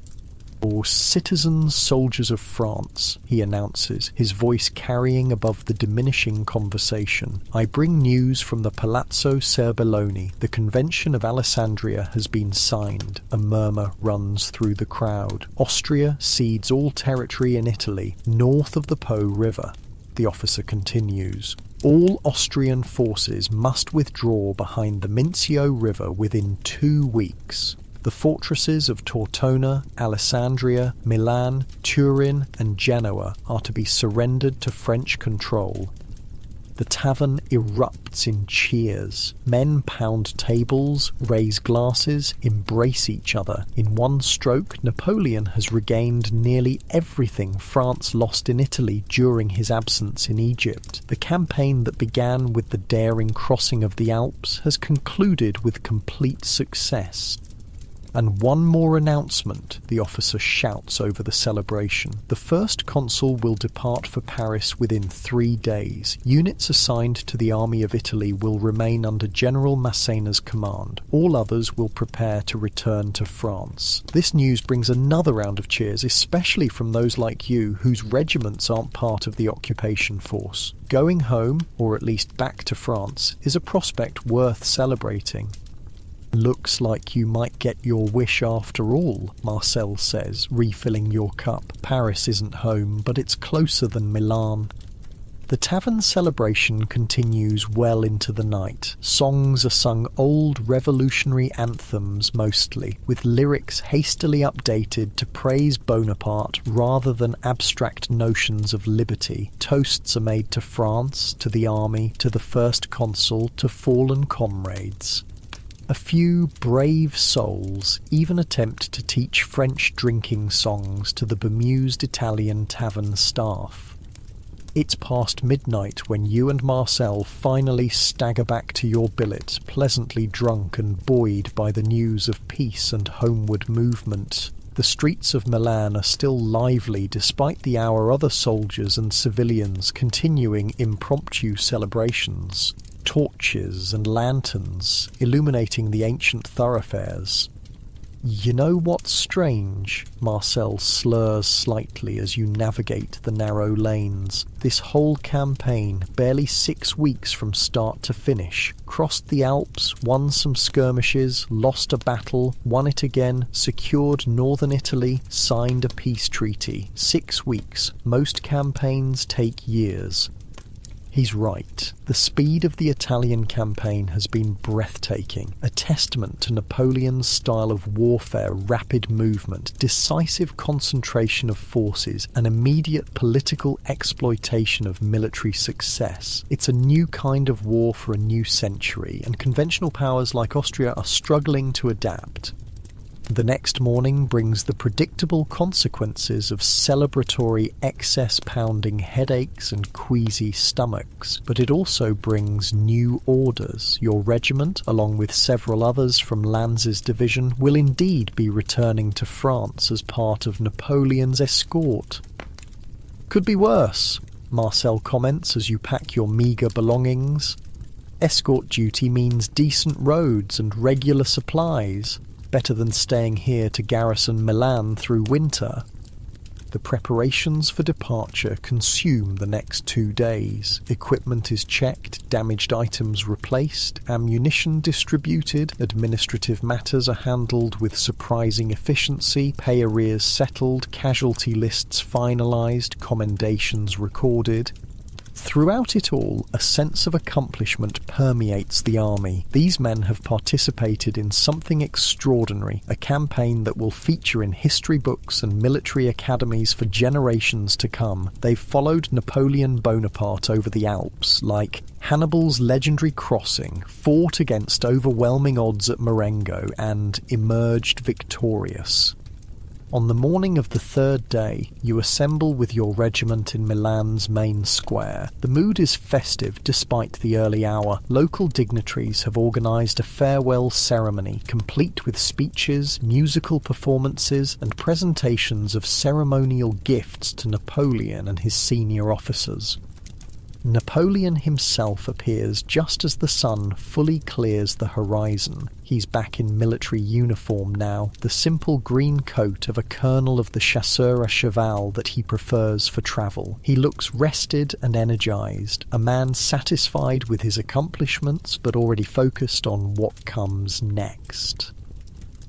"Or citizens, soldiers of France," he announces, his voice carrying above the diminishing conversation. "I bring news from the Palazzo Serbelloni. The Convention of Alessandria has been signed." A murmur runs through the crowd. "Austria cedes all territory in Italy, north of the Po River." The officer continues. "All Austrian forces must withdraw behind the Mincio River within 2 weeks. The fortresses of Tortona, Alessandria, Milan, Turin and Genoa are to be surrendered to French control." The tavern erupts in cheers. Men pound tables, raise glasses, embrace each other. In one stroke, Napoleon has regained nearly everything France lost in Italy during his absence in Egypt. The campaign that began with the daring crossing of the Alps has concluded with complete success. "And one more announcement," the officer shouts over the celebration. "The first consul will depart for Paris within 3 days. Units assigned to the army of Italy will remain under General Massena's command. All others will prepare to return to France." This news brings another round of cheers, especially from those like you whose regiments aren't part of the occupation force. Going home, or at least back to France, is a prospect worth celebrating. "Looks like you might get your wish after all," Marcel says, refilling your cup. "Paris isn't home, but it's closer than Milan." The tavern celebration continues well into the night. Songs are sung old revolutionary anthems mostly, with lyrics hastily updated to praise Bonaparte rather than abstract notions of liberty. Toasts are made to France, to the army, to the first consul, to fallen comrades. A few brave souls even attempt to teach French drinking songs to the bemused Italian tavern staff. It's past midnight when you and Marcel finally stagger back to your billet, pleasantly drunk and buoyed by the news of peace and homeward movement. The streets of Milan are still lively despite the hour other soldiers and civilians continuing impromptu celebrations. Torches and lanterns illuminating the ancient thoroughfares. "You know what's strange?" Marcel slurs slightly as you navigate the narrow lanes. "This whole campaign, barely 6 weeks from start to finish. Crossed the Alps, won some skirmishes, lost a battle, won it again, secured northern Italy, signed a peace treaty. 6 weeks. Most campaigns take years." He's right. The speed of the Italian campaign has been breathtaking, a testament to Napoleon's style of warfare, rapid movement, decisive concentration of forces, and immediate political exploitation of military success. It's a new kind of war for a new century, and conventional powers like Austria are struggling to adapt. The next morning brings the predictable consequences of celebratory excess-pounding headaches and queasy stomachs, but it also brings new orders. Your regiment, along with several others from Lanz's division, will indeed be returning to France as part of Napoleon's escort. Could be worse, Marcel comments as you pack your meagre belongings. Escort duty means decent roads and regular supplies. Better than staying here to garrison Milan through winter. The preparations for departure consume the next 2 days. Equipment is checked, damaged items replaced, ammunition distributed, administrative matters are handled with surprising efficiency, pay arrears settled, casualty lists finalised, commendations recorded. Throughout it all, a sense of accomplishment permeates the army. These men have participated in something extraordinary, a campaign that will feature in history books and military academies for generations to come. They've followed Napoleon Bonaparte over the Alps, like Hannibal's legendary crossing, fought against overwhelming odds at Marengo, and emerged victorious. On the morning of the third day, you assemble with your regiment in Milan's main square. The mood is festive despite the early hour. Local dignitaries have organised a farewell ceremony, complete with speeches, musical performances, and presentations of ceremonial gifts to Napoleon and his senior officers. Napoleon himself appears just as the sun fully clears the horizon. He's back in military uniform now, the simple green coat of a colonel of the chasseurs à cheval that he prefers for travel. He looks rested and energised, a man satisfied with his accomplishments but already focused on what comes next.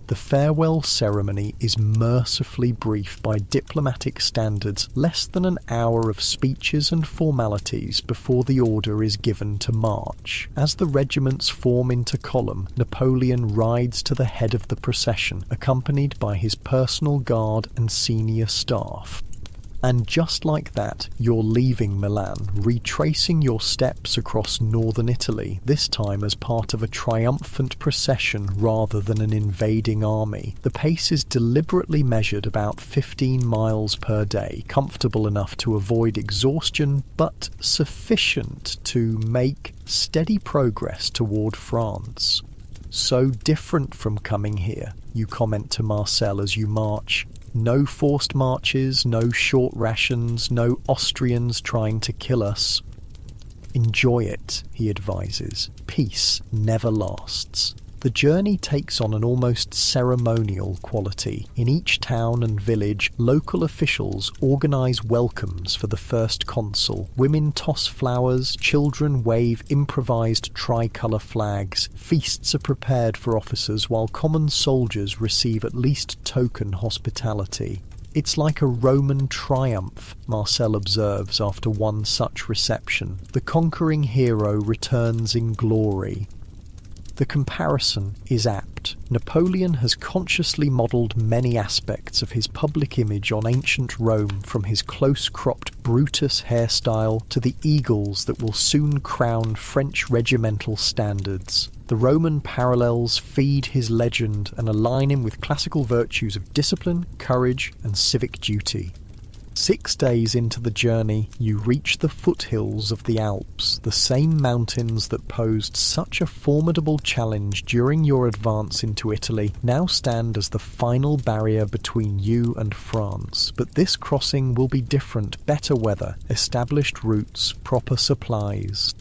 The farewell ceremony is mercifully brief by diplomatic standards, less than an hour of speeches and formalities before the order is given to march. As the regiments form into column, Napoleon rides to the head of the procession, accompanied by his personal guard and senior staff. And just like that, you're leaving Milan, retracing your steps across northern Italy, this time as part of a triumphant procession rather than an invading army. The pace is deliberately measured about 15 miles per day, comfortable enough to avoid exhaustion, but sufficient to make steady progress toward France. So different from coming here, you comment to Marcel as you march. No forced marches, no short rations, no Austrians trying to kill us. Enjoy it, he advises. Peace never lasts. The journey takes on an almost ceremonial quality. In each town and village, local officials organise welcomes for the first consul. Women toss flowers, children wave improvised tricolour flags. Feasts are prepared for officers while common soldiers receive at least token hospitality. It's like a Roman triumph, Marcel observes after one such reception. The conquering hero returns in glory. The comparison is apt. Napoleon has consciously modelled many aspects of his public image on ancient Rome, from his close-cropped Brutus hairstyle to the eagles that will soon crown French regimental standards. The Roman parallels feed his legend and align him with classical virtues of discipline, courage, and civic duty. 6 days into the journey, you reach the foothills of the Alps, the same mountains that posed such a formidable challenge during your advance into Italy now stand as the final barrier between you and France. But this crossing will be different: better weather, established routes, proper supplies.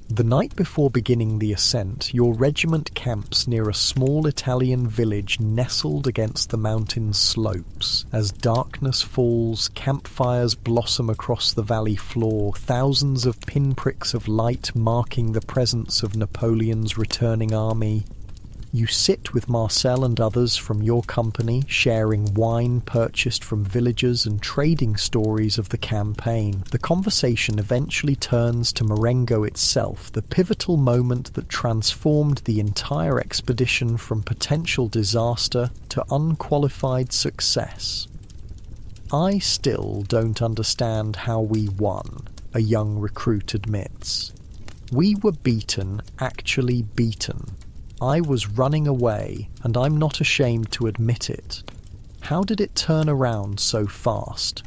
The night before beginning the ascent, your regiment camps near a small Italian village nestled against the mountain's slopes. As darkness falls, campfires blossom across the valley floor, thousands of pinpricks of light marking the presence of Napoleon's returning army. You sit with Marcel and others from your company, sharing wine purchased from villagers and trading stories of the campaign. The conversation eventually turns to Marengo itself, the pivotal moment that transformed the entire expedition from potential disaster to unqualified success. "I still don't understand how we won," a young recruit admits. "We were beaten, actually beaten. I was running away, and I'm not ashamed to admit it. How did it turn around so fast?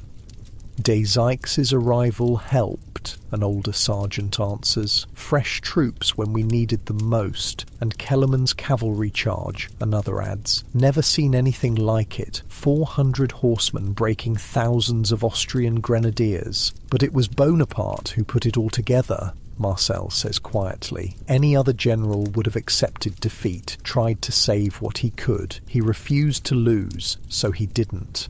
De Zykes' arrival helped, an older sergeant answers. Fresh troops when we needed them most, and Kellerman's cavalry charge, another adds. Never seen anything like it. 400 horsemen breaking thousands of Austrian grenadiers. But it was Bonaparte who put it all together, Marcel says quietly. Any other general would have accepted defeat, tried to save what he could. He refused to lose, so he didn't.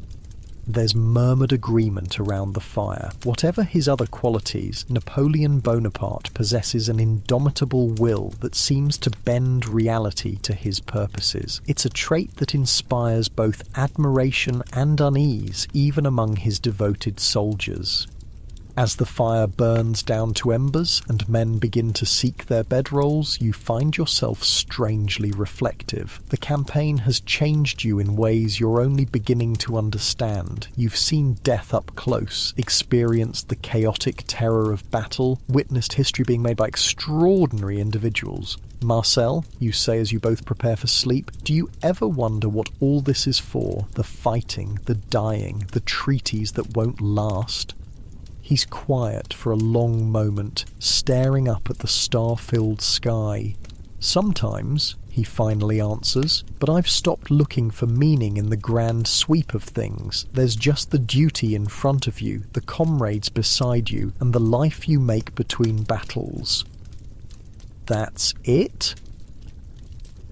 There's murmured agreement around the fire. Whatever his other qualities, Napoleon Bonaparte possesses an indomitable will that seems to bend reality to his purposes. It's a trait that inspires both admiration and unease, even among his devoted soldiers. As the fire burns down to embers and men begin to seek their bedrolls, you find yourself strangely reflective. The campaign has changed you in ways you're only beginning to understand. You've seen death up close, experienced the chaotic terror of battle, witnessed history being made by extraordinary individuals. Marcel, you say as you both prepare for sleep, do you ever wonder what all this is for? The fighting, the dying, the treaties that won't last? He's quiet for a long moment, staring up at the star-filled sky. Sometimes, he finally answers, but I've stopped looking for meaning in the grand sweep of things. There's just the duty in front of you, the comrades beside you, and the life you make between battles. That's it?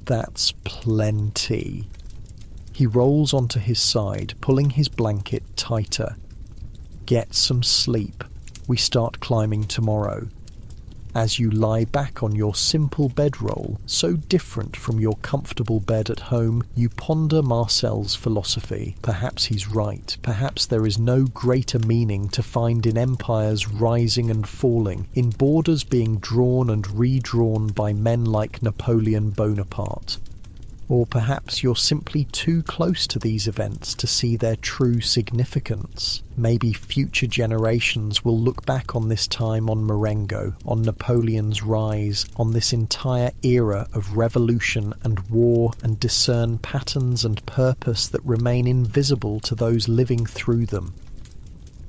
That's plenty. He rolls onto his side, pulling his blanket tighter. Get some sleep. We start climbing tomorrow. As you lie back on your simple bedroll, so different from your comfortable bed at home, you ponder Marcel's philosophy. Perhaps he's right. Perhaps there is no greater meaning to find in empires rising and falling, in borders being drawn and redrawn by men like Napoleon Bonaparte. Or perhaps you're simply too close to these events to see their true significance. Maybe future generations will look back on this time on Marengo, on Napoleon's rise, on this entire era of revolution and war, and discern patterns and purpose that remain invisible to those living through them.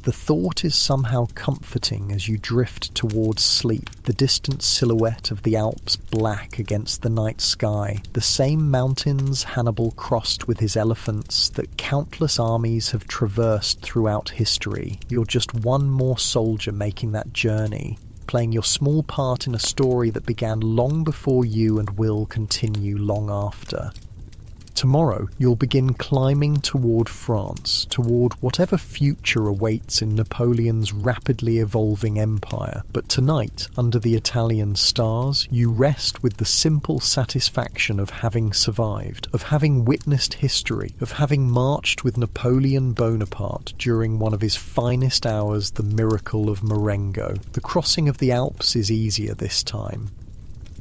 The thought is somehow comforting as you drift towards sleep, the distant silhouette of the Alps black against the night sky, the same mountains Hannibal crossed with his elephants that countless armies have traversed throughout history. You're just one more soldier making that journey, playing your small part in a story that began long before you and will continue long after. Tomorrow, you'll begin climbing toward France, toward whatever future awaits in Napoleon's rapidly evolving empire. But tonight, under the Italian stars, you rest with the simple satisfaction of having survived, of having witnessed history, of having marched with Napoleon Bonaparte during one of his finest hours, the miracle of Marengo. The crossing of the Alps is easier this time.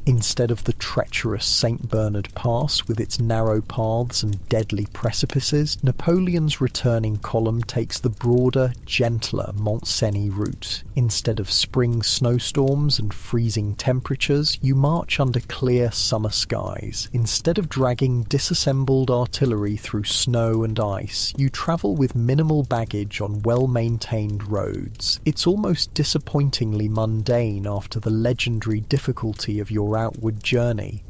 Instead of the treacherous St. Bernard Pass with its narrow paths and deadly precipices, Napoleon's returning column takes the broader, gentler Mont Cenis route. Instead of spring snowstorms and freezing temperatures, you march under clear summer skies. Instead of dragging disassembled artillery through snow and ice, you travel with minimal baggage on well-maintained roads. It's almost disappointingly mundane after the legendary difficulty of your outward journey.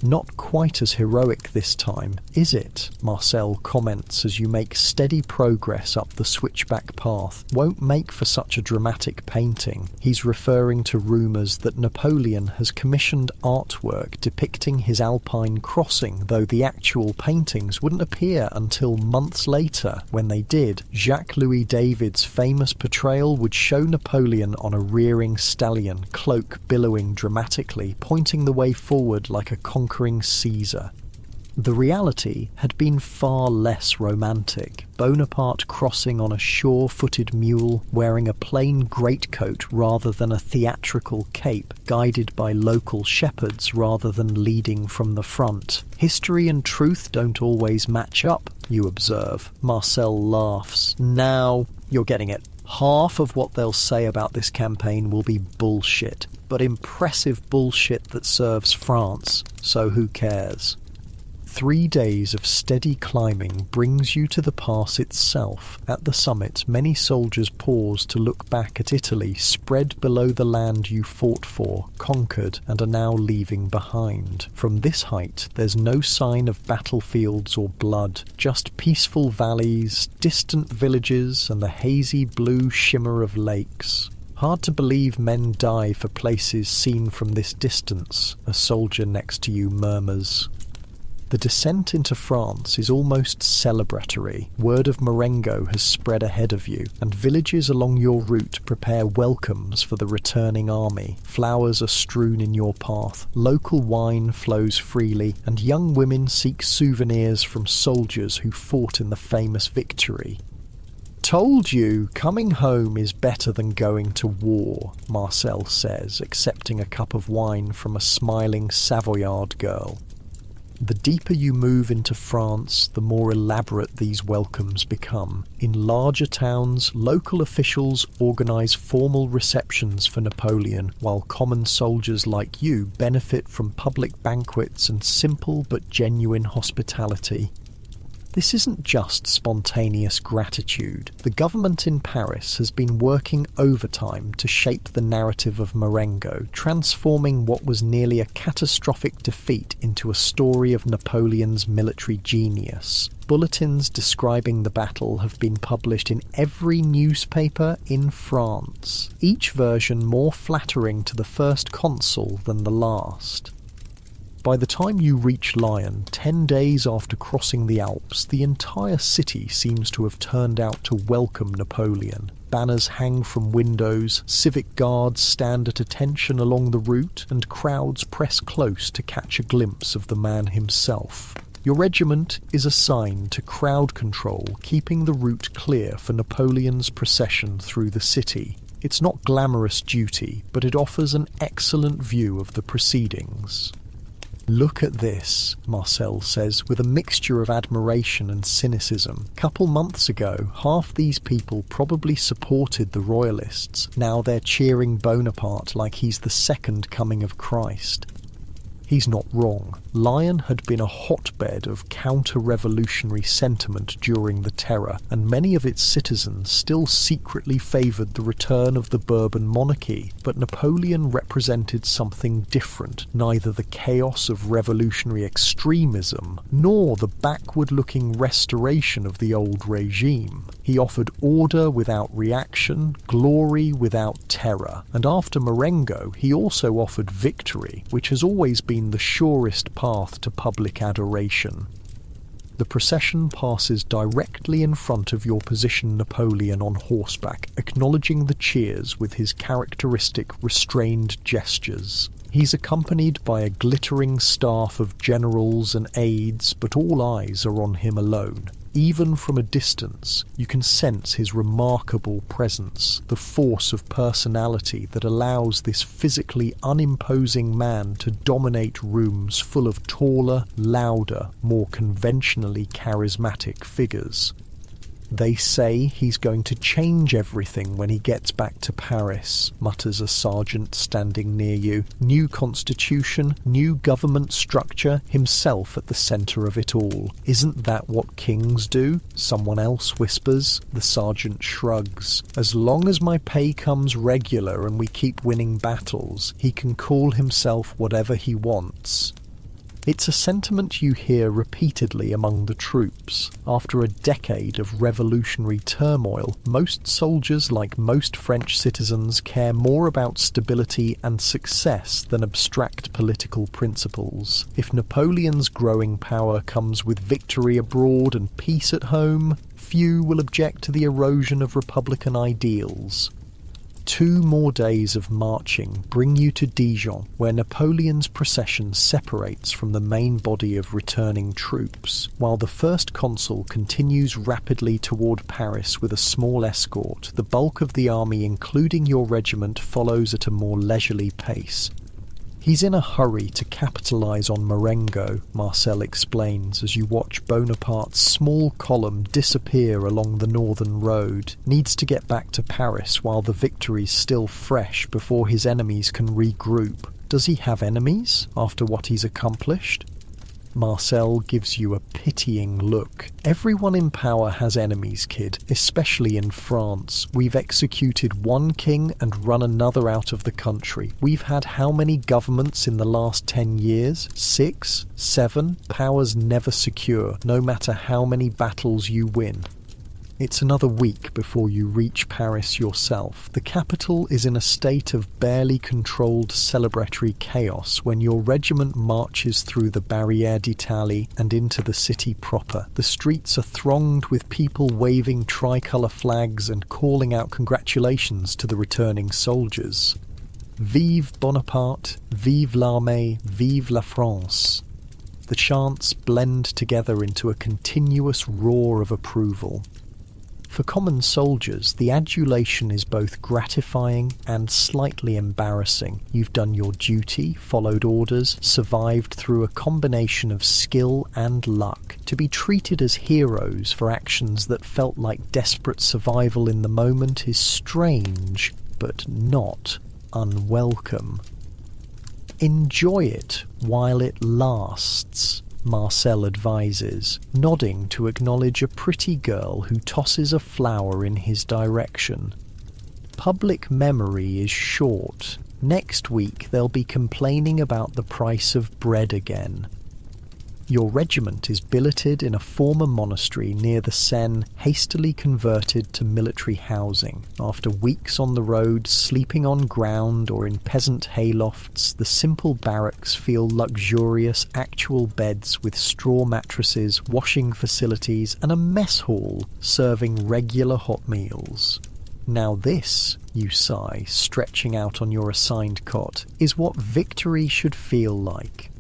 Not quite as heroic this time, is it? Marcel comments as you make steady progress up the switchback path. Won't make for such a dramatic painting. He's referring to rumours that Napoleon has commissioned artwork depicting his Alpine crossing, though the actual paintings wouldn't appear until months later. When they did, Jacques-Louis David's famous portrayal would show Napoleon on a rearing stallion, cloak billowing dramatically, pointing the way forward like a conquering Caesar. The reality had been far less romantic. Bonaparte crossing on a sure-footed mule, wearing a plain greatcoat rather than a theatrical cape, guided by local shepherds rather than leading from the front. History and truth don't always match up, you observe. Marcel laughs. Now you're getting it. Half of what they'll say about this campaign will be bullshit. but impressive bullshit that serves France, so who cares? 3 days of steady climbing brings you to the pass itself. At the summit, many soldiers pause to look back at Italy spread below the land you fought for, conquered, and are now leaving behind. From this height, there's no sign of battlefields or blood, just peaceful valleys, distant villages, and the hazy blue shimmer of lakes. Hard to believe men die for places seen from this distance, a soldier next to you murmurs. The descent into France is almost celebratory. Word of Marengo has spread ahead of you, and villages along your route prepare welcomes for the returning army. Flowers are strewn in your path, local wine flows freely, and young women seek souvenirs from soldiers who fought in the famous victory. "Told you, coming home is better than going to war," Marcel says, accepting a cup of wine from a smiling Savoyard girl. The deeper you move into France, the more elaborate these welcomes become. In larger towns, local officials organise formal receptions for Napoleon, while common soldiers like you benefit from public banquets and simple but genuine hospitality. This isn't just spontaneous gratitude. The government in Paris has been working overtime to shape the narrative of Marengo, transforming what was nearly a catastrophic defeat into a story of Napoleon's military genius. Bulletins describing the battle have been published in every newspaper in France, each version more flattering to the first consul than the last. By the time you reach Lyon, 10 days after crossing the Alps, the entire city seems to have turned out to welcome Napoleon. Banners hang from windows, civic guards stand at attention along the route, and crowds press close to catch a glimpse of the man himself. Your regiment is assigned to crowd control, keeping the route clear for Napoleon's procession through the city. It's not glamorous duty, but it offers an excellent view of the proceedings. "Look at this," Marcel says, with a mixture of admiration and cynicism. "Couple months ago, half these people probably supported the royalists. Now they're cheering Bonaparte like he's the second coming of Christ." He's not wrong. Lyon had been a hotbed of counter-revolutionary sentiment during the Terror, and many of its citizens still secretly favoured the return of the Bourbon monarchy. But Napoleon represented something different, neither the chaos of revolutionary extremism, nor the backward-looking restoration of the old regime. He offered order without reaction, glory without terror, and after Marengo he also offered victory, which has always been the surest path to public adoration. The procession passes directly in front of your position Napoleon on horseback, acknowledging the cheers with his characteristic restrained gestures. He's accompanied by a glittering staff of generals and aides, but all eyes are on him alone. Even from a distance, you can sense his remarkable presence, the force of personality that allows this physically unimposing man to dominate rooms full of taller, louder, more conventionally charismatic figures. "They say he's going to change everything when he gets back to Paris," mutters a sergeant standing near you. "New constitution, new government structure, himself at the centre of it all. Isn't that what kings do?" Someone else whispers. The sergeant shrugs. "As long as my pay comes regular and we keep winning battles, he can call himself whatever he wants." It's a sentiment you hear repeatedly among the troops. After a decade of revolutionary turmoil, most soldiers, like most French citizens, care more about stability and success than abstract political principles. If Napoleon's growing power comes with victory abroad and peace at home, few will object to the erosion of republican ideals. 2 more days of marching bring you to Dijon, where Napoleon's procession separates from the main body of returning troops, while the first consul continues rapidly toward Paris with a small escort. The bulk of the army, including your regiment, follows at a more leisurely pace. He's in a hurry to capitalise on Marengo, Marcel explains as you watch Bonaparte's small column disappear along the northern road. Needs to get back to Paris while the victory's still fresh before his enemies can regroup. Does he have enemies after what he's accomplished? Marcel gives you a pitying look. Everyone in power has enemies, kid, especially in France. We've executed one king and run another out of the country. We've had how many governments in the last 10 years? 6? 7? Power's never secure, no matter how many battles you win. It's another week before you reach Paris yourself. The capital is in a state of barely controlled celebratory chaos when your regiment marches through the Barrière d'Italie and into the city proper. The streets are thronged with people waving tricolour flags and calling out congratulations to the returning soldiers. Vive Bonaparte, vive l'armée, vive la France. The chants blend together into a continuous roar of approval. For common soldiers, the adulation is both gratifying and slightly embarrassing. You've done your duty, followed orders, survived through a combination of skill and luck. To be treated as heroes for actions that felt like desperate survival in the moment is strange, but not unwelcome. Enjoy it while it lasts, Marcel advises, nodding to acknowledge a pretty girl who tosses a flower in his direction. Public memory is short. Next week they'll be complaining about the price of bread again. Your regiment is billeted in a former monastery near the Seine, hastily converted to military housing. After weeks on the road, sleeping on ground or in peasant haylofts, the simple barracks feel luxurious actual beds with straw mattresses, washing facilities, and a mess hall serving regular hot meals. Now this, you sigh, stretching out on your assigned cot, is what victory should feel like.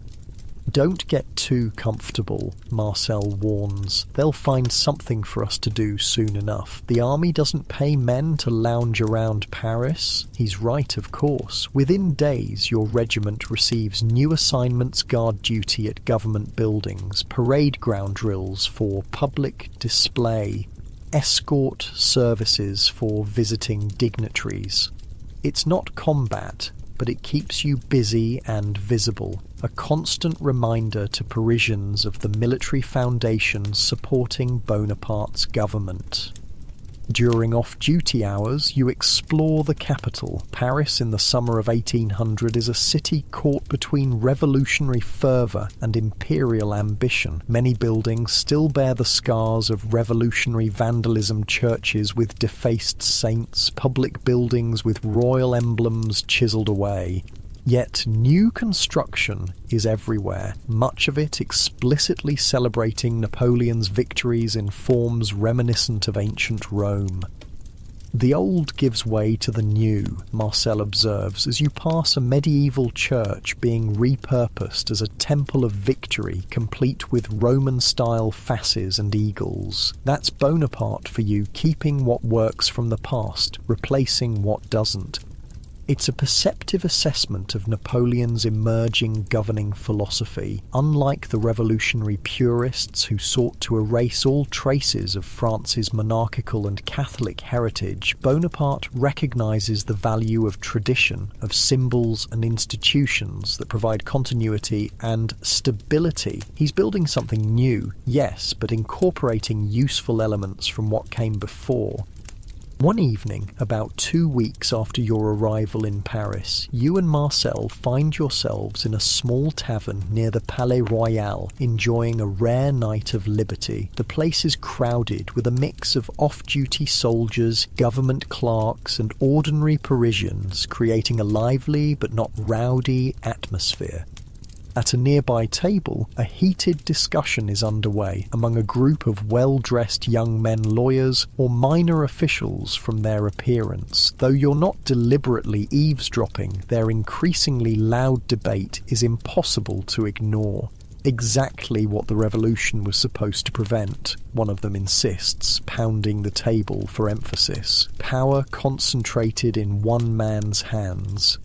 Don't get too comfortable, Marcel warns. They'll find something for us to do soon enough. The army doesn't pay men to lounge around Paris. He's right, of course. Within days, your regiment receives new assignments, guard duty at government buildings, parade ground drills for public display, escort services for visiting dignitaries. It's not combat, but it keeps you busy and visible, a constant reminder to Parisians of the military foundations supporting Bonaparte's government. During off-duty hours, you explore the capital. Paris in the summer of 1800 is a city caught between revolutionary fervour and imperial ambition. Many buildings still bear the scars of revolutionary vandalism, churches with defaced saints, public buildings with royal emblems chiselled away. Yet new construction is everywhere, much of it explicitly celebrating Napoleon's victories in forms reminiscent of ancient Rome. The old gives way to the new, Marcel observes, as you pass a medieval church being repurposed as a temple of victory, complete with Roman-style fasces and eagles. That's Bonaparte for you, keeping what works from the past, replacing what doesn't. It's a perceptive assessment of Napoleon's emerging governing philosophy. Unlike the revolutionary purists who sought to erase all traces of France's monarchical and Catholic heritage, Bonaparte recognises the value of tradition, of symbols and institutions that provide continuity and stability. He's building something new, yes, but incorporating useful elements from what came before. One evening, about 2 weeks after your arrival in Paris, you and Marcel find yourselves in a small tavern near the Palais Royal, enjoying a rare night of liberty. The place is crowded with a mix of off-duty soldiers, government clerks, and ordinary Parisians, creating a lively but not rowdy atmosphere. At a nearby table, a heated discussion is underway among a group of well-dressed young men lawyers or minor officials from their appearance. Though you're not deliberately eavesdropping, their increasingly loud debate is impossible to ignore. Exactly what the revolution was supposed to prevent, one of them insists, pounding the table for emphasis. Power concentrated in one man's hands.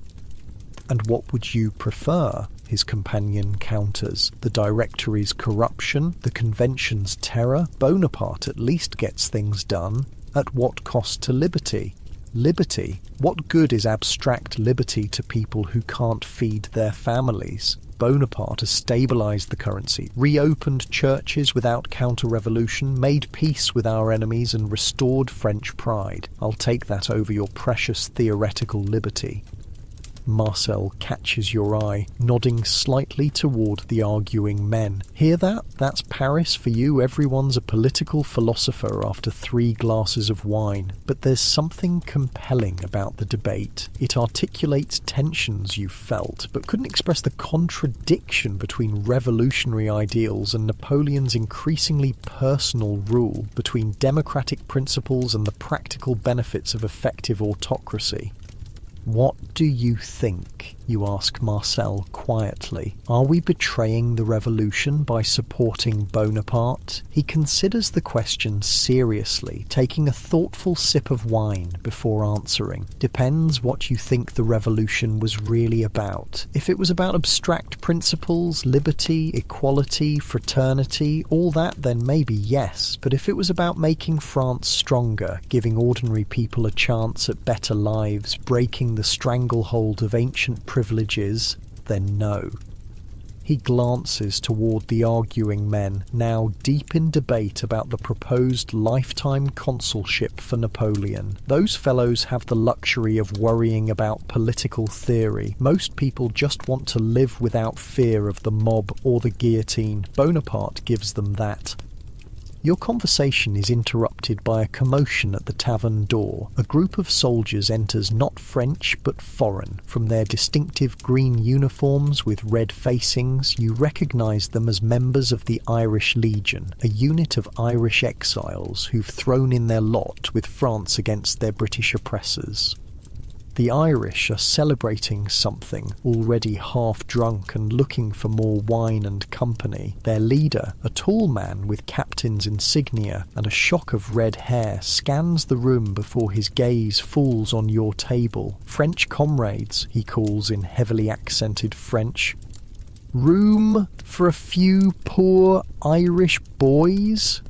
"And what would you prefer?" his companion counters. "The Directory's corruption, the Convention's terror. Bonaparte at least gets things done. At what cost to liberty?" Liberty? What good is abstract liberty to people who can't feed their families? Bonaparte has stabilised the currency, reopened churches without counter-revolution, made peace with our enemies and restored French pride. I'll take that over your precious theoretical liberty. Marcel catches your eye, nodding slightly toward the arguing men. "Hear that? That's Paris for you. Everyone's a political philosopher after 3 glasses of wine. But there's something compelling about the debate. It articulates tensions you've felt, but couldn't express the contradiction between revolutionary ideals and Napoleon's increasingly personal rule, between democratic principles and the practical benefits of effective autocracy." "What do you think?" you ask Marcel quietly. "Are we betraying the revolution by supporting Bonaparte?" He considers the question seriously, taking a thoughtful sip of wine before answering. "Depends what you think the revolution was really about. If it was about abstract principles, liberty, equality, fraternity, all that, then maybe yes. But if it was about making France stronger, giving ordinary people a chance at better lives, breaking the stranglehold of ancient privileges, then no." He glances toward the arguing men, now deep in debate about the proposed lifetime consulship for Napoleon. Those fellows have the luxury of worrying about political theory. Most people just want to live without fear of the mob or the guillotine. Bonaparte gives them that. Your conversation is interrupted by a commotion at the tavern door. A group of soldiers enters, not French but foreign. From their distinctive green uniforms with red facings, you recognise them as members of the Irish Legion, a unit of Irish exiles who've thrown in their lot with France against their British oppressors. The Irish are celebrating something, already half drunk and looking for more wine and company. Their leader, a tall man with captain's insignia and a shock of red hair, scans the room before his gaze falls on your table. "French comrades," he calls in heavily accented French. "Room for a few poor Irish boys?"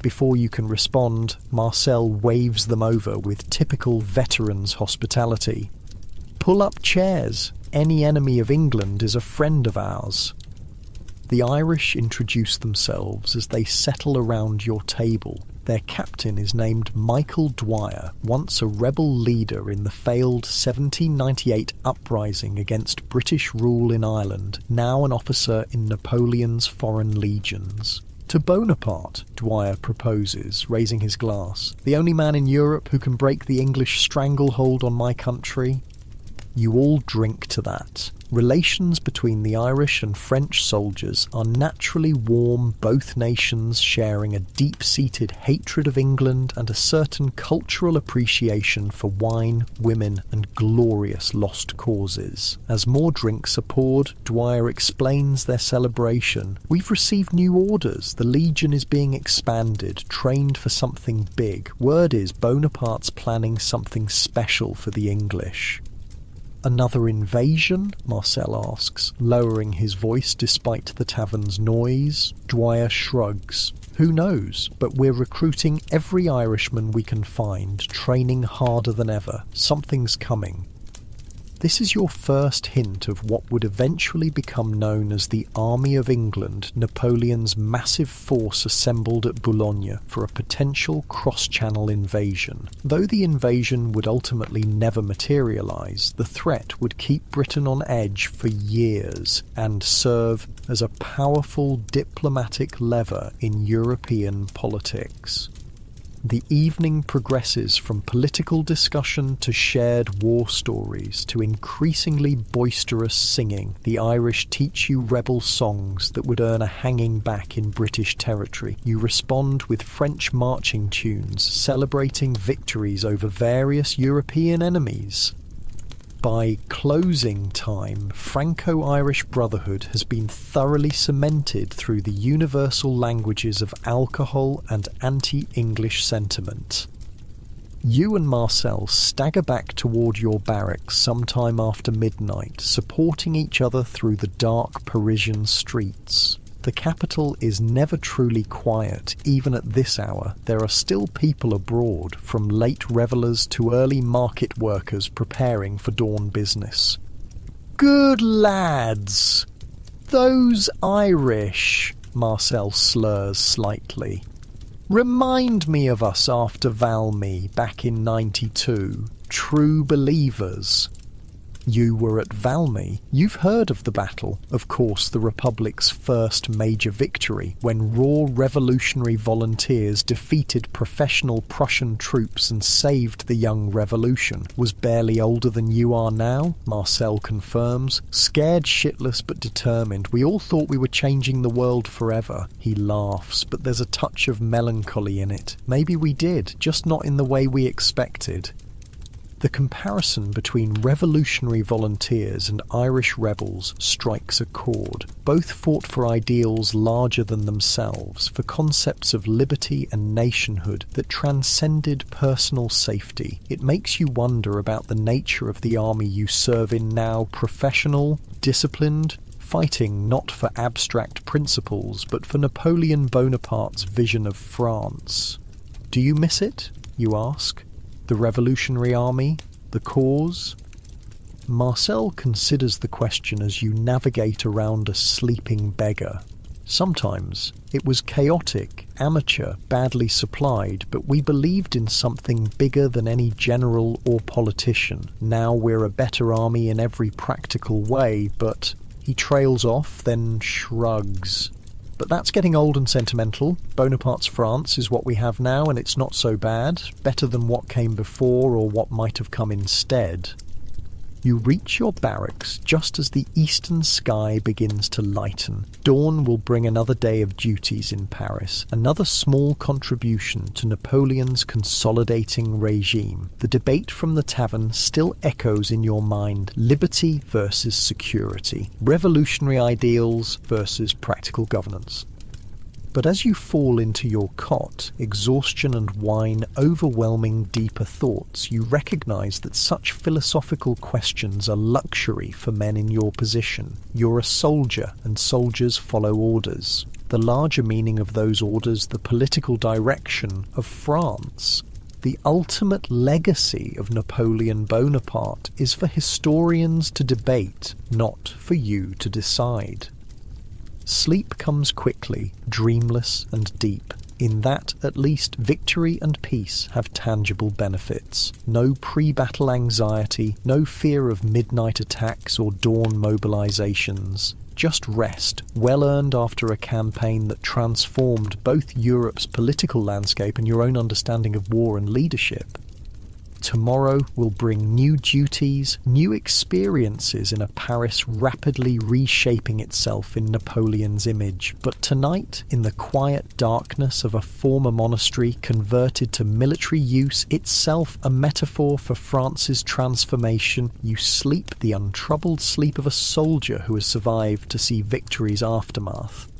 Before you can respond, Marcel waves them over with typical veterans' hospitality. "Pull up chairs. Any enemy of England is a friend of ours." The Irish introduce themselves as they settle around your table. Their captain is named Michael Dwyer, once a rebel leader in the failed 1798 uprising against British rule in Ireland, now an officer in Napoleon's foreign legions. "To Bonaparte," Dwyer proposes, raising his glass. "The only man in Europe who can break the English stranglehold on my country." You all drink to that. Relations between the Irish and French soldiers are naturally warm, both nations sharing a deep-seated hatred of England and a certain cultural appreciation for wine, women, and glorious lost causes. As more drinks are poured, Dwyer explains their celebration. "We've received new orders. The Legion is being expanded, trained for something big. Word is Bonaparte's planning something special for the English." "Another invasion?" Marcel asks, lowering his voice despite the tavern's noise. Dwyer shrugs. "Who knows? But we're recruiting every Irishman we can find, training harder than ever. Something's coming." This is your first hint of what would eventually become known as the Army of England, Napoleon's massive force assembled at Boulogne for a potential cross-channel invasion. Though the invasion would ultimately never materialise, the threat would keep Britain on edge for years and serve as a powerful diplomatic lever in European politics. The evening progresses from political discussion to shared war stories to increasingly boisterous singing. The Irish teach you rebel songs that would earn a hanging back in British territory. You respond with French marching tunes, celebrating victories over various European enemies. By closing time, Franco-Irish brotherhood has been thoroughly cemented through the universal languages of alcohol and anti-English sentiment. You and Marcel stagger back toward your barracks sometime after midnight, supporting each other through the dark Parisian streets. The capital is never truly quiet, even at this hour. There are still people abroad, from late revellers to early market workers preparing for dawn business. "Good lads! Those Irish," Marcel slurs slightly. "Remind me of us after Valmy back in '92. True believers." You were at Valmy. You've heard of the battle. Of course, the Republic's first major victory, when raw revolutionary volunteers defeated professional Prussian troops and saved the young revolution. Was barely older than you are now, Marcel confirms. Scared shitless but determined. We all thought we were changing the world forever. He laughs, but there's a touch of melancholy in it. Maybe we did, just not in the way we expected. The comparison between revolutionary volunteers and Irish rebels strikes a chord. Both fought for ideals larger than themselves, for concepts of liberty and nationhood that transcended personal safety. It makes you wonder about the nature of the army you serve in now, professional, disciplined, fighting not for abstract principles, but for Napoleon Bonaparte's vision of France. Do you miss it, you ask? The Revolutionary Army? The cause? Marcel considers the question as you navigate around a sleeping beggar. Sometimes it was chaotic, amateur, badly supplied, but we believed in something bigger than any general or politician. Now we're a better army in every practical way, but he trails off, then shrugs. But that's getting old and sentimental. Bonaparte's France is what we have now, and it's not so bad. Better than what came before or what might have come instead. You reach your barracks just as the eastern sky begins to lighten. Dawn will bring another day of duties in Paris, another small contribution to Napoleon's consolidating regime. The debate from the tavern still echoes in your mind: liberty versus security, revolutionary ideals versus practical governance. But as you fall into your cot, exhaustion and wine overwhelming deeper thoughts, you recognize that such philosophical questions are luxury for men in your position. You're a soldier, and soldiers follow orders. The larger meaning of those orders, the political direction of France. The ultimate legacy of Napoleon Bonaparte is for historians to debate, not for you to decide. Sleep comes quickly, dreamless and deep. In that, at least, victory and peace have tangible benefits. No pre-battle anxiety, no fear of midnight attacks or dawn mobilizations. Just rest, well-earned after a campaign that transformed both Europe's political landscape and your own understanding of war and leadership. Tomorrow will bring new duties, new experiences in a Paris rapidly reshaping itself in Napoleon's image. But tonight, in the quiet darkness of a former monastery converted to military use, itself a metaphor for France's transformation, you sleep the untroubled sleep of a soldier who has survived to see victory's aftermath.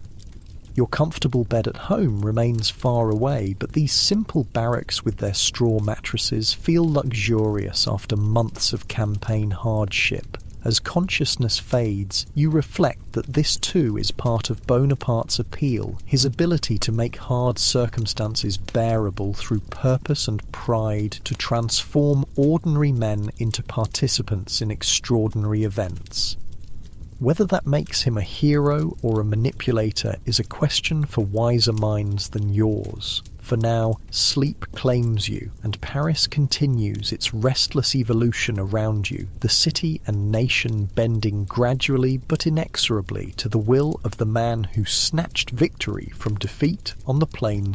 Your comfortable bed at home remains far away, but these simple barracks with their straw mattresses feel luxurious after months of campaign hardship. As consciousness fades, you reflect that this too is part of Bonaparte's appeal, his ability to make hard circumstances bearable through purpose and pride, to transform ordinary men into participants in extraordinary events. Whether that makes him a hero or a manipulator is a question for wiser minds than yours. For now, sleep claims you, and Paris continues its restless evolution around you, the city and nation bending gradually but inexorably to the will of the man who snatched victory from defeat on the plains